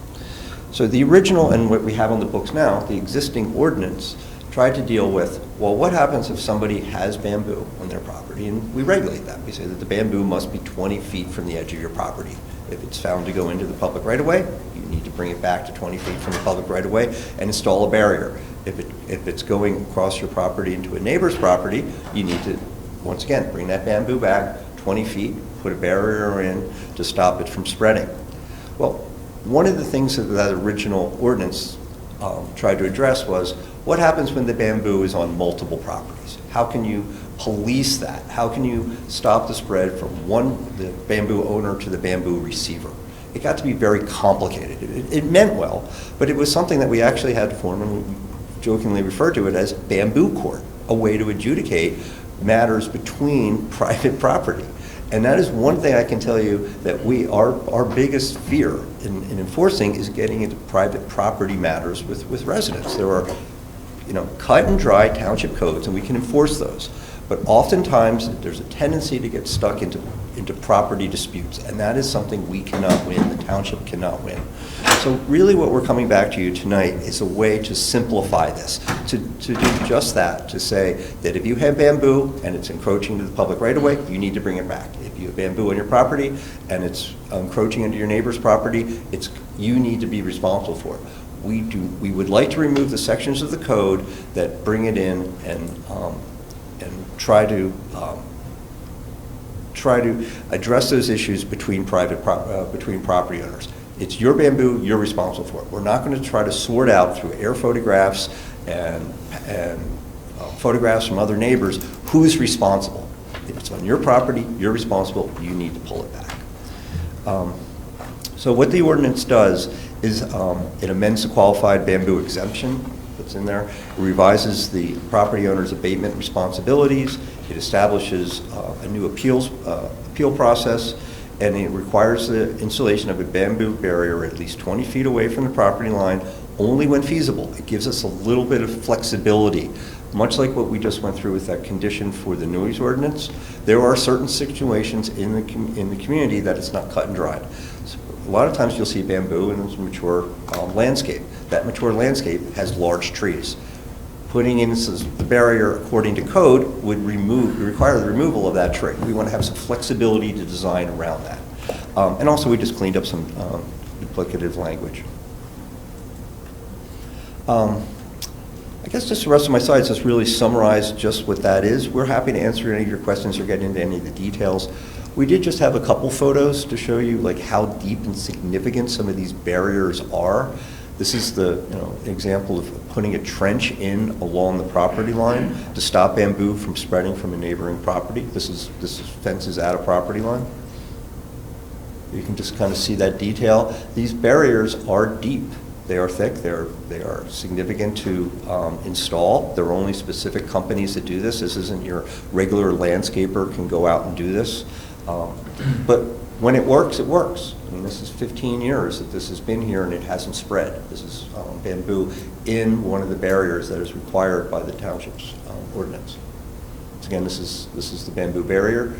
So the original, and what we have on the books now, the existing ordinance, tried to deal with, well, what happens if somebody has bamboo on their property? And we regulate that. We say that the bamboo must be 20 feet from the edge of your property. If it's found to go into the public right-of-way, you need to bring it back to 20 feet from the public right-of-way and install a barrier. If it's going across your property into a neighbor's property, you need to, once again, bring that bamboo back 20 feet, put a barrier in to stop it from spreading. Well, one of the things that original ordinance tried to address was, what happens when the bamboo is on multiple properties? How can you police that? How can you stop the spread from the bamboo owner to the bamboo receiver? It got to be very complicated. It meant well, but it was something that we actually had to form, and we jokingly referred to it as bamboo court, a way to adjudicate matters between private property. And that is one thing I can tell you that our biggest fear in enforcing is getting into private property matters with residents. There are cut and dry township codes, and we can enforce those. But oftentimes, there's a tendency to get stuck into property disputes, and that is something we cannot win, the township cannot win. So really what we're coming back to you tonight is a way to simplify this, to do just that, to say that if you have bamboo and it's encroaching to the public right-of-way, you need to bring it back. If you have bamboo on your property and it's encroaching into your neighbor's property, you need to be responsible for it. We would like to remove the sections of the code that bring it in and try to address those issues between property owners. It's your bamboo, you're responsible for it. We're not going to try to sort out through air photographs and photographs from other neighbors who's responsible. If it's on your property, you're responsible, you need to pull it back. So what the ordinance does is it amends the qualified bamboo exemption that's in there. It revises the property owner's abatement responsibilities. It establishes a new appeal process, and it requires the installation of a bamboo barrier at least 20 feet away from the property line, only when feasible. It gives us a little bit of flexibility. Much like what we just went through with that condition for the noise ordinance, there are certain situations in the community that it's not cut and dried. So a lot of times you'll see bamboo in a mature landscape. That mature landscape has large trees. Putting in the barrier according to code would require the removal of that tree. We want to have some flexibility to design around that. And also we just cleaned up some duplicative language. I guess just the rest of my slides just really summarize just what that is. We're happy to answer any of your questions or get into any of the details. We did just have a couple photos to show you like how deep and significant some of these barriers are. This is the example of putting a trench in along the property line to stop bamboo from spreading from a neighboring property. This is fences at a property line. You can just kind of see that detail. These barriers are deep. They are thick. They are significant to install. There are only specific companies that do this. This isn't your regular landscaper can go out and do this. But when it works, it works. I mean, this is 15 years that this has been here and it hasn't spread. This is bamboo in one of the barriers that is required by the township's ordinance. So again, this is the bamboo barrier.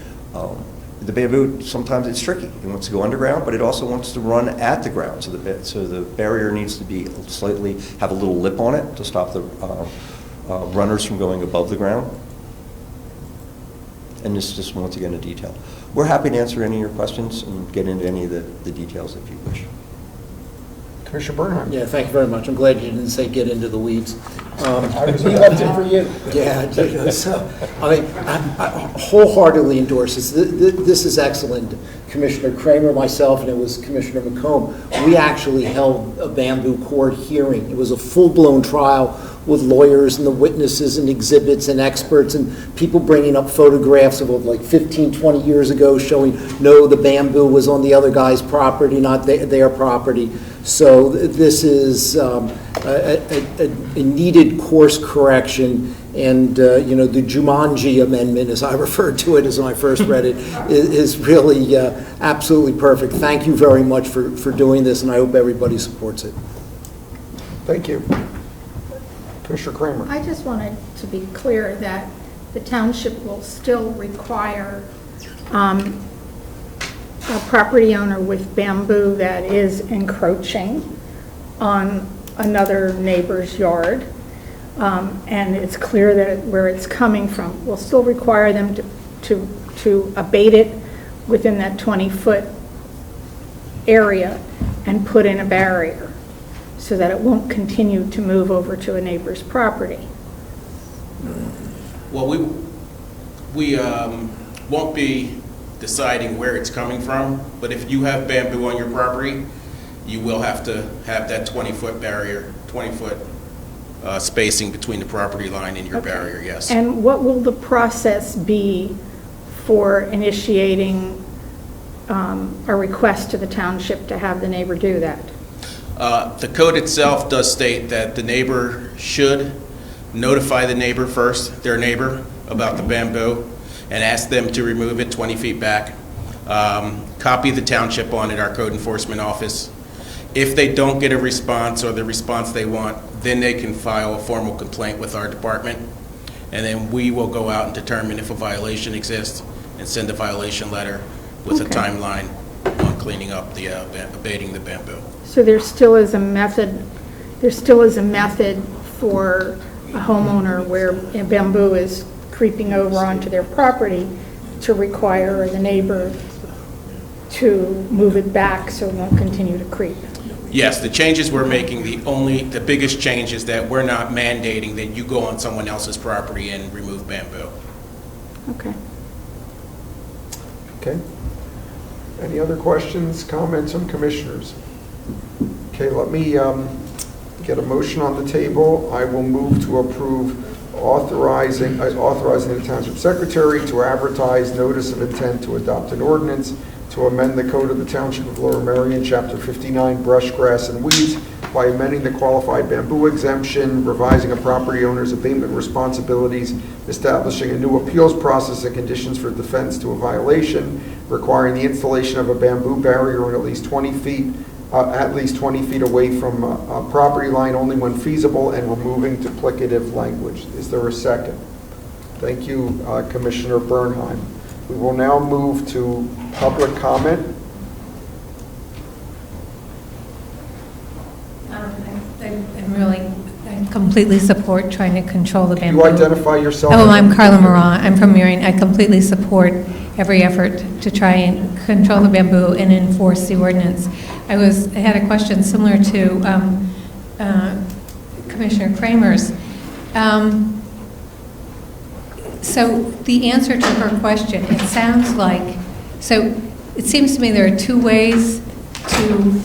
The bamboo, sometimes it's tricky. It wants to go underground, but it also wants to run at the ground. So the barrier needs to be have a little lip on it to stop the runners from going above the ground. And this is just once again a detail. We're happy to answer any of your questions and get into any of the details if you wish. Commissioner Bernheim. Yeah, thank you very much. I'm glad you didn't say get into the weeds. We left it for you. Yeah, so, I wholeheartedly endorse this. This is excellent. Commissioner Kramer, myself, and it was Commissioner McComb. We actually held a bamboo court hearing. It was a full-blown trial with lawyers and the witnesses and exhibits and experts and people bringing up photographs of like 15, 20 years ago showing, no, the bamboo was on the other guy's property, not their property. So this is a needed course correction, and the Jumanji amendment, as I referred to it as when I first read it, is really absolutely perfect. Thank you very much for doing this, and I hope everybody supports it. Thank you. Commissioner Kramer. I just wanted to be clear that the township will still require a property owner with bamboo that is encroaching on another neighbor's yard, and it's clear that where it's coming from, will still require them to abate it within that 20-foot area and put in a barrier so that it won't continue to move over to a neighbor's property. Well, we won't be deciding where it's coming from, but if you have bamboo on your property, you will have to have that 20-foot barrier, 20-foot spacing between the property line and your barrier, yes. And what will the process be for initiating a request to the township to have the neighbor do that? The code itself does state that the neighbor should notify the neighbor first, their neighbor, about the bamboo and ask them to remove it 20 feet back. Copy the township on it, our code enforcement office. If they don't get a response or the response they want, then they can file a formal complaint with our department, and then we will go out and determine if a violation exists and send a violation letter with a timeline on cleaning up the abating the bamboo. So there still is a method for a homeowner where bamboo is creeping over onto their property to require the neighbor to move it back so it won't continue to creep. Yes, the changes we're making, the biggest change is that we're not mandating that you go on someone else's property and remove bamboo. Okay. Okay. Any other questions, comments from commissioners? Okay, let me get a motion on the table. I will move to approve authorizing the township secretary to advertise notice of intent to adopt an ordinance to amend the code of the Township of Lower Merion, Chapter 59, brush, grass, and weeds by amending the qualified bamboo exemption, revising a property owner's abatement responsibilities, establishing a new appeals process and conditions for defense to a violation, requiring the installation of a bamboo barrier on at least 20 feet away from a property line only when feasible, and removing duplicative language. Is there a second? Thank you, Commissioner Bernheim. We will now move to public comment. I completely support trying to control the bamboo. Can you identify yourself? Oh, I'm Carla Moran. I'm from Marion. I completely support every effort to try and control the bamboo and enforce the ordinance. I had a question similar to Commissioner Kramer's. So the answer to her question, it sounds like, so it seems to me there are two ways to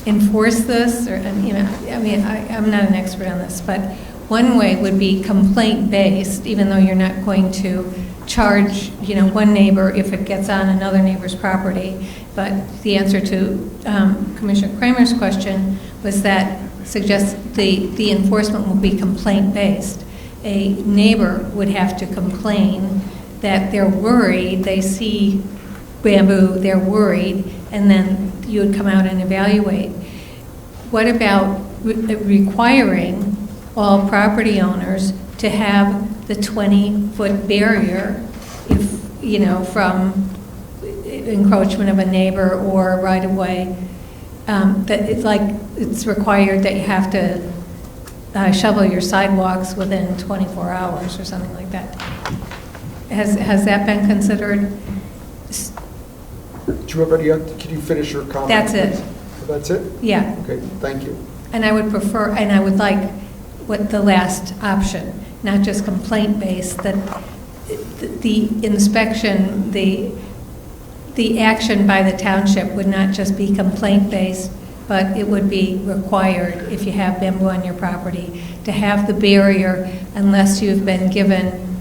enforce this, or, I'm not an expert on this, but one way would be complaint-based, even though you're not going to charge, one neighbor if it gets on another neighbor's property. But the answer to Commissioner Kramer's question was that suggests the enforcement will be complaint-based. A neighbor would have to complain that they're worried, they see bamboo, they're worried, and then you would come out and evaluate. What about requiring all property owners to have the 20-foot barrier if, from encroachment of a neighbor or right of way, that it's required that you have to shovel your sidewalks within 24 hours or something like that. Has that been considered? Do you have any, can you finish your comment? That's it. That's it? Yeah. Okay, thank you. And I would prefer, and I would like what the last option, not just complaint-based, that the inspection, the action by the township would not just be complaint-based, but it would be required, if you have bamboo on your property, to have the barrier unless you've been given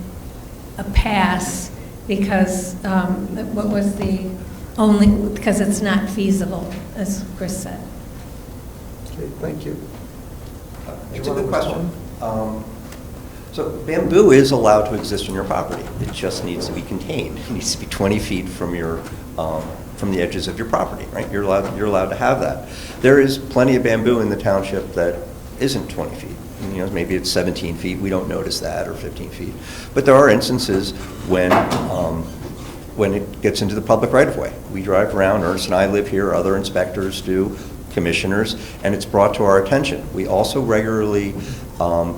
a pass because, what was the only, because it's not feasible, as Chris said. Okay, thank you. It's a good question. So bamboo is allowed to exist on your property. It just needs to be contained. It needs to be 20 feet from your from the edges of your property, right? You're allowed to have that. There is plenty of bamboo in the township that isn't 20 feet. maybe it's 17 feet, we don't notice that, or 15 feet. But there are instances when it gets into the public right-of-way. We drive around, Ernest and I live here, other inspectors do, commissioners, and it's brought to our attention. We also regularly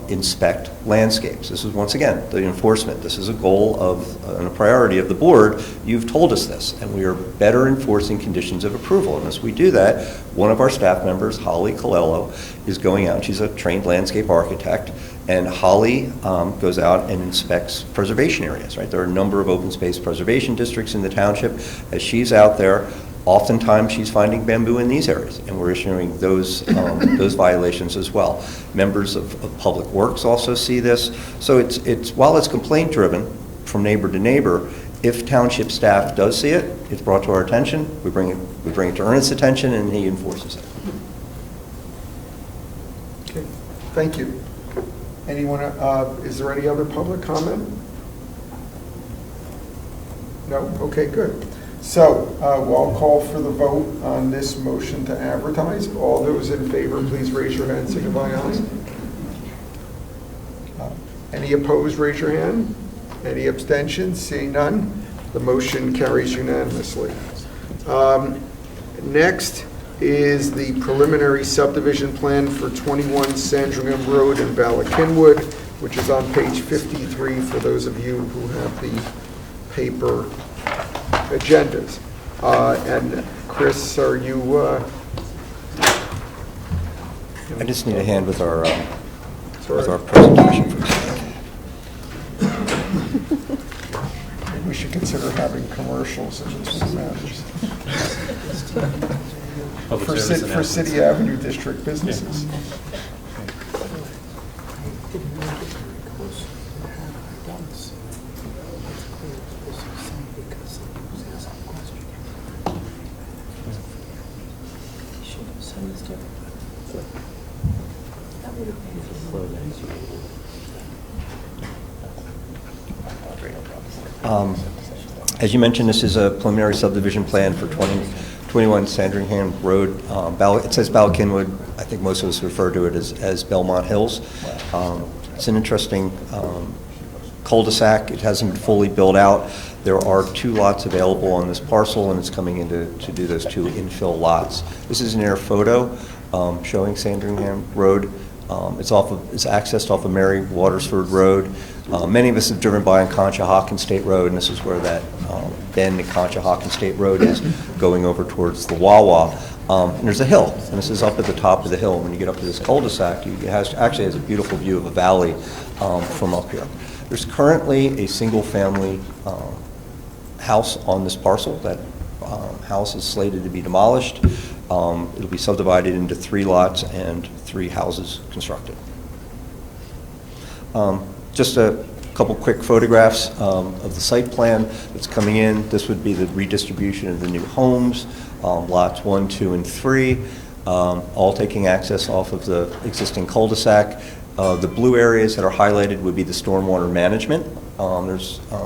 inspect landscapes. This is, once again, the enforcement. This is a goal of, and a priority of the board. You've told us this, and we are better enforcing conditions of approval. And as we do that, one of our staff members, Holly Colello, is going out. She's a trained landscape architect, and Holly goes out and inspects preservation areas, right? There are a number of open space preservation districts in the township. As she's out there, oftentimes she's finding bamboo in these areas, and we're issuing those violations as well. Members of Public Works also see this. So it's while it's complaint driven from neighbor to neighbor, if township staff does see it, it's brought to our attention. We bring it to Ernest's attention, and he enforces it. Okay, thank you. Anyone? Is there any other public comment? No. Okay, good. So we'll call for the vote on this motion to advertise. All those in favor, please raise your hand, signify aye. Any opposed, raise your hand. Any abstentions? Seeing none, the motion carries unanimously. Next is the preliminary subdivision plan for 21 Sandringham Road in Bala, Cynwyd, which is on page 53 for those of you who have the paper agendas. And Chris, are you? I just need a hand with our presentation for a second. We should consider having commercials if this one matters. For City Avenue District businesses. As you mentioned, this is a preliminary subdivision plan for 21 Sandringham Road. It says Bala, Cynwyd. I think most of us refer to it as Belmont Hills. It's an interesting cul-de-sac. It hasn't been fully built out. There are 2 lots available on this parcel, and it's coming in to do those 2 infill lots. This is an air photo showing Sandringham Road. It's accessed off of Mary Watersford Road. Many of us have driven by on Conshohocken State Road, and this is where that bend in Conshohocken State Road is, going over towards the Wawa. And there's a hill, and this is up at the top of the hill. When you get up to this cul-de-sac, it actually has a beautiful view of a valley from up here. There's currently a single-family house on this parcel. That house is slated to be demolished. It'll be subdivided into 3 lots and 3 houses constructed. Just a couple quick photographs of the site plan that's coming in. This would be the redistribution of the new homes, lots 1, 2, and 3, all taking access off of the existing cul-de-sac. The blue areas that are highlighted would be the stormwater management.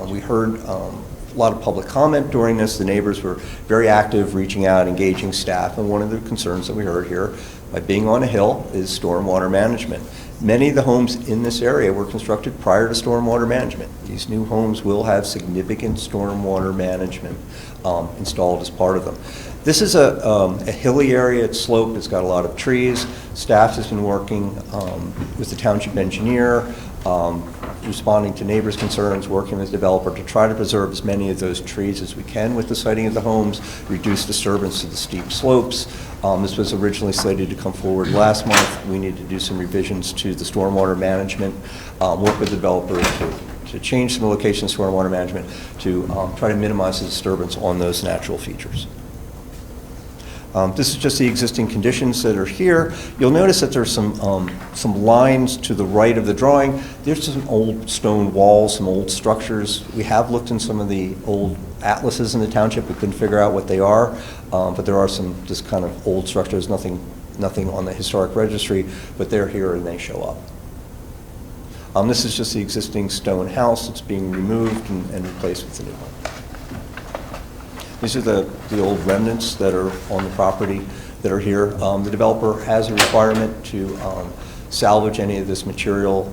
We heard a lot of public comment during this. The neighbors were very active, reaching out, engaging staff, and one of the concerns that we heard here, by being on a hill, is stormwater management. Many of the homes in this area were constructed prior to stormwater management. These new homes will have significant stormwater management installed as part of them. This is a hilly area. It's sloped. It's got a lot of trees. Staff has been working with the township engineer, responding to neighbors' concerns, working with the developer to try to preserve as many of those trees as we can with the siting of the homes, reduce disturbance to the steep slopes. This was originally slated to come forward last month. We need to do some revisions to the stormwater management, work with the developer to change some locations of stormwater management to try to minimize the disturbance on those natural features. This is just the existing conditions that are here. You'll notice that there's some lines to the right of the drawing. There's some old stone walls, some old structures. We have looked in some of the old atlases in the township. We couldn't figure out what they are, but there are some just kind of old structures, nothing on the historic registry, but they're here and they show up. This is just the existing stone house that's being removed and replaced with the new one. These are the old remnants that are on the property that are here. The developer has a requirement to salvage any of this material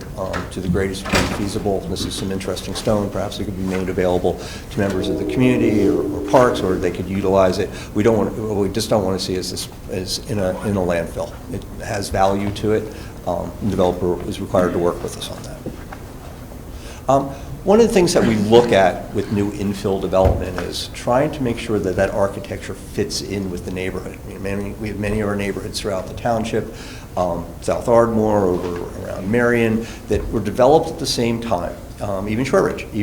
to the greatest degree feasible. This is some interesting stone. Perhaps it could be made available to members of the community or parks, or they could utilize it. We just don't want to see it as in a landfill. It has value to it. The developer is required to work with us on that. One of the things that we look at with new infill development is trying to make sure that that architecture fits in with the neighborhood. We have many of our neighborhoods throughout the township, South Ardmore, over around Marion, that were developed at the same time. Even Shoreditch, they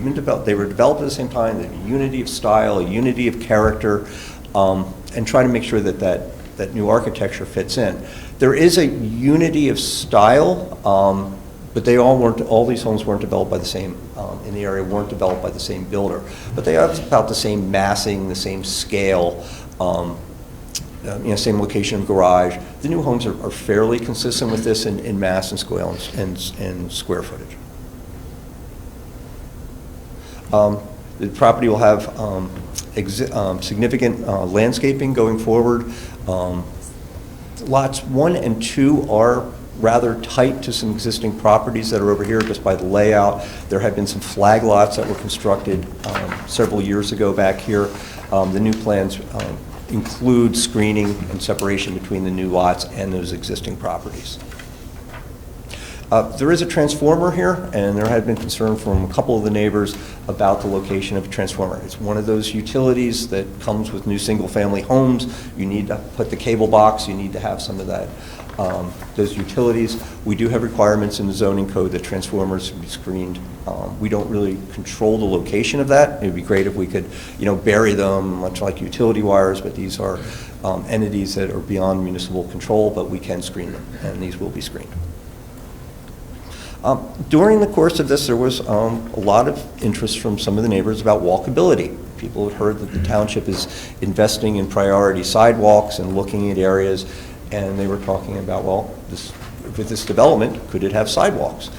were developed at the same time. They had a unity of style, a unity of character, and try to make sure that that new architecture fits in. There is a unity of style, but all these homes weren't developed by the same, in the area, weren't developed by the same builder. But they have about the same massing, the same scale, same location of garage. The new homes are fairly consistent with this in mass and scale and square footage. The property will have significant landscaping going forward. Lots 1 and 2 are rather tight to some existing properties that are over here just by the layout. There have been some flag lots that were constructed several years ago back here. The new plans include screening and separation between the new lots and those existing properties. There is a transformer here, and there had been concern from a couple of the neighbors about the location of a transformer. It's one of those utilities that comes with new single-family homes. You need to put the cable box, you need to have some of that, those utilities. We do have requirements in the zoning code that transformers should be screened. We don't really control the location of that. It would be great if we could, bury them, much like utility wires, but these are entities that are beyond municipal control, but we can screen them, and these will be screened. During the course of this, there was a lot of interest from some of the neighbors about walkability. People had heard that the township is investing in priority sidewalks and looking at areas, and they were talking about, well, with this development, could it have sidewalks?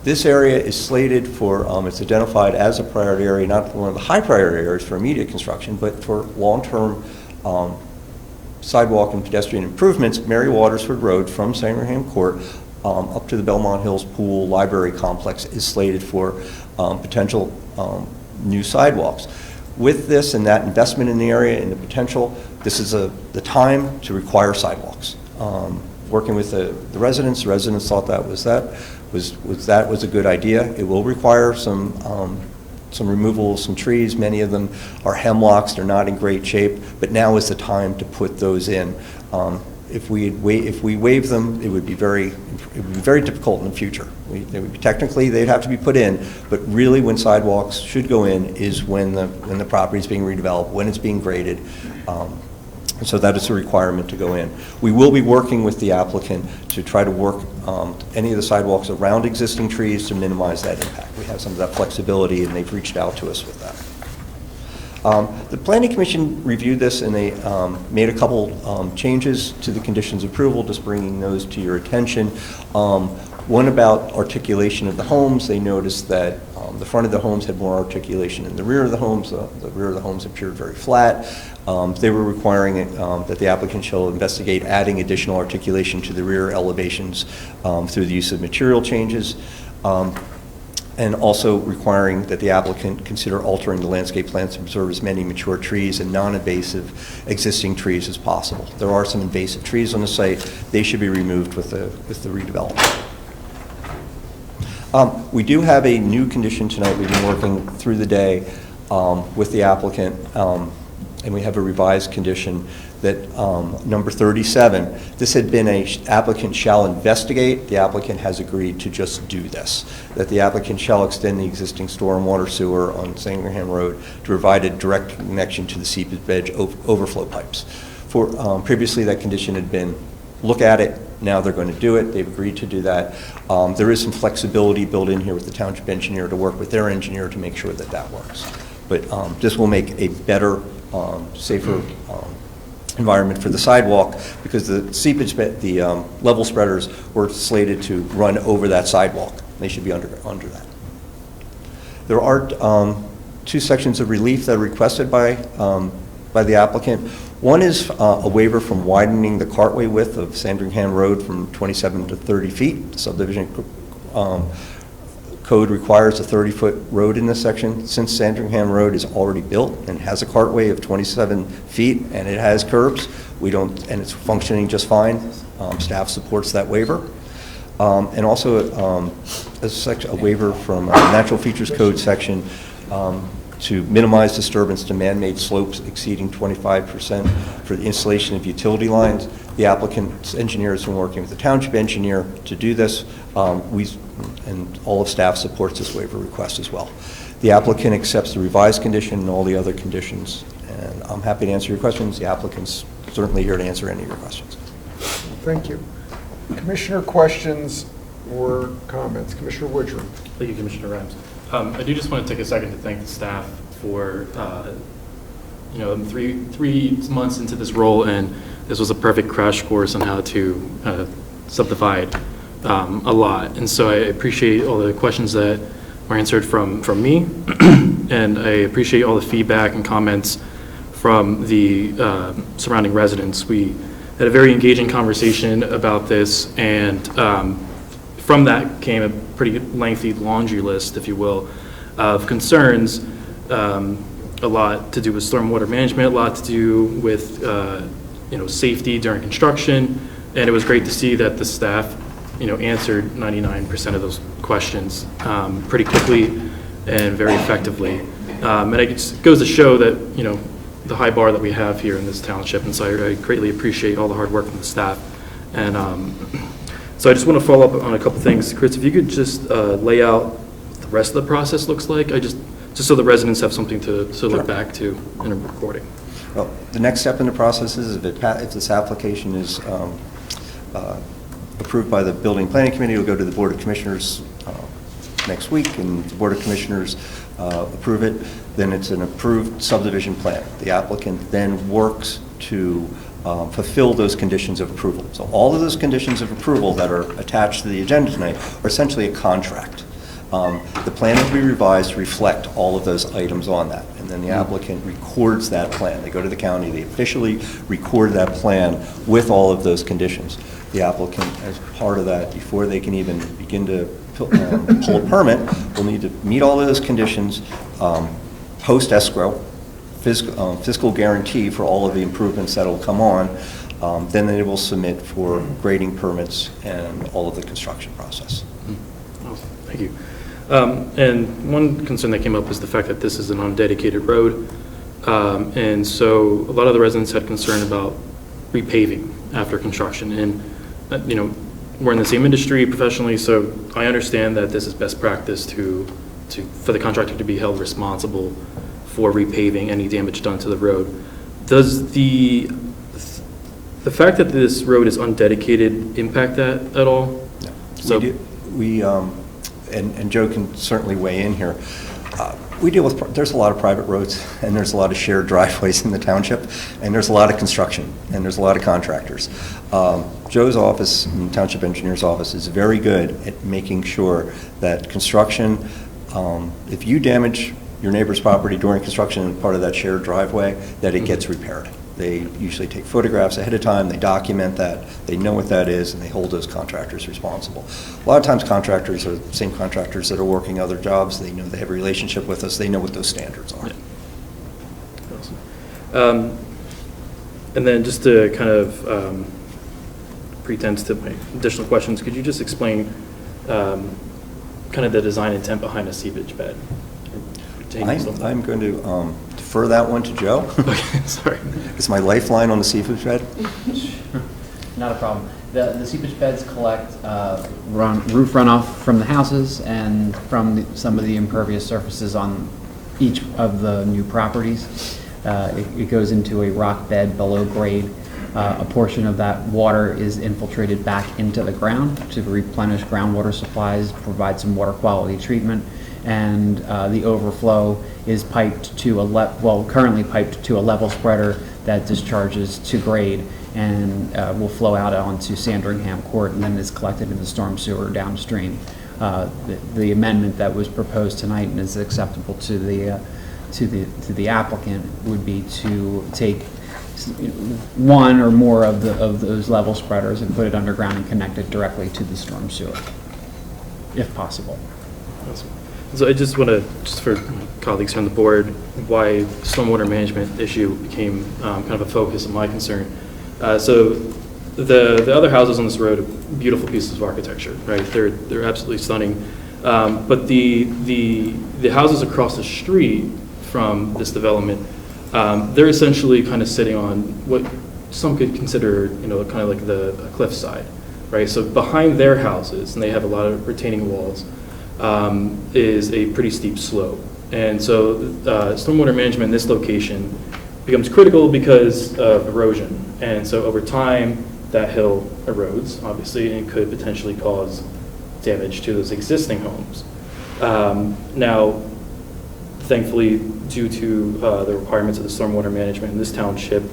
This area is slated for, it's identified as a priority area, not one of the high priority areas for immediate construction, but for long-term sidewalk and pedestrian improvements. Mary Watersford Road from Sandringham Court up to the Belmont Hills Pool Library Complex is slated for potential new sidewalks. With this and that investment in the area and the potential, this is the time to require sidewalks. Working with the residents thought that was a good idea. It will require some removal of some trees. Many of them are hemlocks. They're not in great shape, but now is the time to put those in. If we waive them, it would be very difficult in the future. Technically, they'd have to be put in, but really when sidewalks should go in is when the property is being redeveloped, when it's being graded. So that is a requirement to go in. We will be working with the applicant to try to work any of the sidewalks around existing trees to minimize that impact. We have some of that flexibility, and they've reached out to us with that. The Planning Commission reviewed this, and they made a couple changes to the conditions of approval, just bringing those to your attention. One about articulation of the homes. They noticed that the front of the homes had more articulation than the rear of the homes. The rear of the homes appeared very flat. They were requiring that the applicant shall investigate adding additional articulation to the rear elevations through the use of material changes. And also requiring that the applicant consider altering the landscape plans to preserve as many mature trees and non-invasive existing trees as possible. There are some invasive trees on the site. They should be removed with the redevelopment. We do have a new condition tonight. We've been working through the day with the applicant, and we have a revised condition that number 37, this had been a applicant shall investigate. The applicant has agreed to just do this, that the applicant shall extend the existing stormwater sewer on Sandringham Road to provide a direct connection to the seepage bed overflow pipes. Previously, that condition had been look at it. Now they're going to do it. They've agreed to do that. There is some flexibility built in here with the township engineer to work with their engineer to make sure that that works. But this will make a better, safer environment for the sidewalk, because the seepage bed, the level spreaders were slated to run over that sidewalk. They should be under that. There are two sections of relief that are requested by by the applicant. One is a waiver from widening the cartway width of Sandringham Road from 27 to 30 feet. The subdivision code requires a 30-foot road in this section. Since Sandringham Road is already built and has a cartway of 27 feet and it has curbs, and it's functioning just fine, staff supports that waiver. And also a waiver from Natural Features Code section to minimize disturbance to man-made slopes exceeding 25% for the installation of utility lines. The applicant's engineer has been working with the township engineer to do this. And all of staff supports this waiver request as well. The applicant accepts the revised condition and all the other conditions. And I'm happy to answer your questions. The applicant's certainly here to answer any of your questions. Thank you. Commissioner questions or comments? Commissioner Woodrum. Thank you, Commissioner Rams. I do just want to take a second to thank the staff for, three months into this role, and this was a perfect crash course on how to subdivide a lot. And so I appreciate all the questions that were answered from me, and I appreciate all the feedback and comments from the surrounding residents. We had a very engaging conversation about this, and from that came a pretty lengthy laundry list, if you will, of concerns. A lot to do with stormwater management, a lot to do with safety during construction, and it was great to see that the staff answered 99% of those questions pretty quickly and very effectively. And it just goes to show that the high bar that we have here in this township, and so I greatly appreciate all the hard work from the staff. And so I just want to follow up on a couple things. Chris, if you could just lay out what the rest of the process looks like, just so the residents have something to look back to in a recording. Well, the next step in the process is if this application is approved by the Building Planning Committee, it'll go to the Board of Commissioners next week, and the Board of Commissioners approve it. Then it's an approved subdivision plan. The applicant then works to fulfill those conditions of approval. So all of those conditions of approval that are attached to the agenda tonight are essentially a contract. The plan will be revised to reflect all of those items on that, and then the applicant records that plan. They go to the county, they officially record that plan with all of those conditions. The applicant, as part of that, before they can even begin to pull a permit, will need to meet all of those conditions, post escrow, fiscal guarantee for all of the improvements that will come on. Then they will submit for grading permits and all of the construction process. Thank you. And one concern that came up is the fact that this is an undedicated road. And so a lot of the residents had concern about repaving after construction. And, we're in the same industry professionally, so I understand that this is best practice for the contractor to be held responsible for repaving any damage done to the road. Does the fact that this road is undedicated impact that at all? No. So and Joe can certainly weigh in here. We deal with, there's a lot of private roads, and there's a lot of shared driveways in the township, and there's a lot of construction, and there's a lot of contractors. Joe's office, and the township engineer's office, is very good at making sure that construction, if you damage your neighbor's property during construction and part of that shared driveway, that it gets repaired. They usually take photographs ahead of time, they document that, they know what that is, and they hold those contractors responsible. A lot of times contractors are the same contractors that are working other jobs. They know they have a relationship with us. They know what those standards are. Yeah. Awesome. And then just to kind of pretend to my additional questions, could you just explain kind of the design intent behind a seepage bed? I'm going to defer that one to Joe. Okay, sorry. It's my lifeline on the seepage bed. Not a problem. The seepage beds collect roof runoff from the houses and from some of the impervious surfaces on each of the new properties. It goes into a rock bed below grade. A portion of that water is infiltrated back into the ground to replenish groundwater supplies, provide some water quality treatment, and the overflow is piped to currently piped to a level spreader that discharges to grade and will flow out onto Sandringham Court and then is collected in the storm sewer downstream. The amendment that was proposed tonight and is acceptable to the to the applicant would be to take one or more of those level spreaders and put it underground and connect it directly to the storm sewer, if possible. Awesome. So I just want to, just for my colleagues on the board, why stormwater management issue became kind of a focus of my concern. So the other houses on this road are beautiful pieces of architecture, right? They're absolutely stunning. But the houses across the street from this development, they're essentially kind of sitting on what some could consider, kind of like the cliffside, right? So behind their houses, and they have a lot of retaining walls, is a pretty steep slope. And so stormwater management in this location becomes critical because of erosion. And so over time, that hill erodes, obviously, and could potentially cause damage to those existing homes. Now, thankfully, due to the requirements of the stormwater management in this township,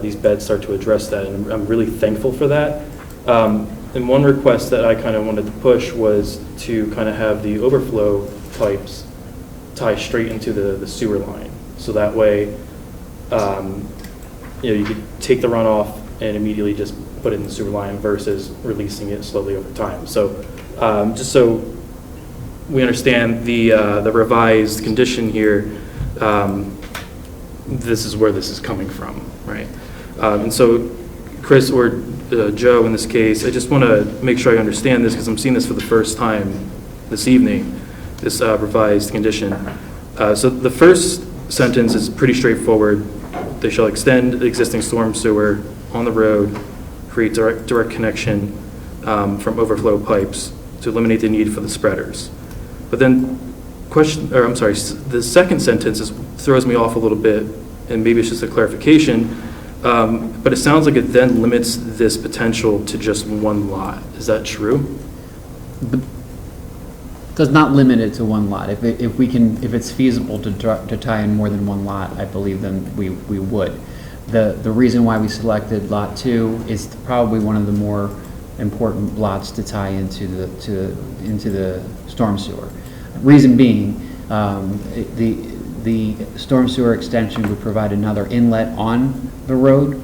these beds start to address that, and I'm really thankful for that. And one request that I kind of wanted to push was to kind of have the overflow pipes tie straight into the sewer line. So that way, you could take the runoff and immediately just put it in the sewer line versus releasing it slowly over time. So just so we understand the revised condition here, this is where this is coming from, right? And so Chris or Joe in this case, I just want to make sure I understand this because I'm seeing this for the first time this evening, this revised condition. So the first sentence is pretty straightforward. They shall extend the existing storm sewer on the road, create direct connection from overflow pipes to eliminate the need for the spreaders. But then the second sentence throws me off a little bit, and maybe it's just a clarification. But it sounds like it then limits this potential to just one lot. Is that true? Does not limit it to one lot. If it's feasible to tie in more than one lot, I believe then we would. The reason why we selected lot 2 is probably one of the more important lots to tie into the storm sewer. Reason being, the storm sewer extension would provide another inlet on the road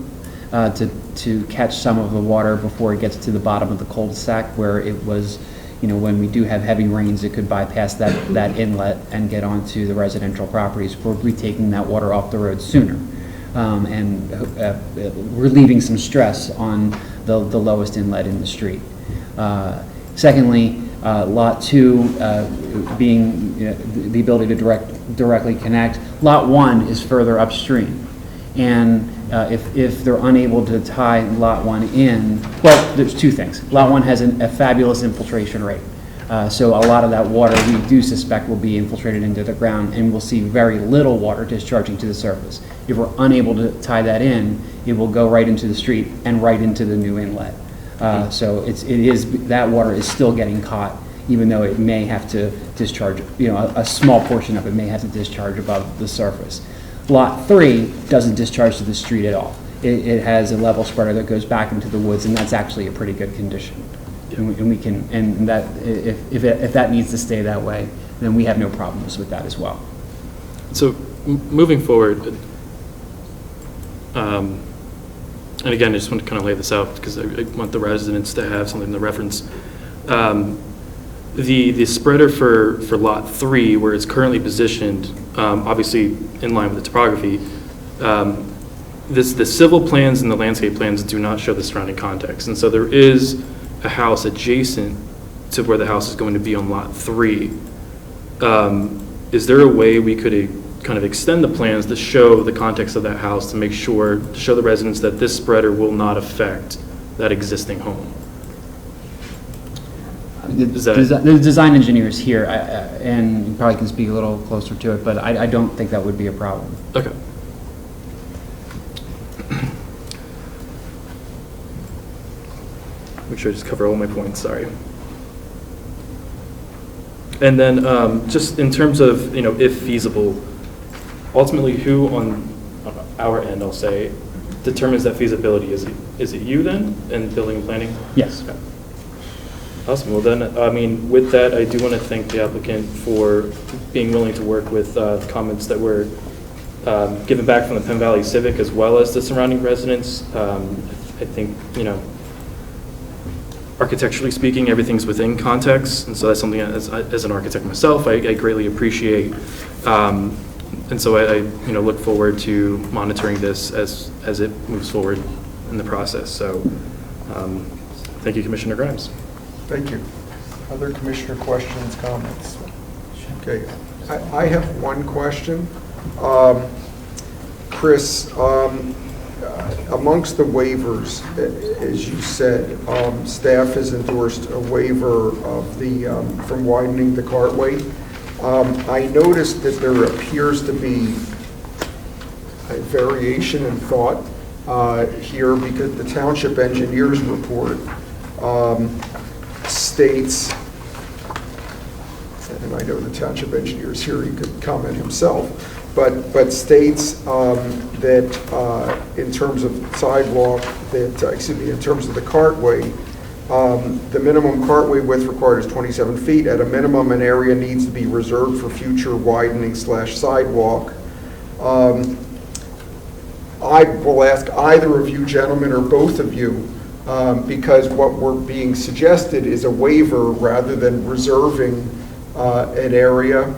to catch some of the water before it gets to the bottom of the cul-de-sac, where it was, when we do have heavy rains, it could bypass that inlet and get onto the residential properties. We'll be taking that water off the road sooner and relieving some stress on the lowest inlet in the street. Secondly, Lot 2 being the ability to directly connect. Lot 1 is further upstream. And if they're unable to tie Lot 1 in, well, there's two things. Lot 1 has a fabulous infiltration rate. So a lot of that water we do suspect will be infiltrated into the ground, and we'll see very little water discharging to the surface. If we're unable to tie that in, it will go right into the street and right into the new inlet. So that water is still getting caught, even though it may have to discharge, a small portion of it may have to discharge above the surface. Lot 3 doesn't discharge to the street at all. It has a level spreader that goes back into the woods, and that's actually a pretty good condition. And we can, and that if that needs to stay that way, then we have no problems with that as well. So moving forward, and again, I just want to kind of lay this out because I want the residents to have something to reference. The spreader for Lot 3, where it's currently positioned, obviously in line with the topography, the civil plans and the landscape plans do not show the surrounding context. And so there is a house adjacent to where the house is going to be on Lot 3. Is there a way we could kind of extend the plans to show the context of that house to show the residents that this spreader will not affect that existing home? The design engineers here, and you probably can speak a little closer to it, but I don't think that would be a problem. Okay. Make sure I just cover all my points, sorry. And then just in terms of, if feasible, ultimately who on our end, I'll say, determines that feasibility? Is it you then in building and planning? Yes. Okay. Awesome. Well then, I mean, with that, I do want to thank the applicant for being willing to work with the comments that were given back from the Penn Valley Civic as well as the surrounding residents. I think, you know, architecturally speaking, everything's within context, and so that's something as an architect myself, I greatly appreciate. And so I you know, look forward to monitoring this as it moves forward in the process. So thank you, Commissioner Grimes. Thank you. Other commissioner questions, comments? Okay, I have one question. Chris, amongst the waivers, as you said, staff has endorsed a waiver of the, from widening the cartway. I noticed that there appears to be a variation in thought here because the township engineer's report states, and I know the township engineer is here, he could comment himself, but states that in terms of sidewalk, that, excuse me, in terms of the cartway, the minimum cartway width required is 27 feet. At a minimum, an area needs to be reserved for future widening / sidewalk. I will ask either of you gentlemen or both of you, because what we're being suggested is a waiver rather than reserving an area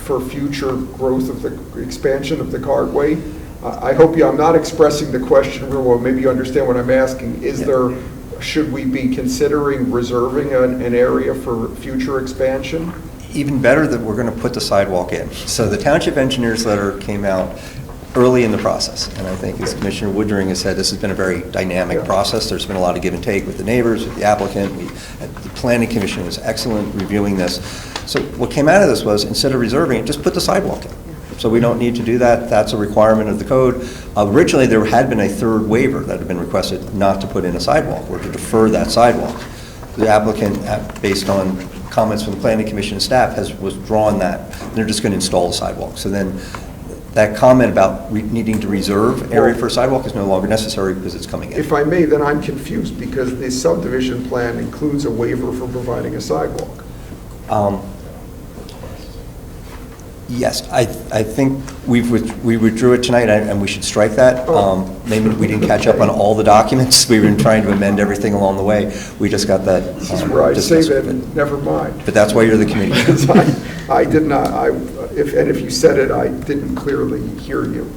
for future growth of the expansion of the cartway. I hope I'm not expressing the question real well. Maybe you understand what I'm asking. Is there, should we be considering reserving an area for future expansion? Even better that we're going to put the sidewalk in. So the township engineer's letter came out early in the process, and I think as Commissioner Woodring has said, this has been a very dynamic process. There's been a lot of give and take with the neighbors, with the applicant. The Planning Commission was excellent reviewing this. So what came out of this was, instead of reserving it, just put the sidewalk in. So we don't need to do that. That's a requirement of the code. Originally, there had been a third waiver that had been requested not to put in a sidewalk or to defer that sidewalk. The applicant, based on comments from the Planning Commission and staff, has withdrawn that. They're just going to install the sidewalk. So then that comment about needing to reserve area for a sidewalk is no longer necessary because it's coming in. If I may, then I'm confused because the subdivision plan includes a waiver for providing a sidewalk. Yes, I think we withdrew it tonight, and we should strike that. Maybe we didn't catch up on all the documents. We've been trying to amend everything along the way. We just got that. This is where I say that, never mind. But that's why you're the committee. I did not, if you said it, I didn't clearly hear you.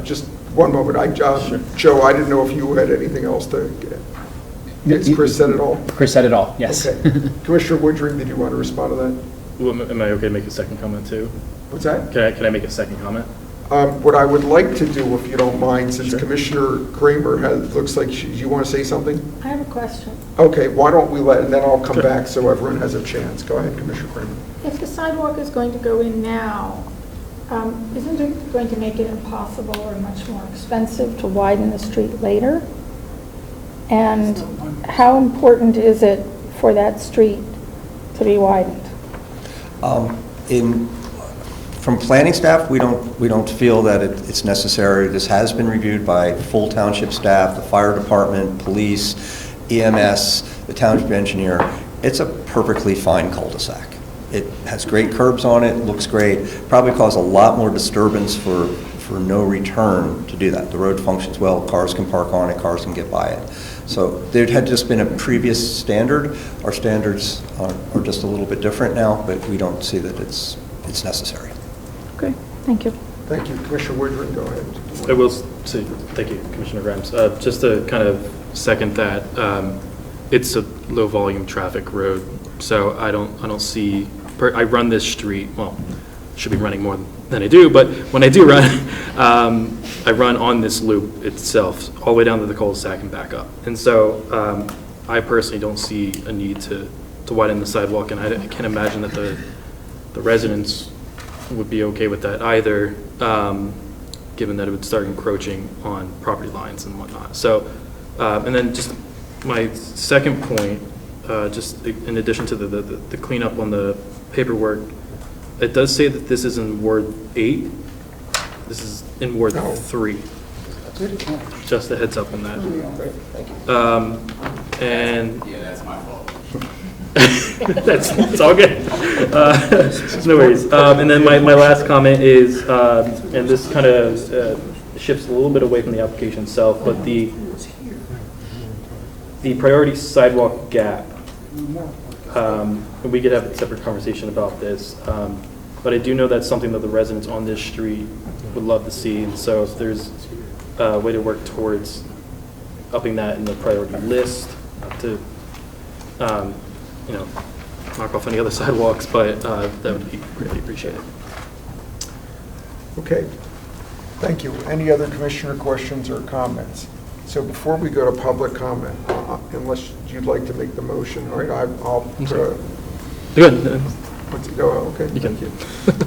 Just one moment. Joe, I didn't know if you had anything else to get. Chris said it all? Chris said it all, yes. Okay. Commissioner Woodring, did you want to respond to that? Well, am I okay to make a second comment too? What's that? Can I make a second comment? What I would like to do, if you don't mind, since Commissioner Kramer looks like you want to say something? I have a question. Okay, why don't we and then I'll come back so everyone has a chance. Go ahead, Commissioner Kramer. If the sidewalk is going to go in now, isn't it going to make it impossible or much more expensive to widen the street later? And how important is it for that street to be widened? From planning staff, we don't feel that it's necessary. This has been reviewed by full township staff, the fire department, police, EMS, the township engineer. It's a perfectly fine cul-de-sac. It has great curbs on it, looks great. Probably cause a lot more disturbance for no return to do that. The road functions well, cars can park on it, cars can get by it. So there had just been a previous standard. Our standards are just a little bit different now, but we don't see that it's necessary. Okay, thank you. Thank you. Commissioner Woodring, go ahead. I will say, thank you, Commissioner Grimes. Just to kind of second that, it's a low volume traffic road, so I don't see, I run this street, well, should be running more than I do, but when I do run, I run on this loop itself, all the way down to the cul-de-sac and back up. And so I personally don't see a need to widen the sidewalk, and I can't imagine that the residents would be okay with that either, given that it would start encroaching on property lines and whatnot. So, and then just my second point, just in addition to the cleanup on the paperwork, it does say that this is in Ward 8. This is in Ward 3. Just a heads up on that. And Yeah, that's my fault. it's all good. No worries. And then my last comment is, and this kind of shifts a little bit away from the application itself, but the priority sidewalk gap. And we could have a separate conversation about this, but I do know that's something that the residents on this street would love to see. And so if there's a way to work towards upping that in the priority list, not to knock off any other sidewalks, but that would be greatly appreciated. Okay, thank you. Any other commissioner questions or comments? So before we go to public comment, unless you'd like to make the motion, all right, I'll. Good. Okay. You can. Thank you.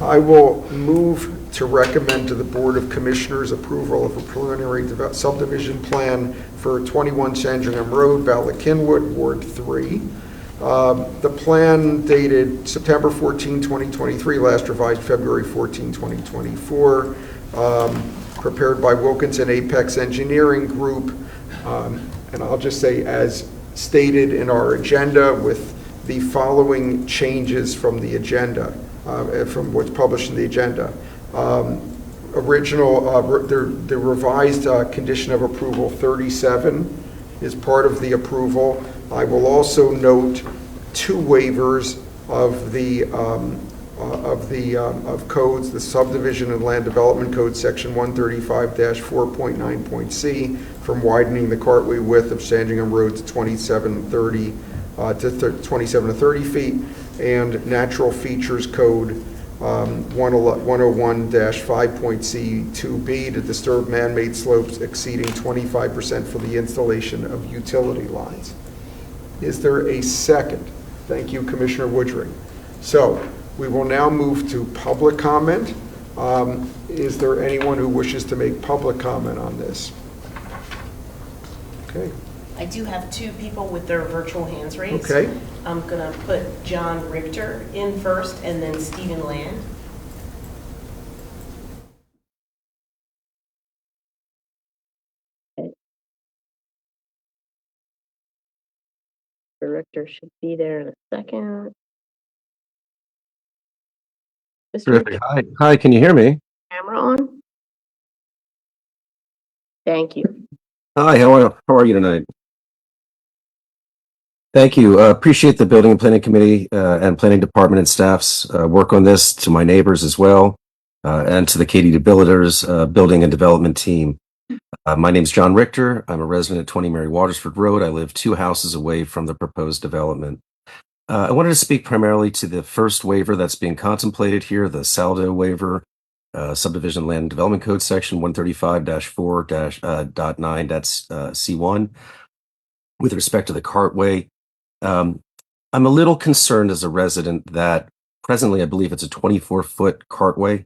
I will move to recommend to the Board of Commissioners approval of a preliminary subdivision plan for 21 Sandringham Road, Bala, Cynwyd, Ward 3. The plan dated September 14, 2023, last revised February 14, 2024, prepared by Wilkinson Apex Engineering Group, and I'll just say as stated in our agenda with the following changes from the agenda, from what's published in the agenda. The revised condition of approval 37 is part of the approval. I will also note 2 waivers of the of codes, the Subdivision and Land Development Code, Section 135-4.9.c, from widening the cartway width of Sandringham Road to 27 to 30 feet, and Natural Features Code 101-5.c2b to disturb man-made slopes exceeding 25% for the installation of utility lines. Is there a second? Thank you, Commissioner Woodring. So we will now move to public comment. Is there anyone who wishes to make public comment on this? Okay. I do have 2 people with their virtual hands raised. Okay. I'm going to put John Richter in first and then Stephen Land. The Richter should be there in a second. Terrific. Hi, can you hear me? Camera on? Thank you. Hi, how are you tonight? Thank you. Appreciate the Building and Planning Committee and Planning Department and staff's work on this, to my neighbors as well, and to the Katie DeBilliters Building and Development team. My name is John Richter. I'm a resident at 20 Mary Watersford Road. I live 2 houses away from the proposed development. I wanted to speak primarily to the first waiver that's being contemplated here, the Saldo waiver, Subdivision Land Development Code Section 135-4.9, that's C1. With respect to the cartway, I'm a little concerned as a resident that presently I believe it's a 24-foot cartway,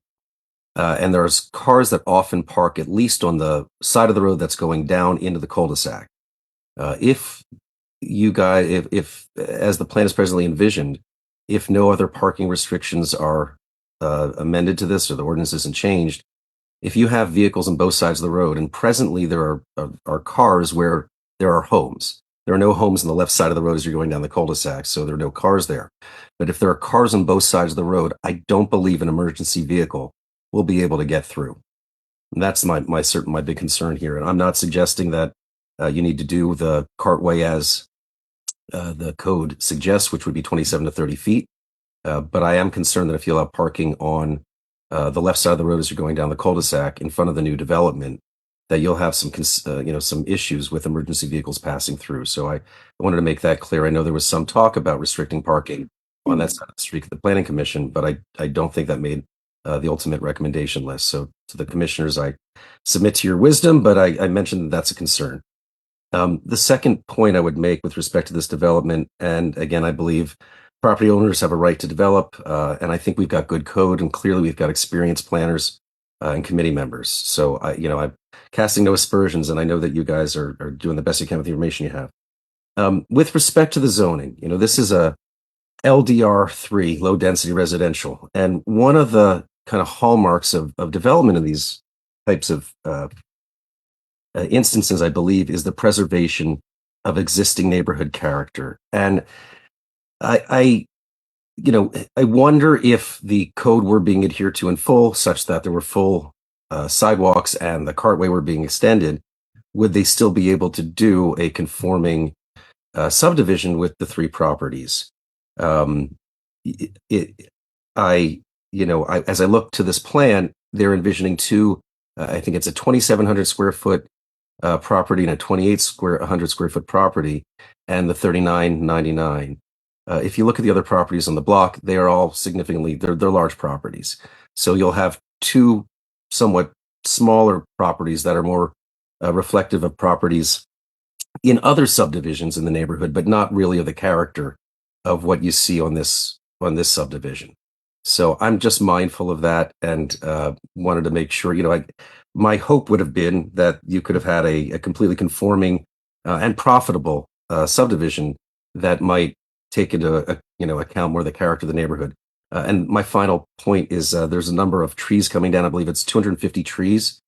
and there's cars that often park at least on the side of the road that's going down into the cul-de-sac. If you guys, if as the plan is presently envisioned, if no other parking restrictions are amended to this or the ordinance isn't changed, if you have vehicles on both sides of the road, and presently there are cars where there are homes. There are no homes on the left side of the road as you're going down the cul-de-sac, so there are no cars there. But if there are cars on both sides of the road, I don't believe an emergency vehicle will be able to get through. And that's my big concern here. And I'm not suggesting that you need to do the cartway as the code suggests, which would be 27 to 30 feet. But I am concerned that if you allow parking on the left side of the road as you're going down the cul-de-sac in front of the new development, that you'll have some issues with emergency vehicles passing through. So I wanted to make that clear. I know there was some talk about restricting parking on that side of the street at the Planning Commission, but I don't think that made the ultimate recommendation list. So to the commissioners, I submit to your wisdom, but I mentioned that that's a concern. The second point I would make with respect to this development, and again, I believe property owners have a right to develop, and I think we've got good code, and clearly we've got experienced planners and committee members. So I'm casting no aspersions, and I know that you guys are doing the best you can with the information you have. With respect to the zoning, this is a LDR3, low density residential, and one of the kind of hallmarks of development in these types of instances, I believe, is the preservation of existing neighborhood character. And I wonder if the code were being adhered to in full, such that there were full sidewalks and the cartway were being extended, would they still be able to do a conforming subdivision with the three properties? As I look to this plan, they're envisioning two. I think it's a 2,700 square foot property and a 2,800 square foot property, and the 3,999. If you look at the other properties on the block, they are all they're large properties. So you'll have two somewhat smaller properties that are more reflective of properties in other subdivisions in the neighborhood, but not really of the character of what you see on this subdivision. So I'm just mindful of that, and wanted to make sure, my hope would have been that you could have had a completely conforming and profitable subdivision that might take into account more the character of the neighborhood. And my final point is there's a number of trees coming down. I believe it's 250 trees,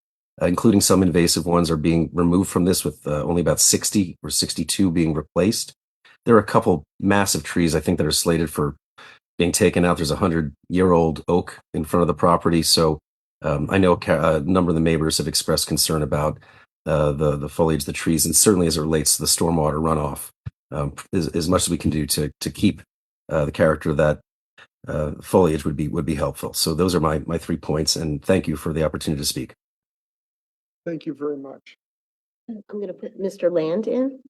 including some invasive ones, are being removed from this, with only about 60 or 62 being replaced. There are a couple massive trees, I think, that are slated for being taken out. There's a 100-year-old oak in front of the property. So I know a number of the neighbors have expressed concern about the foliage of the trees, and certainly as it relates to the stormwater runoff, as much as we can do to keep the character of that foliage would be helpful. So those are my 3 points, and thank you for the opportunity to speak. Thank you very much. I'm going to put Mr. Land in.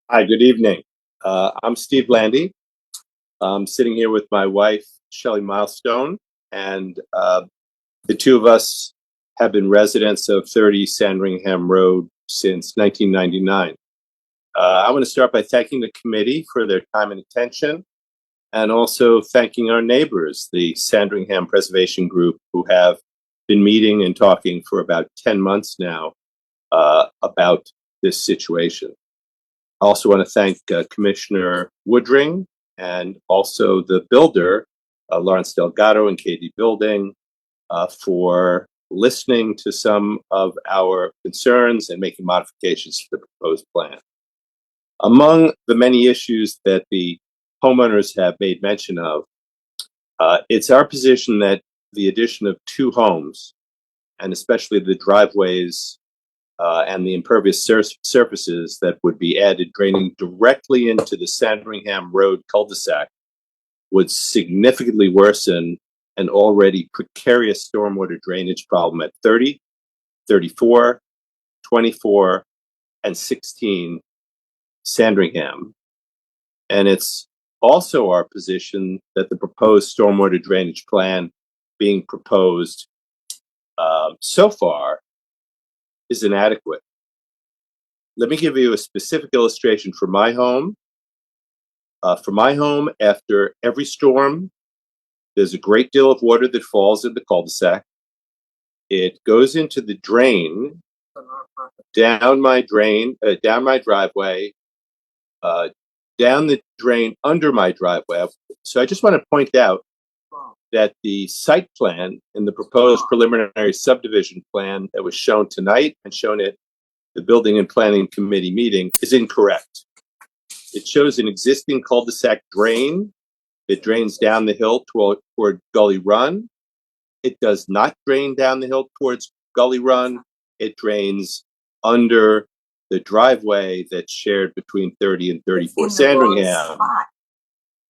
Hi, good evening. I'm Steve Landy. I'm sitting here with my wife, Shelley Milestone, and the two of us have been residents of 30 Sandringham Road since 1999. I want to start by thanking the committee for their time and attention, and also thanking our neighbors, the Sandringham Preservation Group, who have been meeting and talking for about 10 months now about this situation. I also want to thank Commissioner Woodring and also the builder, Lawrence Delgado and KD Building, for listening to some of our concerns and making modifications to the proposed plan. Among the many issues that the homeowners have made mention of, it's our position that the addition of two homes, and especially the driveways and the impervious surfaces that would be added draining directly into the Sandringham Road cul-de-sac, would significantly worsen an already precarious stormwater drainage problem at 30, 34, 24, and 16 Sandringham. And it's also our position that the proposed stormwater drainage plan being proposed so far is inadequate. Let me give you a specific illustration for my home. After every storm, there's a great deal of water that falls in the cul-de-sac. It goes into the drain, down my driveway, down the drain under my driveway. So I just want to point out that the site plan in the proposed preliminary subdivision plan that was shown tonight and shown at the Building and Planning Committee meeting is incorrect. It shows an existing cul-de-sac drain that drains down the hill toward Gully Run. It does not drain down the hill towards Gully Run. It drains under the driveway that's shared between 30 and 34 Sandringham.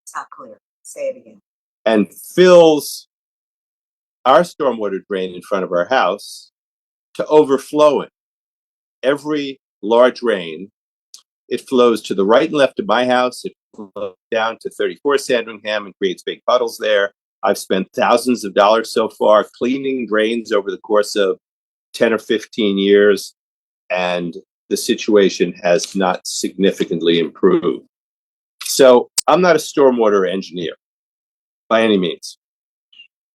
It's not clear. Say it again. And fills our stormwater drain in front of our house to overflowing. Every large rain, it flows to the right and left of my house. It flows down to 34 Sandringham and creates big puddles there. I've spent thousands of dollars so far cleaning drains over the course of 10 or 15 years, and the situation has not significantly improved. So I'm not a stormwater engineer by any means,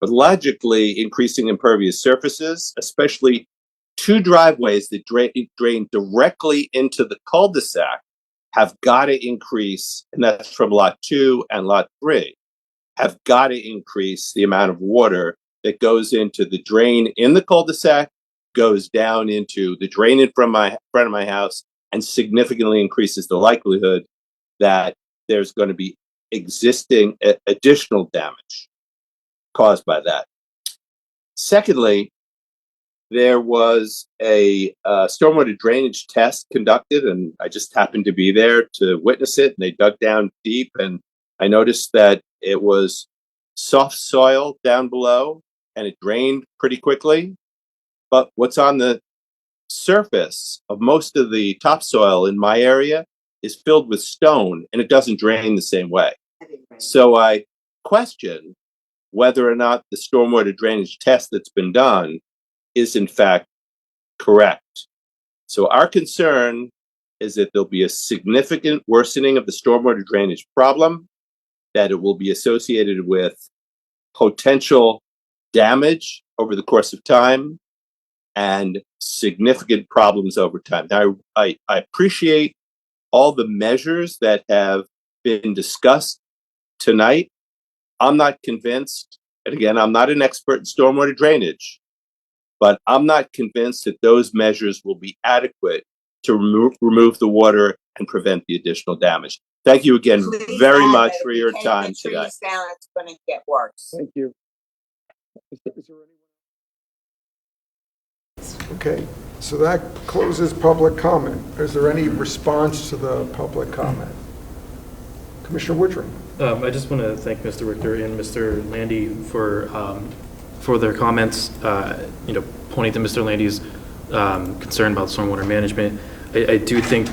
but logically increasing impervious surfaces, especially two driveways that drain directly into the cul-de-sac have got to increase, and that's from lot 2 and lot 3, have got to increase the amount of water that goes into the drain in the cul-de-sac, goes down into the drain in front of my house, and significantly increases the likelihood that there's going to be existing additional damage caused by that. Secondly, there was a stormwater drainage test conducted, and I just happened to be there to witness it. And they dug down deep, and I noticed that it was soft soil down below, and it drained pretty quickly. But what's on the surface of most of the topsoil in my area is filled with stone, and it doesn't drain the same way. So I question whether or not the stormwater drainage test that's been done is in fact correct. So our concern is that there'll be a significant worsening of the stormwater drainage problem, that it will be associated with potential damage over the course of time and significant problems over time. Now, I appreciate all the measures that have been discussed tonight. I'm not convinced, and again, I'm not an expert in stormwater drainage, but I'm not convinced that those measures will be adequate to remove the water and prevent the additional damage. Thank you again very much for your time today. It's going to get worse. Thank you. Okay, so that closes public comment. Is there any response to the public comment? Commissioner Woodring. I just want to thank Mr. Richter and Mr. Landy for their comments. Pointing to Mr. Landy's concern about stormwater management. I do think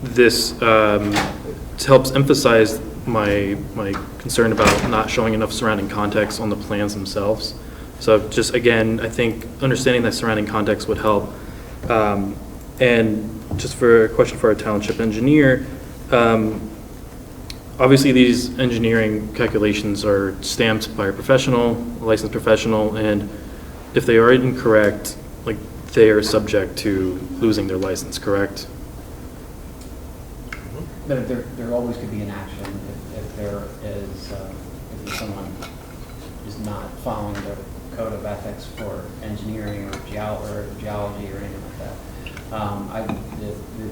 this helps emphasize my concern about not showing enough surrounding context on the plans themselves. So just again, I think understanding that surrounding context would help. And just for a question for our township engineer, obviously these engineering calculations are stamped by a professional, a licensed professional, and if they are incorrect, like they are subject to losing their license, correct? But there always could be an action if there is, if someone is not following the code of ethics for engineering or geology or anything like that.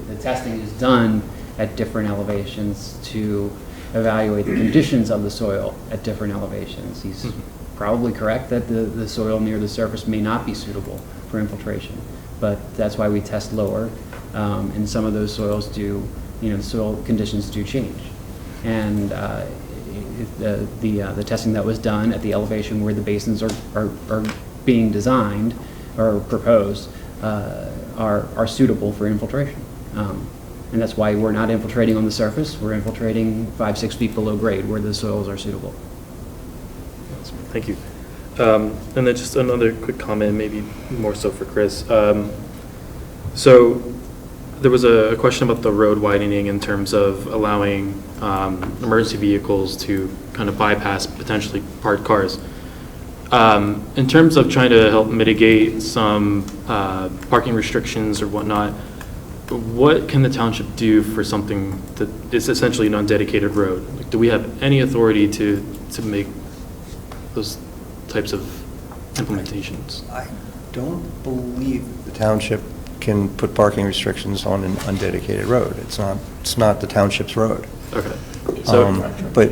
The testing is done at different elevations to evaluate the conditions of the soil at different elevations. He's probably correct that the soil near the surface may not be suitable for infiltration, but that's why we test lower. And some of those soils do, the soil conditions do change. And the testing that was done at the elevation where the basins are being designed or proposed are suitable for infiltration. And that's why we're not infiltrating on the surface. We're infiltrating 5-6 feet below grade where the soils are suitable. Thank you. And then just another quick comment, maybe more so for Chris. So there was a question about the road widening in terms of allowing emergency vehicles to kind of bypass potentially parked cars. In terms of trying to help mitigate some parking restrictions or whatnot, what can the township do for something that is essentially an undedicated road? Like, do we have any authority to make those types of implementations? I don't believe the township can put parking restrictions on an undedicated road. It's not the township's road. Okay. So, but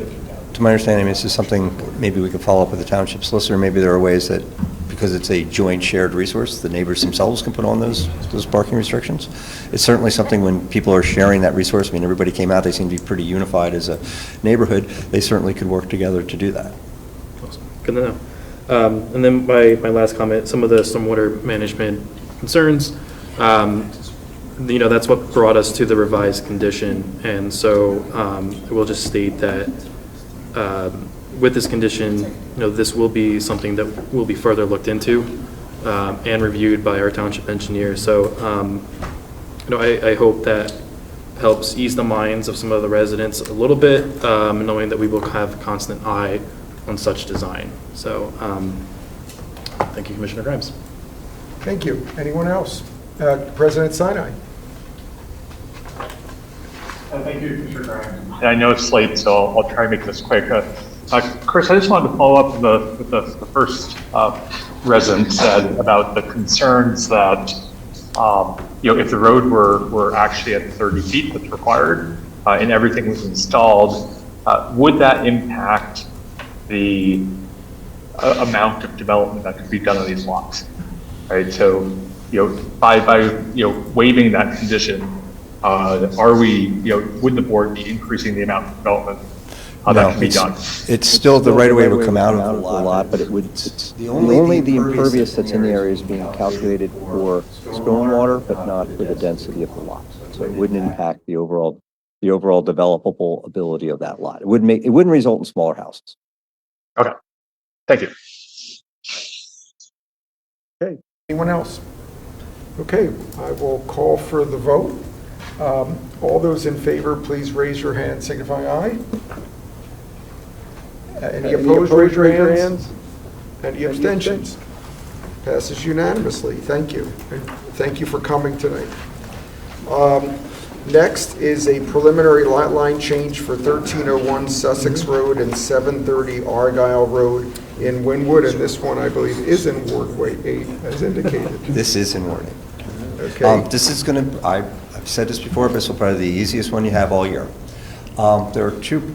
to my understanding, this is something maybe we could follow up with the township solicitor. Maybe there are ways that, because it's a joint shared resource, the neighbors themselves can put on those parking restrictions. It's certainly something when people are sharing that resource. I mean, everybody came out, they seem to be pretty unified as a neighborhood. They certainly could work together to do that. Awesome. Good to know. And then my last comment, some of the stormwater management concerns, that's what brought us to the revised condition. And so we'll just state that with this condition, this will be something that will be further looked into and reviewed by our township engineer. So, I hope that helps ease the minds of some of the residents a little bit, knowing that we will have a constant eye on such design. So, thank you, Commissioner Grimes. Thank you. Anyone else? President Sinai. Thank you, Commissioner Graham. And I know it's late, so I'll try and make this quick. Chris, I just wanted to follow up with the first resident said about the concerns that if the road were actually at 30 feet that's required and everything was installed, would that impact the amount of development that could be done on these lots? Right. So by waiving that condition, are we would the board be increasing the amount of development that can be done? It's still the right of way would come out of the lot, but it's only the impervious that's in the area is being calculated for stormwater, but not for the density of the lot. So it wouldn't impact the overall developable ability of that lot. It wouldn't result in smaller houses. Okay, thank you. Okay, anyone else? Okay, I will call for the vote. All those in favor, please raise your hand, signifying aye. Any opposed, raise your hands. Any abstentions? Passes unanimously. Thank you. And thank you for coming tonight. Next is a preliminary lot line change for 1301 Sussex Road and 730 Argyle Road in Wynnewood, and this one, I believe, is in Ward 8, as indicated. This is in Ward 8. Okay. This is going to, I've said this before, but this will probably be the easiest one you have all year. There are two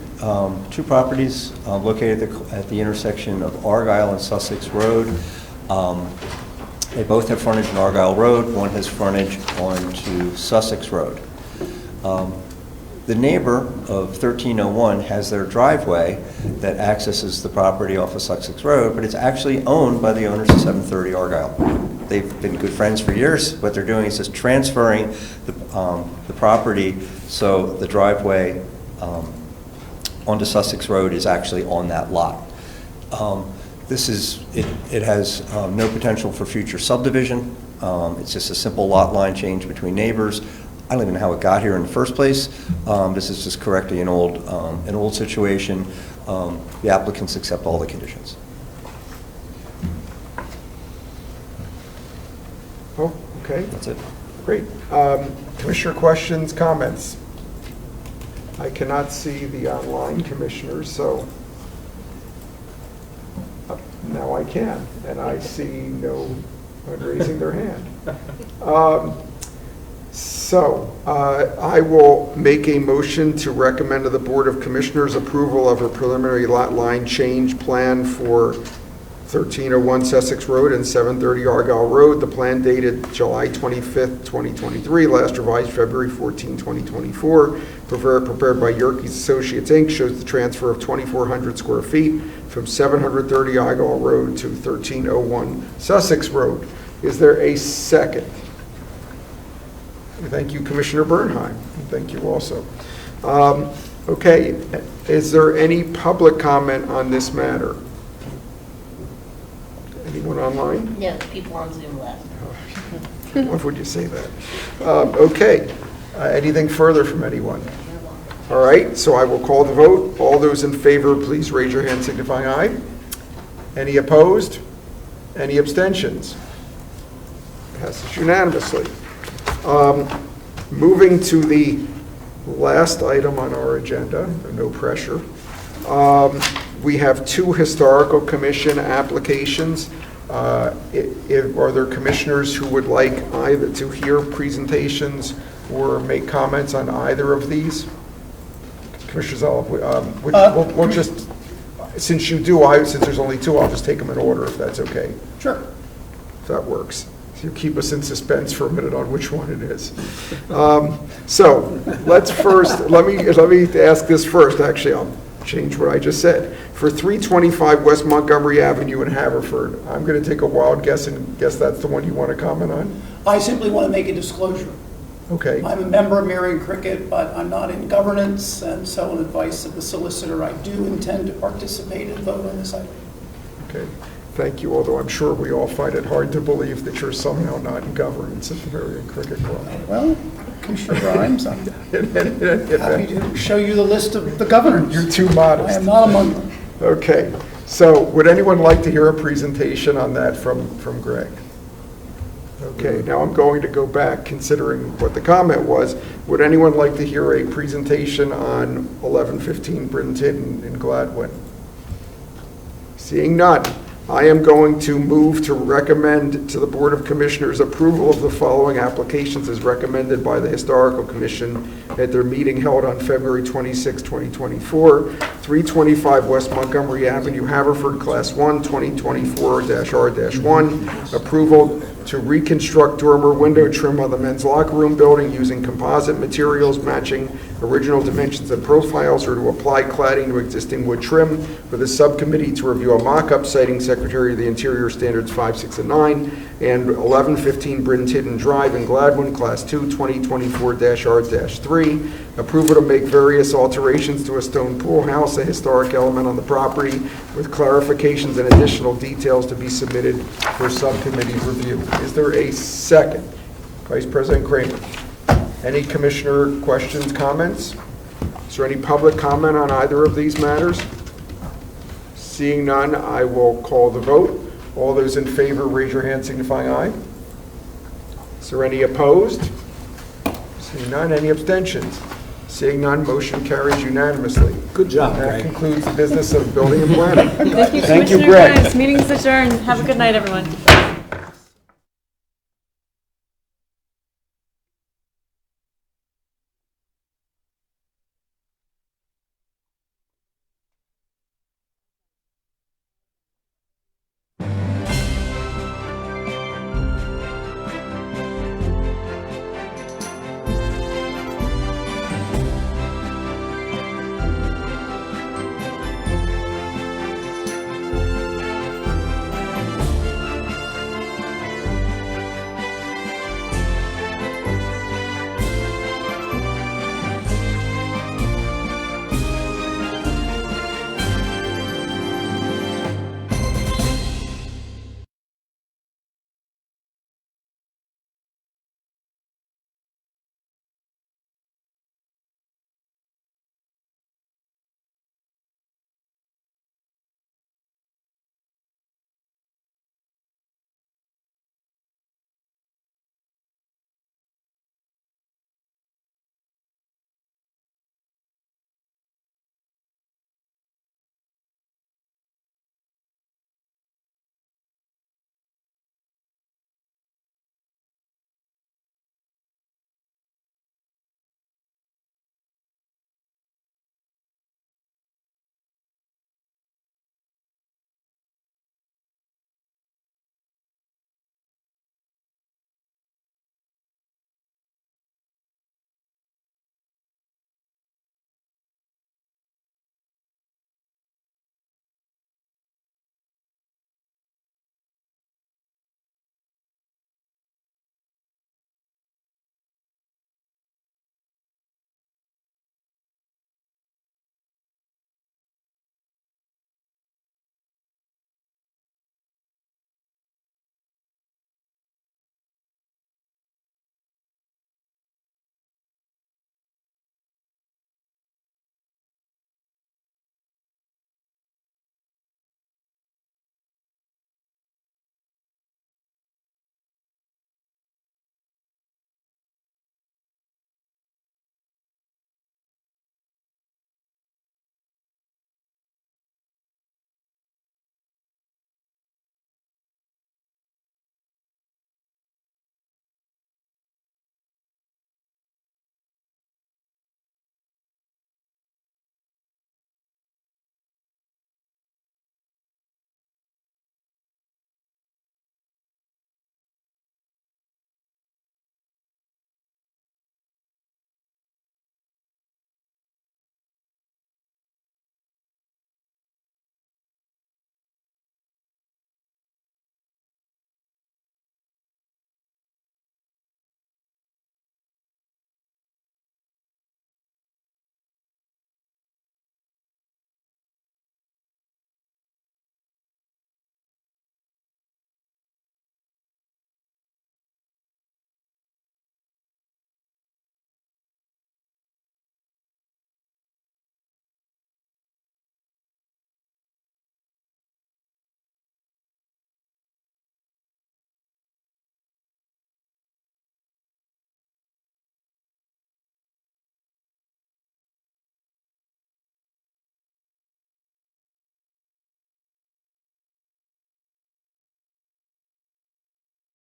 properties located at the intersection of Argyle and Sussex Road. They both have frontage on Argyle Road. One has frontage onto Sussex Road. The neighbor of 1301 has their driveway that accesses the property off of Sussex Road, but it's actually owned by the owners of 730 Argyle. They've been good friends for years. What they're doing is just transferring the property so the driveway onto Sussex Road is actually on that lot. It has no potential for future subdivision. It's just a simple lot line change between neighbors. I don't even know how it got here in the first place. This is just correcting an old situation. The applicants accept all the conditions. Oh, okay. That's it. Great. Commissioner questions, comments? I cannot see the online commissioners, so now I can, and I see no one raising their hand. I will make a motion to recommend to the Board of Commissioners approval of a preliminary lot line change plan for 1301 Sussex Road and 730 Argyle Road. The plan dated July 25th, 2023, last revised February 14, 2024, prepared by Yerkes Associates, Inc., shows the transfer of 2,400 square feet from 730 Argyle Road to 1301 Sussex Road. Is there a second? Thank you, Commissioner Bernheim. Thank you also. Okay, is there any public comment on this matter? Anyone online? No, people on Zoom left. Why would you say that? Okay, anything further from anyone? All right, so I will call the vote. All those in favor, please raise your hand, signifying aye. Any opposed? Any abstentions? Passes unanimously. Moving to the last item on our agenda, no pressure. We have two historical commission applications. Are there commissioners who would like either to hear presentations or make comments on either of these? Commissioner Zoll, we'll just, since you do, since there's only two, I'll just take them in order if that's okay. Sure. If that works. You keep us in suspense for a minute on which one it is. So let's first, let me ask this first. Actually, I'll change what I just said. For 325 West Montgomery Avenue in Haverford, I'm going to take a wild guess and guess that's the one you want to comment on? I simply want to make a disclosure. Okay. I'm a member of Marion Cricket, but I'm not in governance, and so on advice of the solicitor, I do intend to participate and vote on this item. Okay. Thank you, although I'm sure we all find it hard to believe that you're somehow not in governance at the Marion Cricket Club. Well, Commissioner Grimes, I'm happy to show you the list of the governors. You're too modest. I am not among them. Okay, so would anyone like to hear a presentation on that from Greg? Okay, now I'm going to go back, considering what the comment was. Would anyone like to hear a presentation on 1115 Brinton in Gladwin? Seeing none, I am going to move to recommend to the Board of Commissioners approval of the following applications as recommended by the Historical Commission at their meeting held on February 26, 2024, 325 West Montgomery Avenue, Haverford, Class 1, 2024-R-1, approval to reconstruct dormer window trim on the men's locker room building using composite materials matching original dimensions and profiles, or to apply cladding to existing wood trim, for the subcommittee to review a mock-up citing Secretary of the Interior Standards 5, 6, and 9, and 1115 Brinton Drive in Gladwin, Class 2, 2024-R-3, approval to make various alterations to a stone pool house, a historic element on the property, with clarifications and additional details to be submitted for subcommittee review. Is there a second? Vice President Kramer. Any commissioner questions, comments? Is there any public comment on either of these matters? Seeing none, I will call the vote. All those in favor, raise your hand signifying aye. Is there any opposed? Seeing none, any abstentions? Seeing none, motion carries unanimously. Good job, That Greg. concludes the business of building and planning. Thank you, Thank you, Commissioner Greg. Grimes. Meeting's adjourned. Have a good night, everyone.